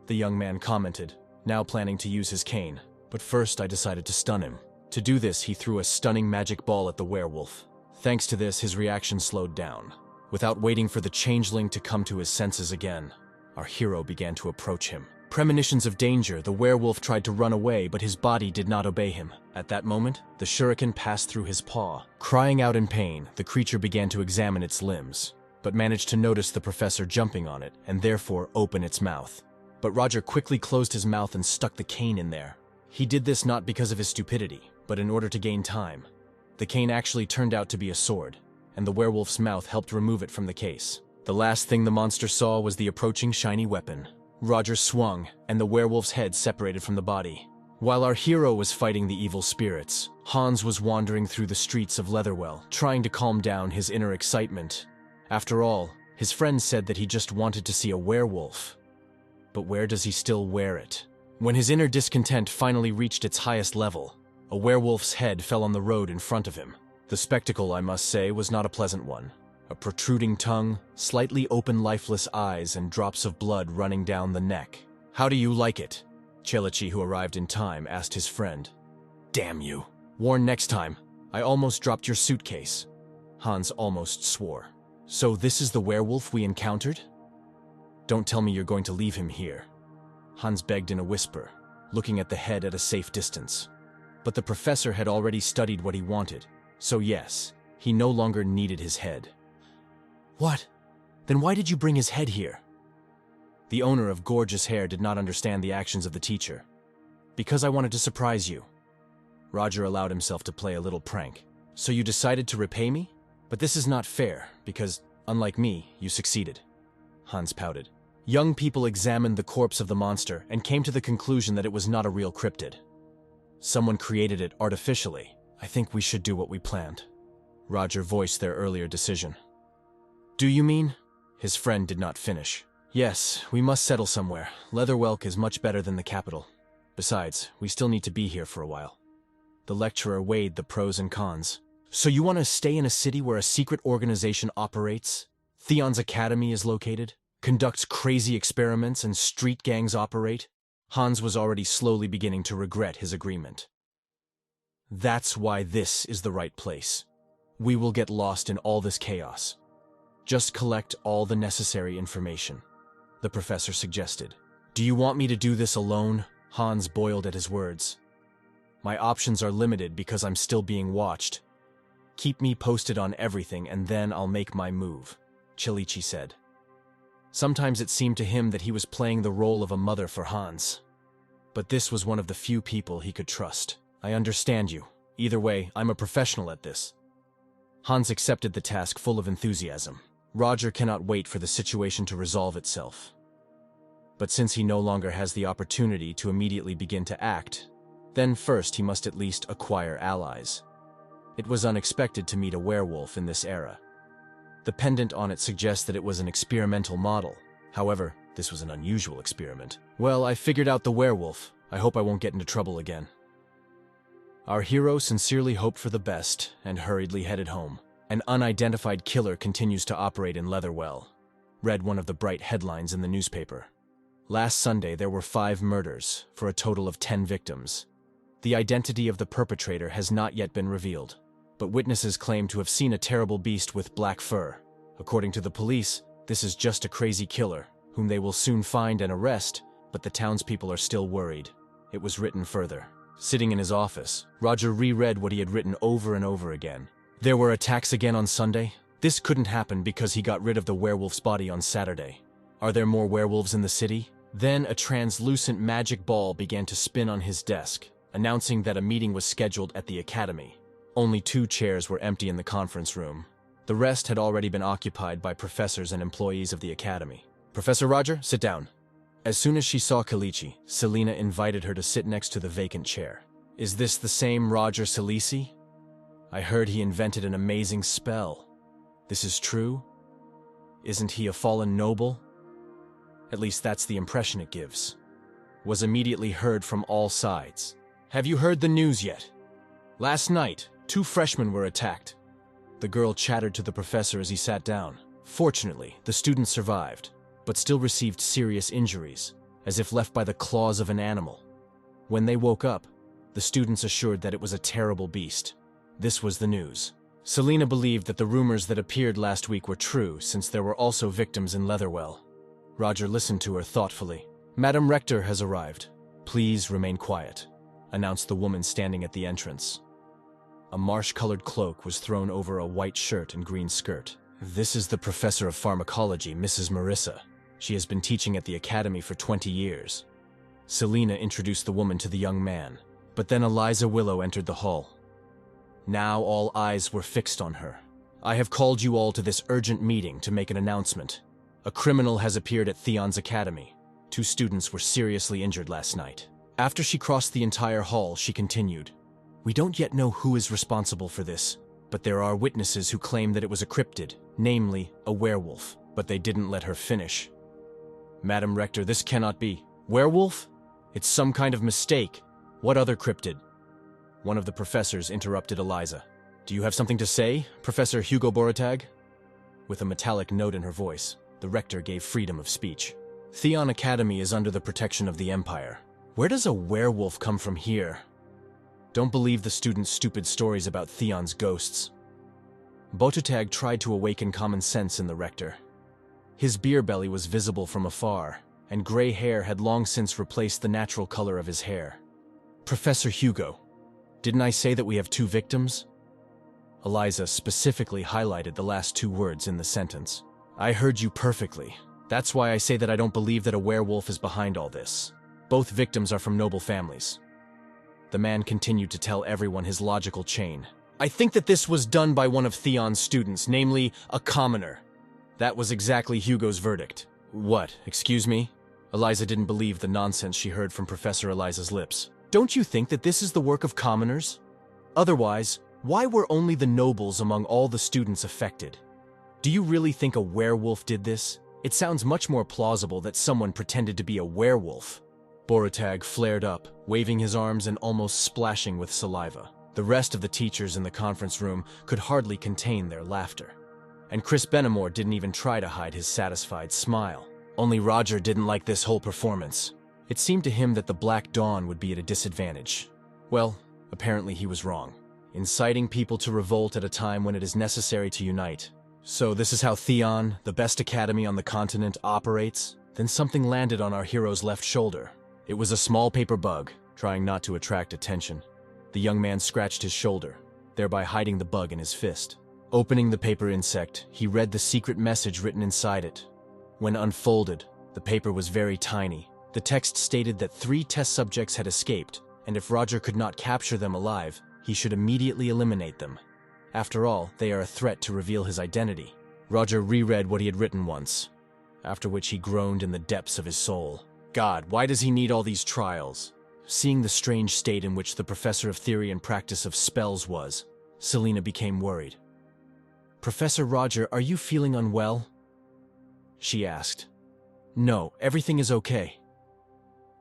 the young man commented, now planning to use his cane. But first I decided to stun him. To do this, he threw a stunning magic ball at the werewolf. Thanks to this, his reaction slowed down. Without waiting for the changeling to come to his senses again, our hero began to approach him. Premonitions of danger, the werewolf tried to run away, but his body did not obey him. At that moment, the shuriken passed through his paw. Crying out in pain, the creature began to examine its limbs, but managed to notice the professor jumping on it, and therefore open its mouth. But Roger quickly closed his mouth and stuck the cane in there. He did this not because of his stupidity, but in order to gain time. The cane actually turned out to be a sword, and the werewolf's mouth helped remove it from the case. The last thing the monster saw was the approaching shiny weapon. Roger swung, and the werewolf's head separated from the body. While our hero was fighting the evil spirits, Hans was wandering through the streets of Leatherwell, trying to calm down his inner excitement. After all, his friend said that he just wanted to see a werewolf. But where does he still wear it? When his inner discontent finally reached its highest level, a werewolf's head fell on the road in front of him. The spectacle, I must say, was not a pleasant one. A protruding tongue, slightly open lifeless eyes, and drops of blood running down the neck. "How do you like it?" Chelichi, who arrived in time, asked his friend. "Damn you. Warn next time. I almost dropped your suitcase." Hans almost swore. "So this is the werewolf we encountered? Don't tell me you're going to leave him here." Hans begged in a whisper, looking at the head at a safe distance. But the professor had already studied what he wanted, so yes, he no longer needed his head. "What? Then why did you bring his head here?" The owner of gorgeous hair did not understand the actions of the teacher. "Because I wanted to surprise you." Roger allowed himself to play a little prank. "So you decided to repay me? But this is not fair, because, unlike me, you succeeded." Hans pouted. Young people examined the corpse of the monster and came to the conclusion that it was not a real cryptid. Someone created it artificially. "I think we should do what we planned." Roger voiced their earlier decision. "Do you mean?" His friend did not finish. "Yes, we must settle somewhere. Leatherwelk is much better than the capital. Besides, we still need to be here for a while." The lecturer weighed the pros and cons. "So you want to stay in a city where a secret organization operates? Theon's Academy is located, conducts crazy experiments, and street gangs operate?" Hans was already slowly beginning to regret his agreement. "That's why this is the right place. We will get lost in all this chaos. Just collect all the necessary information," the professor suggested. "Do you want me to do this alone?" Hans boiled at his words. "My options are limited because I'm still being watched. Keep me posted on everything and then I'll make my move," Chelichi said. Sometimes it seemed to him that he was playing the role of a mother for Hans. But this was one of the few people he could trust. "I understand you. Either way, I'm a professional at this." Hans accepted the task full of enthusiasm. Roger cannot wait for the situation to resolve itself. But since he no longer has the opportunity to immediately begin to act, then first he must at least acquire allies. It was unexpected to meet a werewolf in this era. The pendant on it suggests that it was an experimental model. However, this was an unusual experiment. "Well, I figured out the werewolf. I hope I won't get into trouble again." Our hero sincerely hoped for the best and hurriedly headed home. "An unidentified killer continues to operate in Leatherwell," read one of the bright headlines in the newspaper. Last Sunday, there were 5 murders, for a total of 10 victims. The identity of the perpetrator has not yet been revealed, but witnesses claim to have seen a terrible beast with black fur. According to the police, this is just a crazy killer, whom they will soon find and arrest, but the townspeople are still worried. It was written further. Sitting in his office, Roger reread what he had written over and over again. There were attacks again on Sunday. This couldn't happen because he got rid of the werewolf's body on Saturday. Are there more werewolves in the city? Then a translucent magic ball began to spin on his desk, announcing that a meeting was scheduled at the academy. Only 2 chairs were empty in the conference room. The rest had already been occupied by professors and employees of the academy. "Professor Roger, sit down." As soon as she saw Kalichi, Selina invited her to sit next to the vacant chair. "Is this the same Roger Salisi? I heard he invented an amazing spell. This is true? Isn't he a fallen noble? At least that's the impression it gives." Was immediately heard from all sides. "Have you heard the news yet? Last night, 2 freshmen were attacked." The girl chattered to the professor as he sat down. Fortunately, the students survived, but still received serious injuries, as if left by the claws of an animal. When they woke up, The students assured that it was a terrible beast. This was the news. Selina believed that the rumors that appeared last week were true, since there were also victims in Leatherwell. Roger listened to her thoughtfully. "Madam Rector has arrived. Please remain quiet," announced the woman standing at the entrance. A marsh-colored cloak was thrown over a white shirt and green skirt. "This is the professor of pharmacology, Mrs. Marissa. She has been teaching at the academy for 20 years. Selina introduced the woman to the young man, but then Eliza Willow entered the hall. Now all eyes were fixed on her. "I have called you all to this urgent meeting to make an announcement. A criminal has appeared at Theon's academy. 2 students were seriously injured last night." After she crossed the entire hall, she continued, "We don't yet know who is responsible for this, but there are witnesses who claim that it was a cryptid, namely, a werewolf, but they didn't let her finish." "Madam Rector, this cannot be. Werewolf? It's some kind of mistake. What other cryptid?" One of the professors interrupted Eliza. "Do you have something to say, Professor Hugo Borotag?" With a metallic note in her voice, the rector gave freedom of speech. "Theon Academy is under the protection of the Empire. Where does a werewolf come from here? Don't believe the students' stupid stories about Theon's ghosts." Borotag tried to awaken common sense in the rector. His beer belly was visible from afar, and gray hair had long since replaced the natural color of his hair. "Professor Hugo, didn't I say that we have 2 victims?" Eliza specifically highlighted the last 2 words in the sentence. "I heard you perfectly. That's why I say that I don't believe that a werewolf is behind all this. Both victims are from noble families." The man continued to tell everyone his logical chain. "I think that this was done by one of Theon's students, namely, a commoner." That was exactly Hugo's verdict. "What, excuse me?" Eliza didn't believe the nonsense she heard from Professor Eliza's lips. "Don't you think that this is the work of commoners? Otherwise, why were only the nobles among all the students affected? Do you really think a werewolf did this? It sounds much more plausible that someone pretended to be a werewolf." Borotag flared up, waving his arms and almost splashing with saliva. The rest of the teachers in the conference room could hardly contain their laughter. And Chris Benamor didn't even try to hide his satisfied smile. Only Roger didn't like this whole performance. It seemed to him that the Black Dawn would be at a disadvantage. Well, apparently he was wrong. Inciting people to revolt at a time when it is necessary to unite. So this is how Theon, the best academy on the continent, operates? Then something landed on our hero's left shoulder. It was a small paper bug, trying not to attract attention. The young man scratched his shoulder, thereby hiding the bug in his fist. Opening the paper insect, he read the secret message written inside it. When unfolded, the paper was very tiny. The text stated that 3 test subjects had escaped, and if Roger could not capture them alive, he should immediately eliminate them. After all, they are a threat to reveal his identity. Roger reread what he had written once, after which he groaned in the depths of his soul. God, why does he need all these trials? Seeing the strange state in which the professor of theory and practice of spells was, Selina became worried. "Professor Roger, are you feeling unwell?" she asked. "No, everything is okay."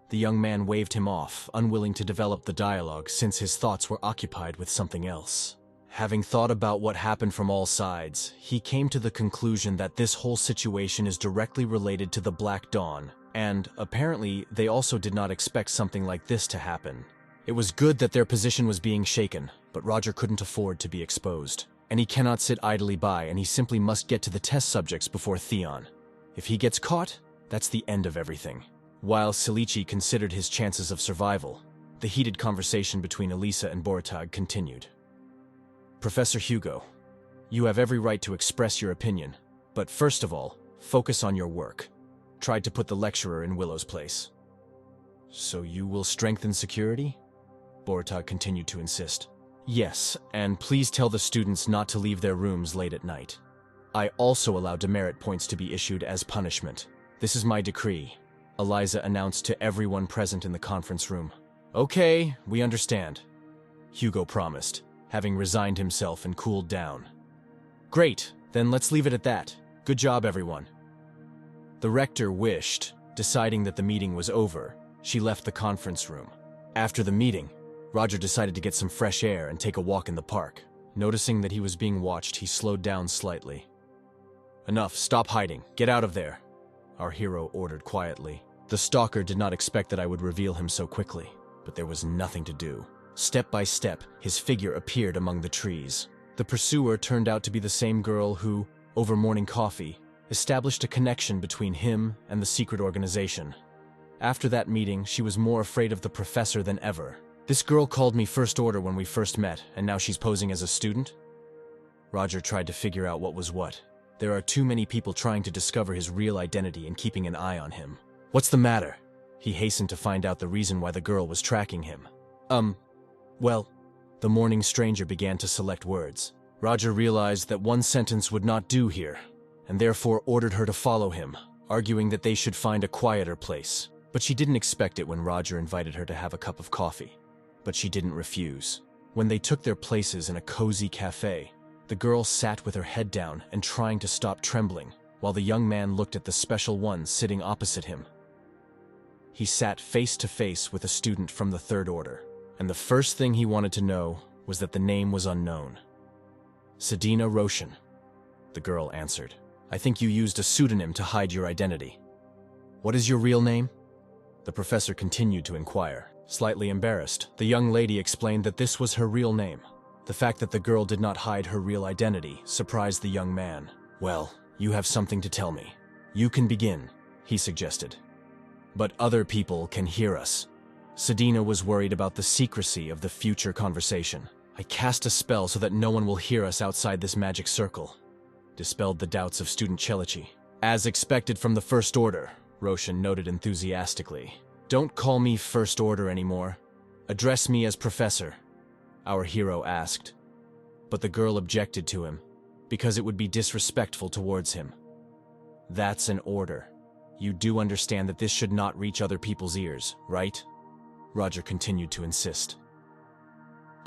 The young man waved him off, unwilling to develop the dialogue since his thoughts were occupied with something else. Having thought about what happened from all sides, he came to the conclusion that this whole situation is directly related to the Black Dawn, and apparently they also did not expect something like this to happen. It was good that their position was being shaken, but Roger couldn't afford to be exposed. And he cannot sit idly by, and he simply must get to the test subjects before Theon. If he gets caught, that's the end of everything. While Silici considered his chances of survival, the heated conversation between Elisa and Borotag continued. "Professor Hugo, you have every right to express your opinion, but first of all, focus on your work." Tried to put the lecturer in Willow's place. "So you will strengthen security?" Borotag continued to insist. "Yes, and please tell the students not to leave their rooms late at night. I also allow demerit points to be issued as punishment. This is my decree," Eliza announced to everyone present in the conference room. "Okay, we understand," Hugo promised, having resigned himself and cooled down. "Great, then let's leave it at that. Good job, everyone." The rector wished, deciding that the meeting was over, she left the conference room. After the meeting, Roger decided to get some fresh air and take a walk in the park. Noticing that he was being watched, he slowed down slightly. "Enough, stop hiding. Get out of there," our hero ordered quietly. The stalker did not expect that I would reveal him so quickly, but there was nothing to do. Step by step, his figure appeared among the trees. The pursuer turned out to be the same girl who, over morning coffee, established a connection between him and the secret organization. After that meeting, she was more afraid of the professor than ever. This girl called me First Order when we first met, and now she's posing as a student? Roger tried to figure out what was what. There are too many people trying to discover his real identity and keeping an eye on him. What's the matter? He hastened to find out the reason why the girl was tracking him. Well, the morning stranger began to select words. Roger realized that one sentence would not do here, and therefore ordered her to follow him, arguing that they should find a quieter place. But she didn't expect it when Roger invited her to have a cup of coffee. But she didn't refuse. When they took their places in a cozy cafe, the girl sat with her head down and trying to stop trembling, while the young man looked at the special one sitting opposite him. He sat face to face with a student from the Third Order, and the first thing he wanted to know was that the name was unknown. Sedina Roshan, the girl answered. I think you used a pseudonym to hide your identity. What is your real name? The professor continued to inquire. Slightly embarrassed, the young lady explained that this was her real name. The fact that the girl did not hide her real identity surprised the young man. Well, you have something to tell me. You can begin, he suggested. But other people can hear us. Sedina was worried about the secrecy of the future conversation. I cast a spell so that no one will hear us outside this magic circle. Dispelled the doubts of student Chelichi. As expected from the First Order, Roshan noted enthusiastically. Don't call me First Order anymore. Address me as Professor, our hero asked. But the girl objected to him, because it would be disrespectful towards him. That's an order. You do understand that this should not reach other people's ears, right? Roger continued to insist.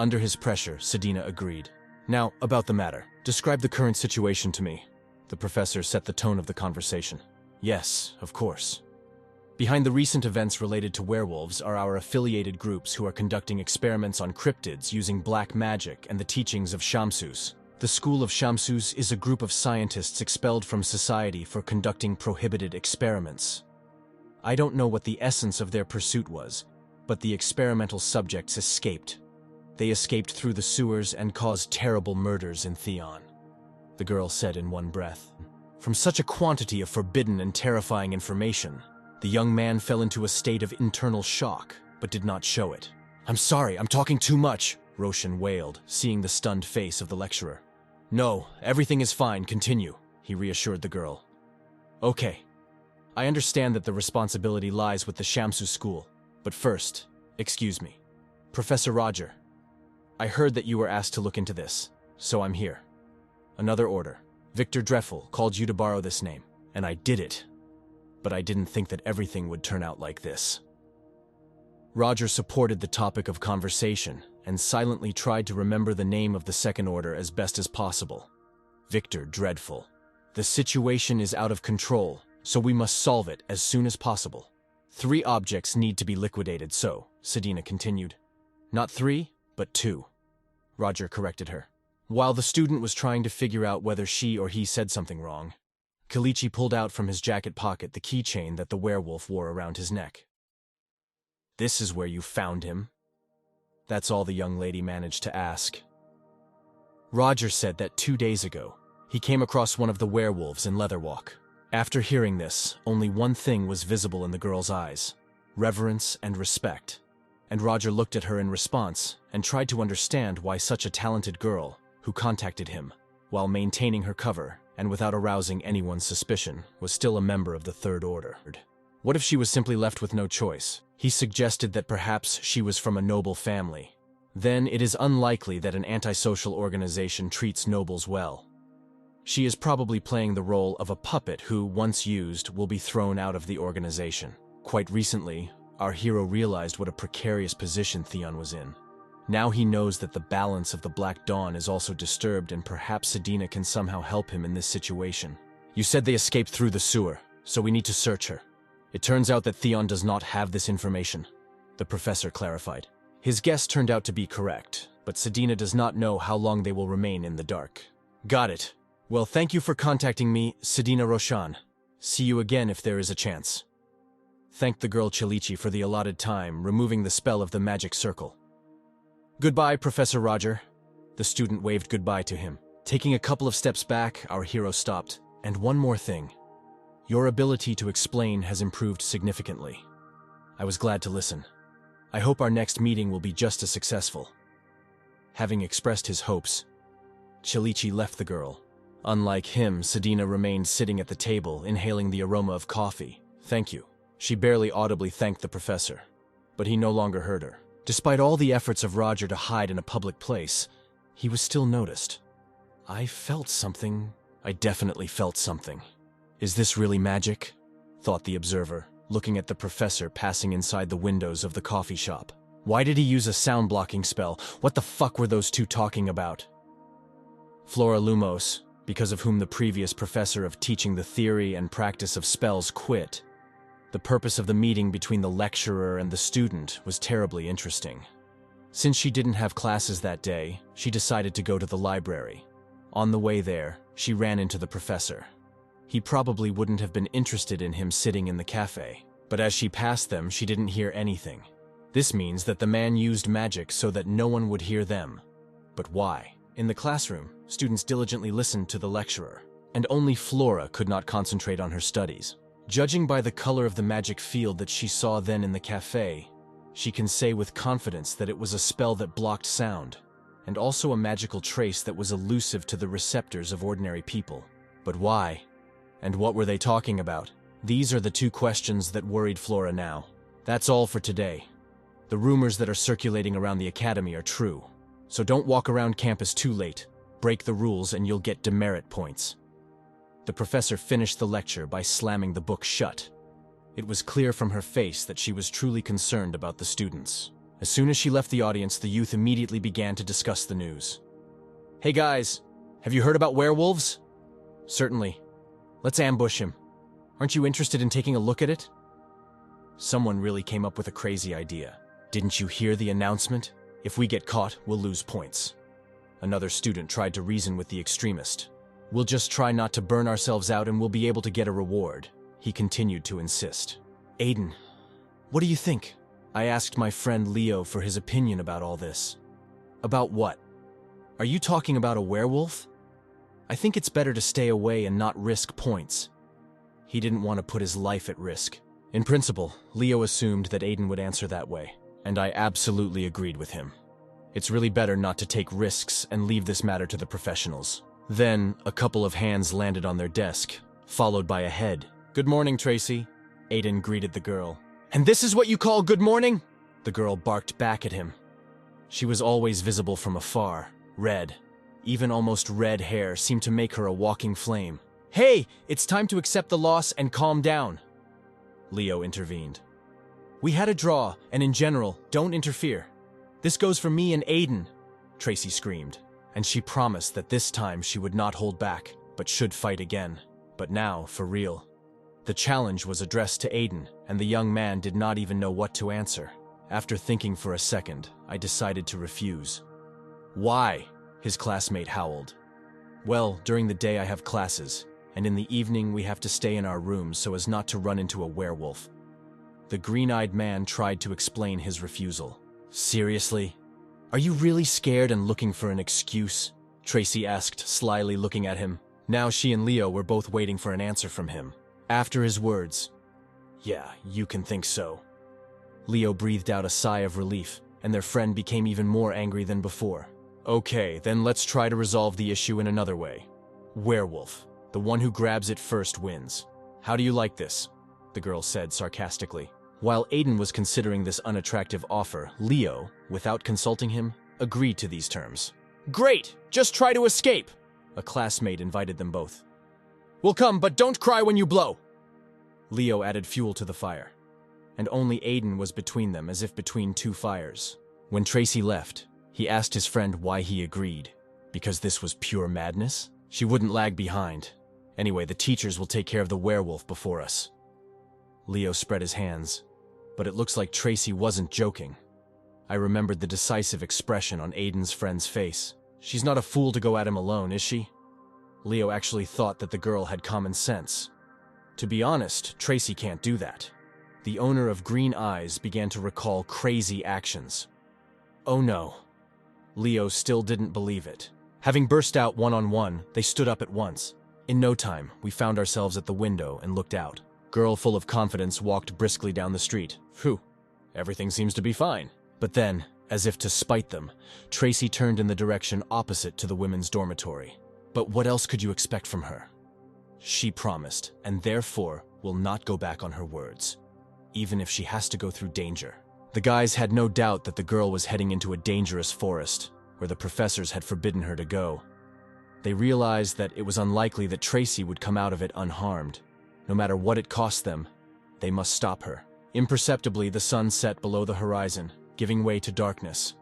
Under his pressure, Sedina agreed. Now, about the matter. Describe the current situation to me. The professor set the tone of the conversation. Yes, of course. Behind the recent events related to werewolves are our affiliated groups who are conducting experiments on cryptids using black magic and the teachings of Shamsus. The School of Shamsus is a group of scientists expelled from society for conducting prohibited experiments. I don't know what the essence of their pursuit was, but the experimental subjects escaped. They escaped through the sewers and caused terrible murders in Theon, the girl said in one breath. From such a quantity of forbidden and terrifying information, the young man fell into a state of internal shock, but did not show it. I'm sorry, I'm talking too much, Roshan wailed, seeing the stunned face of the lecturer. No, everything is fine, continue, he reassured the girl. Okay. I understand that the responsibility lies with the Shamsu school, but first, excuse me. Professor Roger, I heard that you were asked to look into this, so I'm here. Another order. Victor Dreffel called you to borrow this name, and I did it. But I didn't think that everything would turn out like this. Roger supported the topic of conversation and silently tried to remember the name of the Second Order as best as possible. Victor Dreadful. The situation is out of control, so we must solve it as soon as possible. 3 objects need to be liquidated, so, Sedina continued. Not 3, but 2. Roger corrected her. While the student was trying to figure out whether she or he said something wrong, Kalichi pulled out from his jacket pocket the keychain that the werewolf wore around his neck. This is where you found him? That's all the young lady managed to ask. Roger said that 2 days ago, he came across one of the werewolves in Leatherwalk. After hearing this, only one thing was visible in the girl's eyes: reverence and respect. And Roger looked at her in response and tried to understand why such a talented girl, who contacted him, while maintaining her cover and without arousing anyone's suspicion, was still a member of the Third Order. What if she was simply left with no choice? He suggested that perhaps she was from a noble family. Then it is unlikely that an antisocial organization treats nobles well. She is probably playing the role of a puppet who, once used, will be thrown out of the organization. Quite recently, our hero realized what a precarious position Theon was in. Now he knows that the balance of the Black Dawn is also disturbed, and perhaps Sedina can somehow help him in this situation. You said they escaped through the sewer, so we need to search her. It turns out that Theon does not have this information, the professor clarified. His guess turned out to be correct, but Sedina does not know how long they will remain in the dark. Got it. Well, thank you for contacting me, Sedina Roshan. See you again if there is a chance. Thanked the girl Chelichi for the allotted time, removing the spell of the magic circle. Goodbye, Professor Roger. The student waved goodbye to him. Taking a couple of steps back, our hero stopped. And one more thing. Your ability to explain has improved significantly. I was glad to listen. I hope our next meeting will be just as successful. Having expressed his hopes, Chilichi left the girl. Unlike him, Sedina remained sitting at the table, inhaling the aroma of coffee. Thank you. She barely audibly thanked the professor, but he no longer heard her. Despite all the efforts of Roger to hide in a public place, he was still noticed. I felt something. I definitely felt something. Is this really magic? Thought the observer, looking at the professor passing inside the windows of the coffee shop. Why did he use a sound-blocking spell? What the fuck were those two talking about? Flora Lumos, because of whom the previous professor of teaching the theory and practice of spells quit. The purpose of the meeting between the lecturer and the student was terribly interesting. Since she didn't have classes that day, she decided to go to the library. On the way there, she ran into the professor. He probably wouldn't have been interested in him sitting in the cafe, but as she passed them, she didn't hear anything. This means that the man used magic so that no one would hear them. But why? In the classroom, students diligently listened to the lecturer, and only Flora could not concentrate on her studies. Judging by the color of the magic field that she saw then in the cafe, she can say with confidence that it was a spell that blocked sound, and also a magical trace that was elusive to the receptors of ordinary people. But why? And what were they talking about? These are the two questions that worried Flora now. That's all for today. The rumors that are circulating around the academy are true, so don't walk around campus too late. Break the rules and you'll get demerit points. The professor finished the lecture by slamming the book shut. It was clear from her face that she was truly concerned about the students. As soon as she left the audience, the youth immediately began to discuss the news. Hey guys, have you heard about werewolves? Certainly. Let's ambush him. Aren't you interested in taking a look at it? Someone really came up with a crazy idea. Didn't you hear the announcement? If we get caught, we'll lose points. Another student tried to reason with the extremist. We'll just try not to burn ourselves out and we'll be able to get a reward. He continued to insist. Aiden, what do you think? I asked my friend Leo for his opinion about all this. About what? Are you talking about a werewolf? I think it's better to stay away and not risk points. He didn't want to put his life at risk. In principle, Leo assumed that Aiden would answer that way, and I absolutely agreed with him. It's really better not to take risks and leave this matter to the professionals. Then, a couple of hands landed on their desk, followed by a head. Good morning, Tracy, Aiden greeted the girl. And this is what you call good morning? The girl barked back at him. She was always visible from afar, red. Even almost red hair seemed to make her a walking flame. Hey, it's time to accept the loss and calm down, Leo intervened. We had a draw, and in general, don't interfere. This goes for me and Aiden, Tracy screamed. And she promised that this time she would not hold back, but should fight again. But now, for real. The challenge was addressed to Aiden, and the young man did not even know what to answer. After thinking for a second, I decided to refuse. Why? His classmate howled. Well, during the day I have classes, and in the evening we have to stay in our rooms so as not to run into a werewolf. The green-eyed man tried to explain his refusal. Seriously? Are you really scared and looking for an excuse? Tracy asked, slyly looking at him. Now she and Leo were both waiting for an answer from him. After his words, yeah, you can think so. Leo breathed out a sigh of relief, and their friend became even more angry than before. Okay, then let's try to resolve the issue in another way. Werewolf. The one who grabs it first wins. How do you like this? The girl said sarcastically. While Aiden was considering this unattractive offer, Leo, without consulting him, agreed to these terms. Great! Just try to escape! A classmate invited them both. We'll come, but don't cry when you blow! Leo added fuel to the fire, and only Aiden was between them, as if between two fires. When Tracy left, he asked his friend why he agreed. Because this was pure madness? She wouldn't lag behind. Anyway, the teachers will take care of the werewolf before us. Leo spread his hands, but it looks like Tracy wasn't joking. I remembered the decisive expression on Aiden's friend's face. She's not a fool to go at him alone, is she? Leo actually thought that the girl had common sense. To be honest, Tracy can't do that. The owner of green eyes began to recall crazy actions. Oh no. Leo still didn't believe it. Having burst out one-on-one, they stood up at once. In no time, we found ourselves at the window and looked out. Girl, full of confidence, walked briskly down the street. Phew, everything seems to be fine. But then, as if to spite them, Tracy turned in the direction opposite to the women's dormitory. But what else could you expect from her? She promised, and therefore will not go back on her words, even if she has to go through danger. The guys had no doubt that the girl was heading into a dangerous forest, where the professors had forbidden her to go. They realized that it was unlikely that Tracy would come out of it unharmed. No matter what it cost them, they must stop her. Imperceptibly, the sun set below the horizon, giving way to darkness.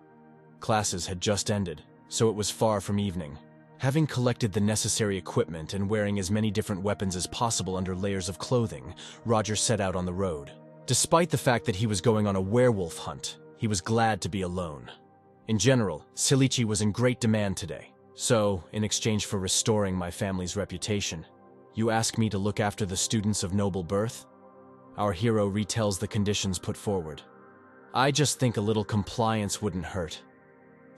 Classes had just ended, so it was far from evening. Having collected the necessary equipment and wearing as many different weapons as possible under layers of clothing, Roger set out on the road. Despite the fact that he was going on a werewolf hunt, he was glad to be alone. In general, Silichi was in great demand today. So, in exchange for restoring my family's reputation, you ask me to look after the students of noble birth? Our hero retells the conditions put forward. I just think a little compliance wouldn't hurt.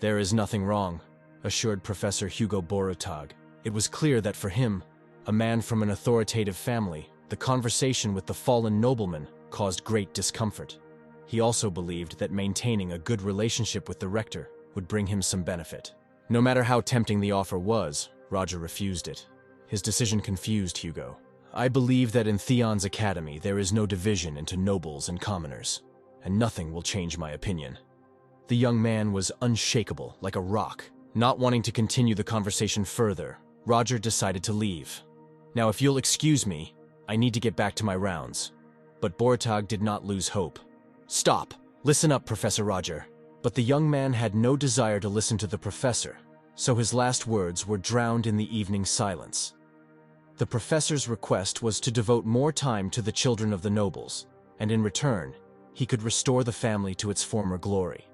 There is nothing wrong, assured Professor Hugo Borotag. It was clear that for him, a man from an authoritative family, the conversation with the fallen nobleman caused great discomfort. He also believed that maintaining a good relationship with the rector would bring him some benefit. No matter how tempting the offer was, Roger refused it. His decision confused Hugo. I believe that in Theon's academy there is no division into nobles and commoners, and nothing will change my opinion. The young man was unshakable, like a rock. Not wanting to continue the conversation further, Roger decided to leave. Now, if you'll excuse me, I need to get back to my rounds. But Bortag did not lose hope. Stop! Listen up, Professor Roger. But the young man had no desire to listen to the professor, so his last words were drowned in the evening silence. The professor's request was to devote more time to the children of the nobles, and in return, he could restore the family to its former glory.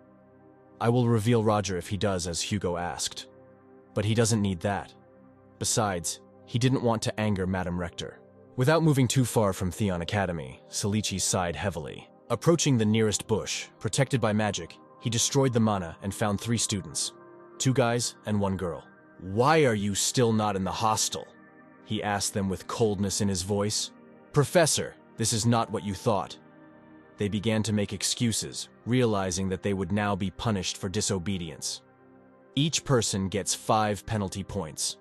I will reveal Roger if he does as Hugo asked. But he doesn't need that. Besides, he didn't want to anger Madam Rector. Without moving too far from Theon Academy, Silichi sighed heavily. Approaching the nearest bush, protected by magic, he destroyed the mana and found 3 students. 2 guys and 1 girl. Why are you still not in the hostel? He asked them with coldness in his voice. Professor, this is not what you thought. They began to make excuses, realizing that they would now be punished for disobedience. Each person gets 5 penalty points.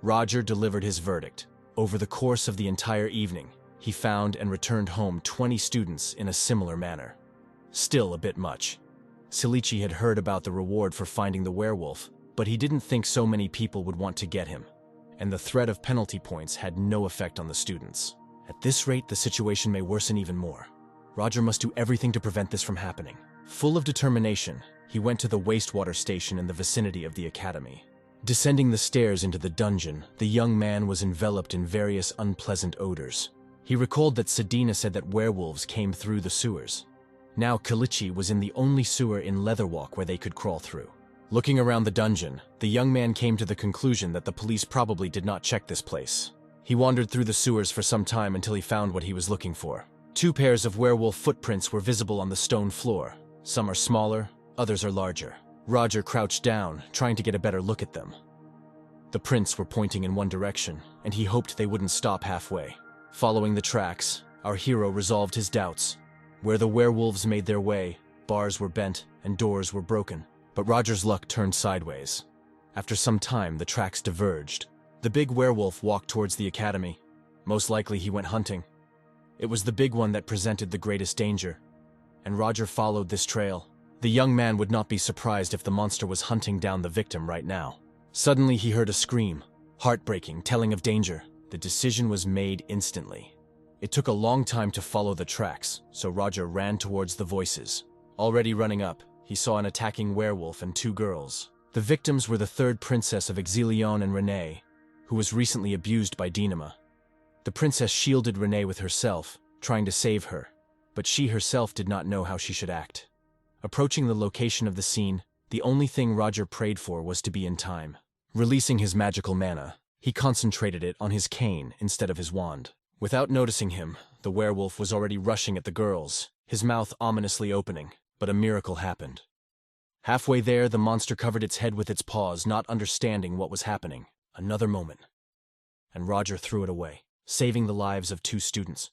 Roger delivered his verdict. Over the course of the entire evening, he found and returned home 20 students in a similar manner. Still a bit much. Silichi had heard about the reward for finding the werewolf, but he didn't think so many people would want to get him, and the threat of penalty points had no effect on the students. At this rate, the situation may worsen even more. Roger must do everything to prevent this from happening. Full of determination, he went to the wastewater station in the vicinity of the academy. Descending the stairs into the dungeon, the young man was enveloped in various unpleasant odors. He recalled that Sedina said that werewolves came through the sewers. Now Kalichi was in the only sewer in Leatherwalk where they could crawl through. Looking around the dungeon, the young man came to the conclusion that the police probably did not check this place. He wandered through the sewers for some time until he found what he was looking for. 2 pairs of werewolf footprints were visible on the stone floor. Some are smaller, others are larger. Roger crouched down, trying to get a better look at them. The prints were pointing in one direction, and he hoped they wouldn't stop halfway. Following the tracks, our hero resolved his doubts. Where the werewolves made their way, bars were bent and doors were broken. But Roger's luck turned sideways. After some time, the tracks diverged. The big werewolf walked towards the academy. Most likely he went hunting. It was the big one that presented the greatest danger, and Roger followed this trail. The young man would not be surprised if the monster was hunting down the victim right now. Suddenly he heard a scream, heartbreaking, telling of danger. The decision was made instantly. It took a long time to follow the tracks, so Roger ran towards the voices. Already running up, he saw an attacking werewolf and 2 girls. The victims were the 3rd princess of Exilion and Renee, who was recently abused by Dinama. The princess shielded Renee with herself, trying to save her, but she herself did not know how she should act. Approaching the location of the scene, the only thing Roger prayed for was to be in time. Releasing his magical mana, he concentrated it on his cane instead of his wand. Without noticing him, the werewolf was already rushing at the girls, his mouth ominously opening, but a miracle happened. Halfway there, the monster covered its head with its paws, not understanding what was happening. Another moment, and Roger threw it away, saving the lives of 2 students.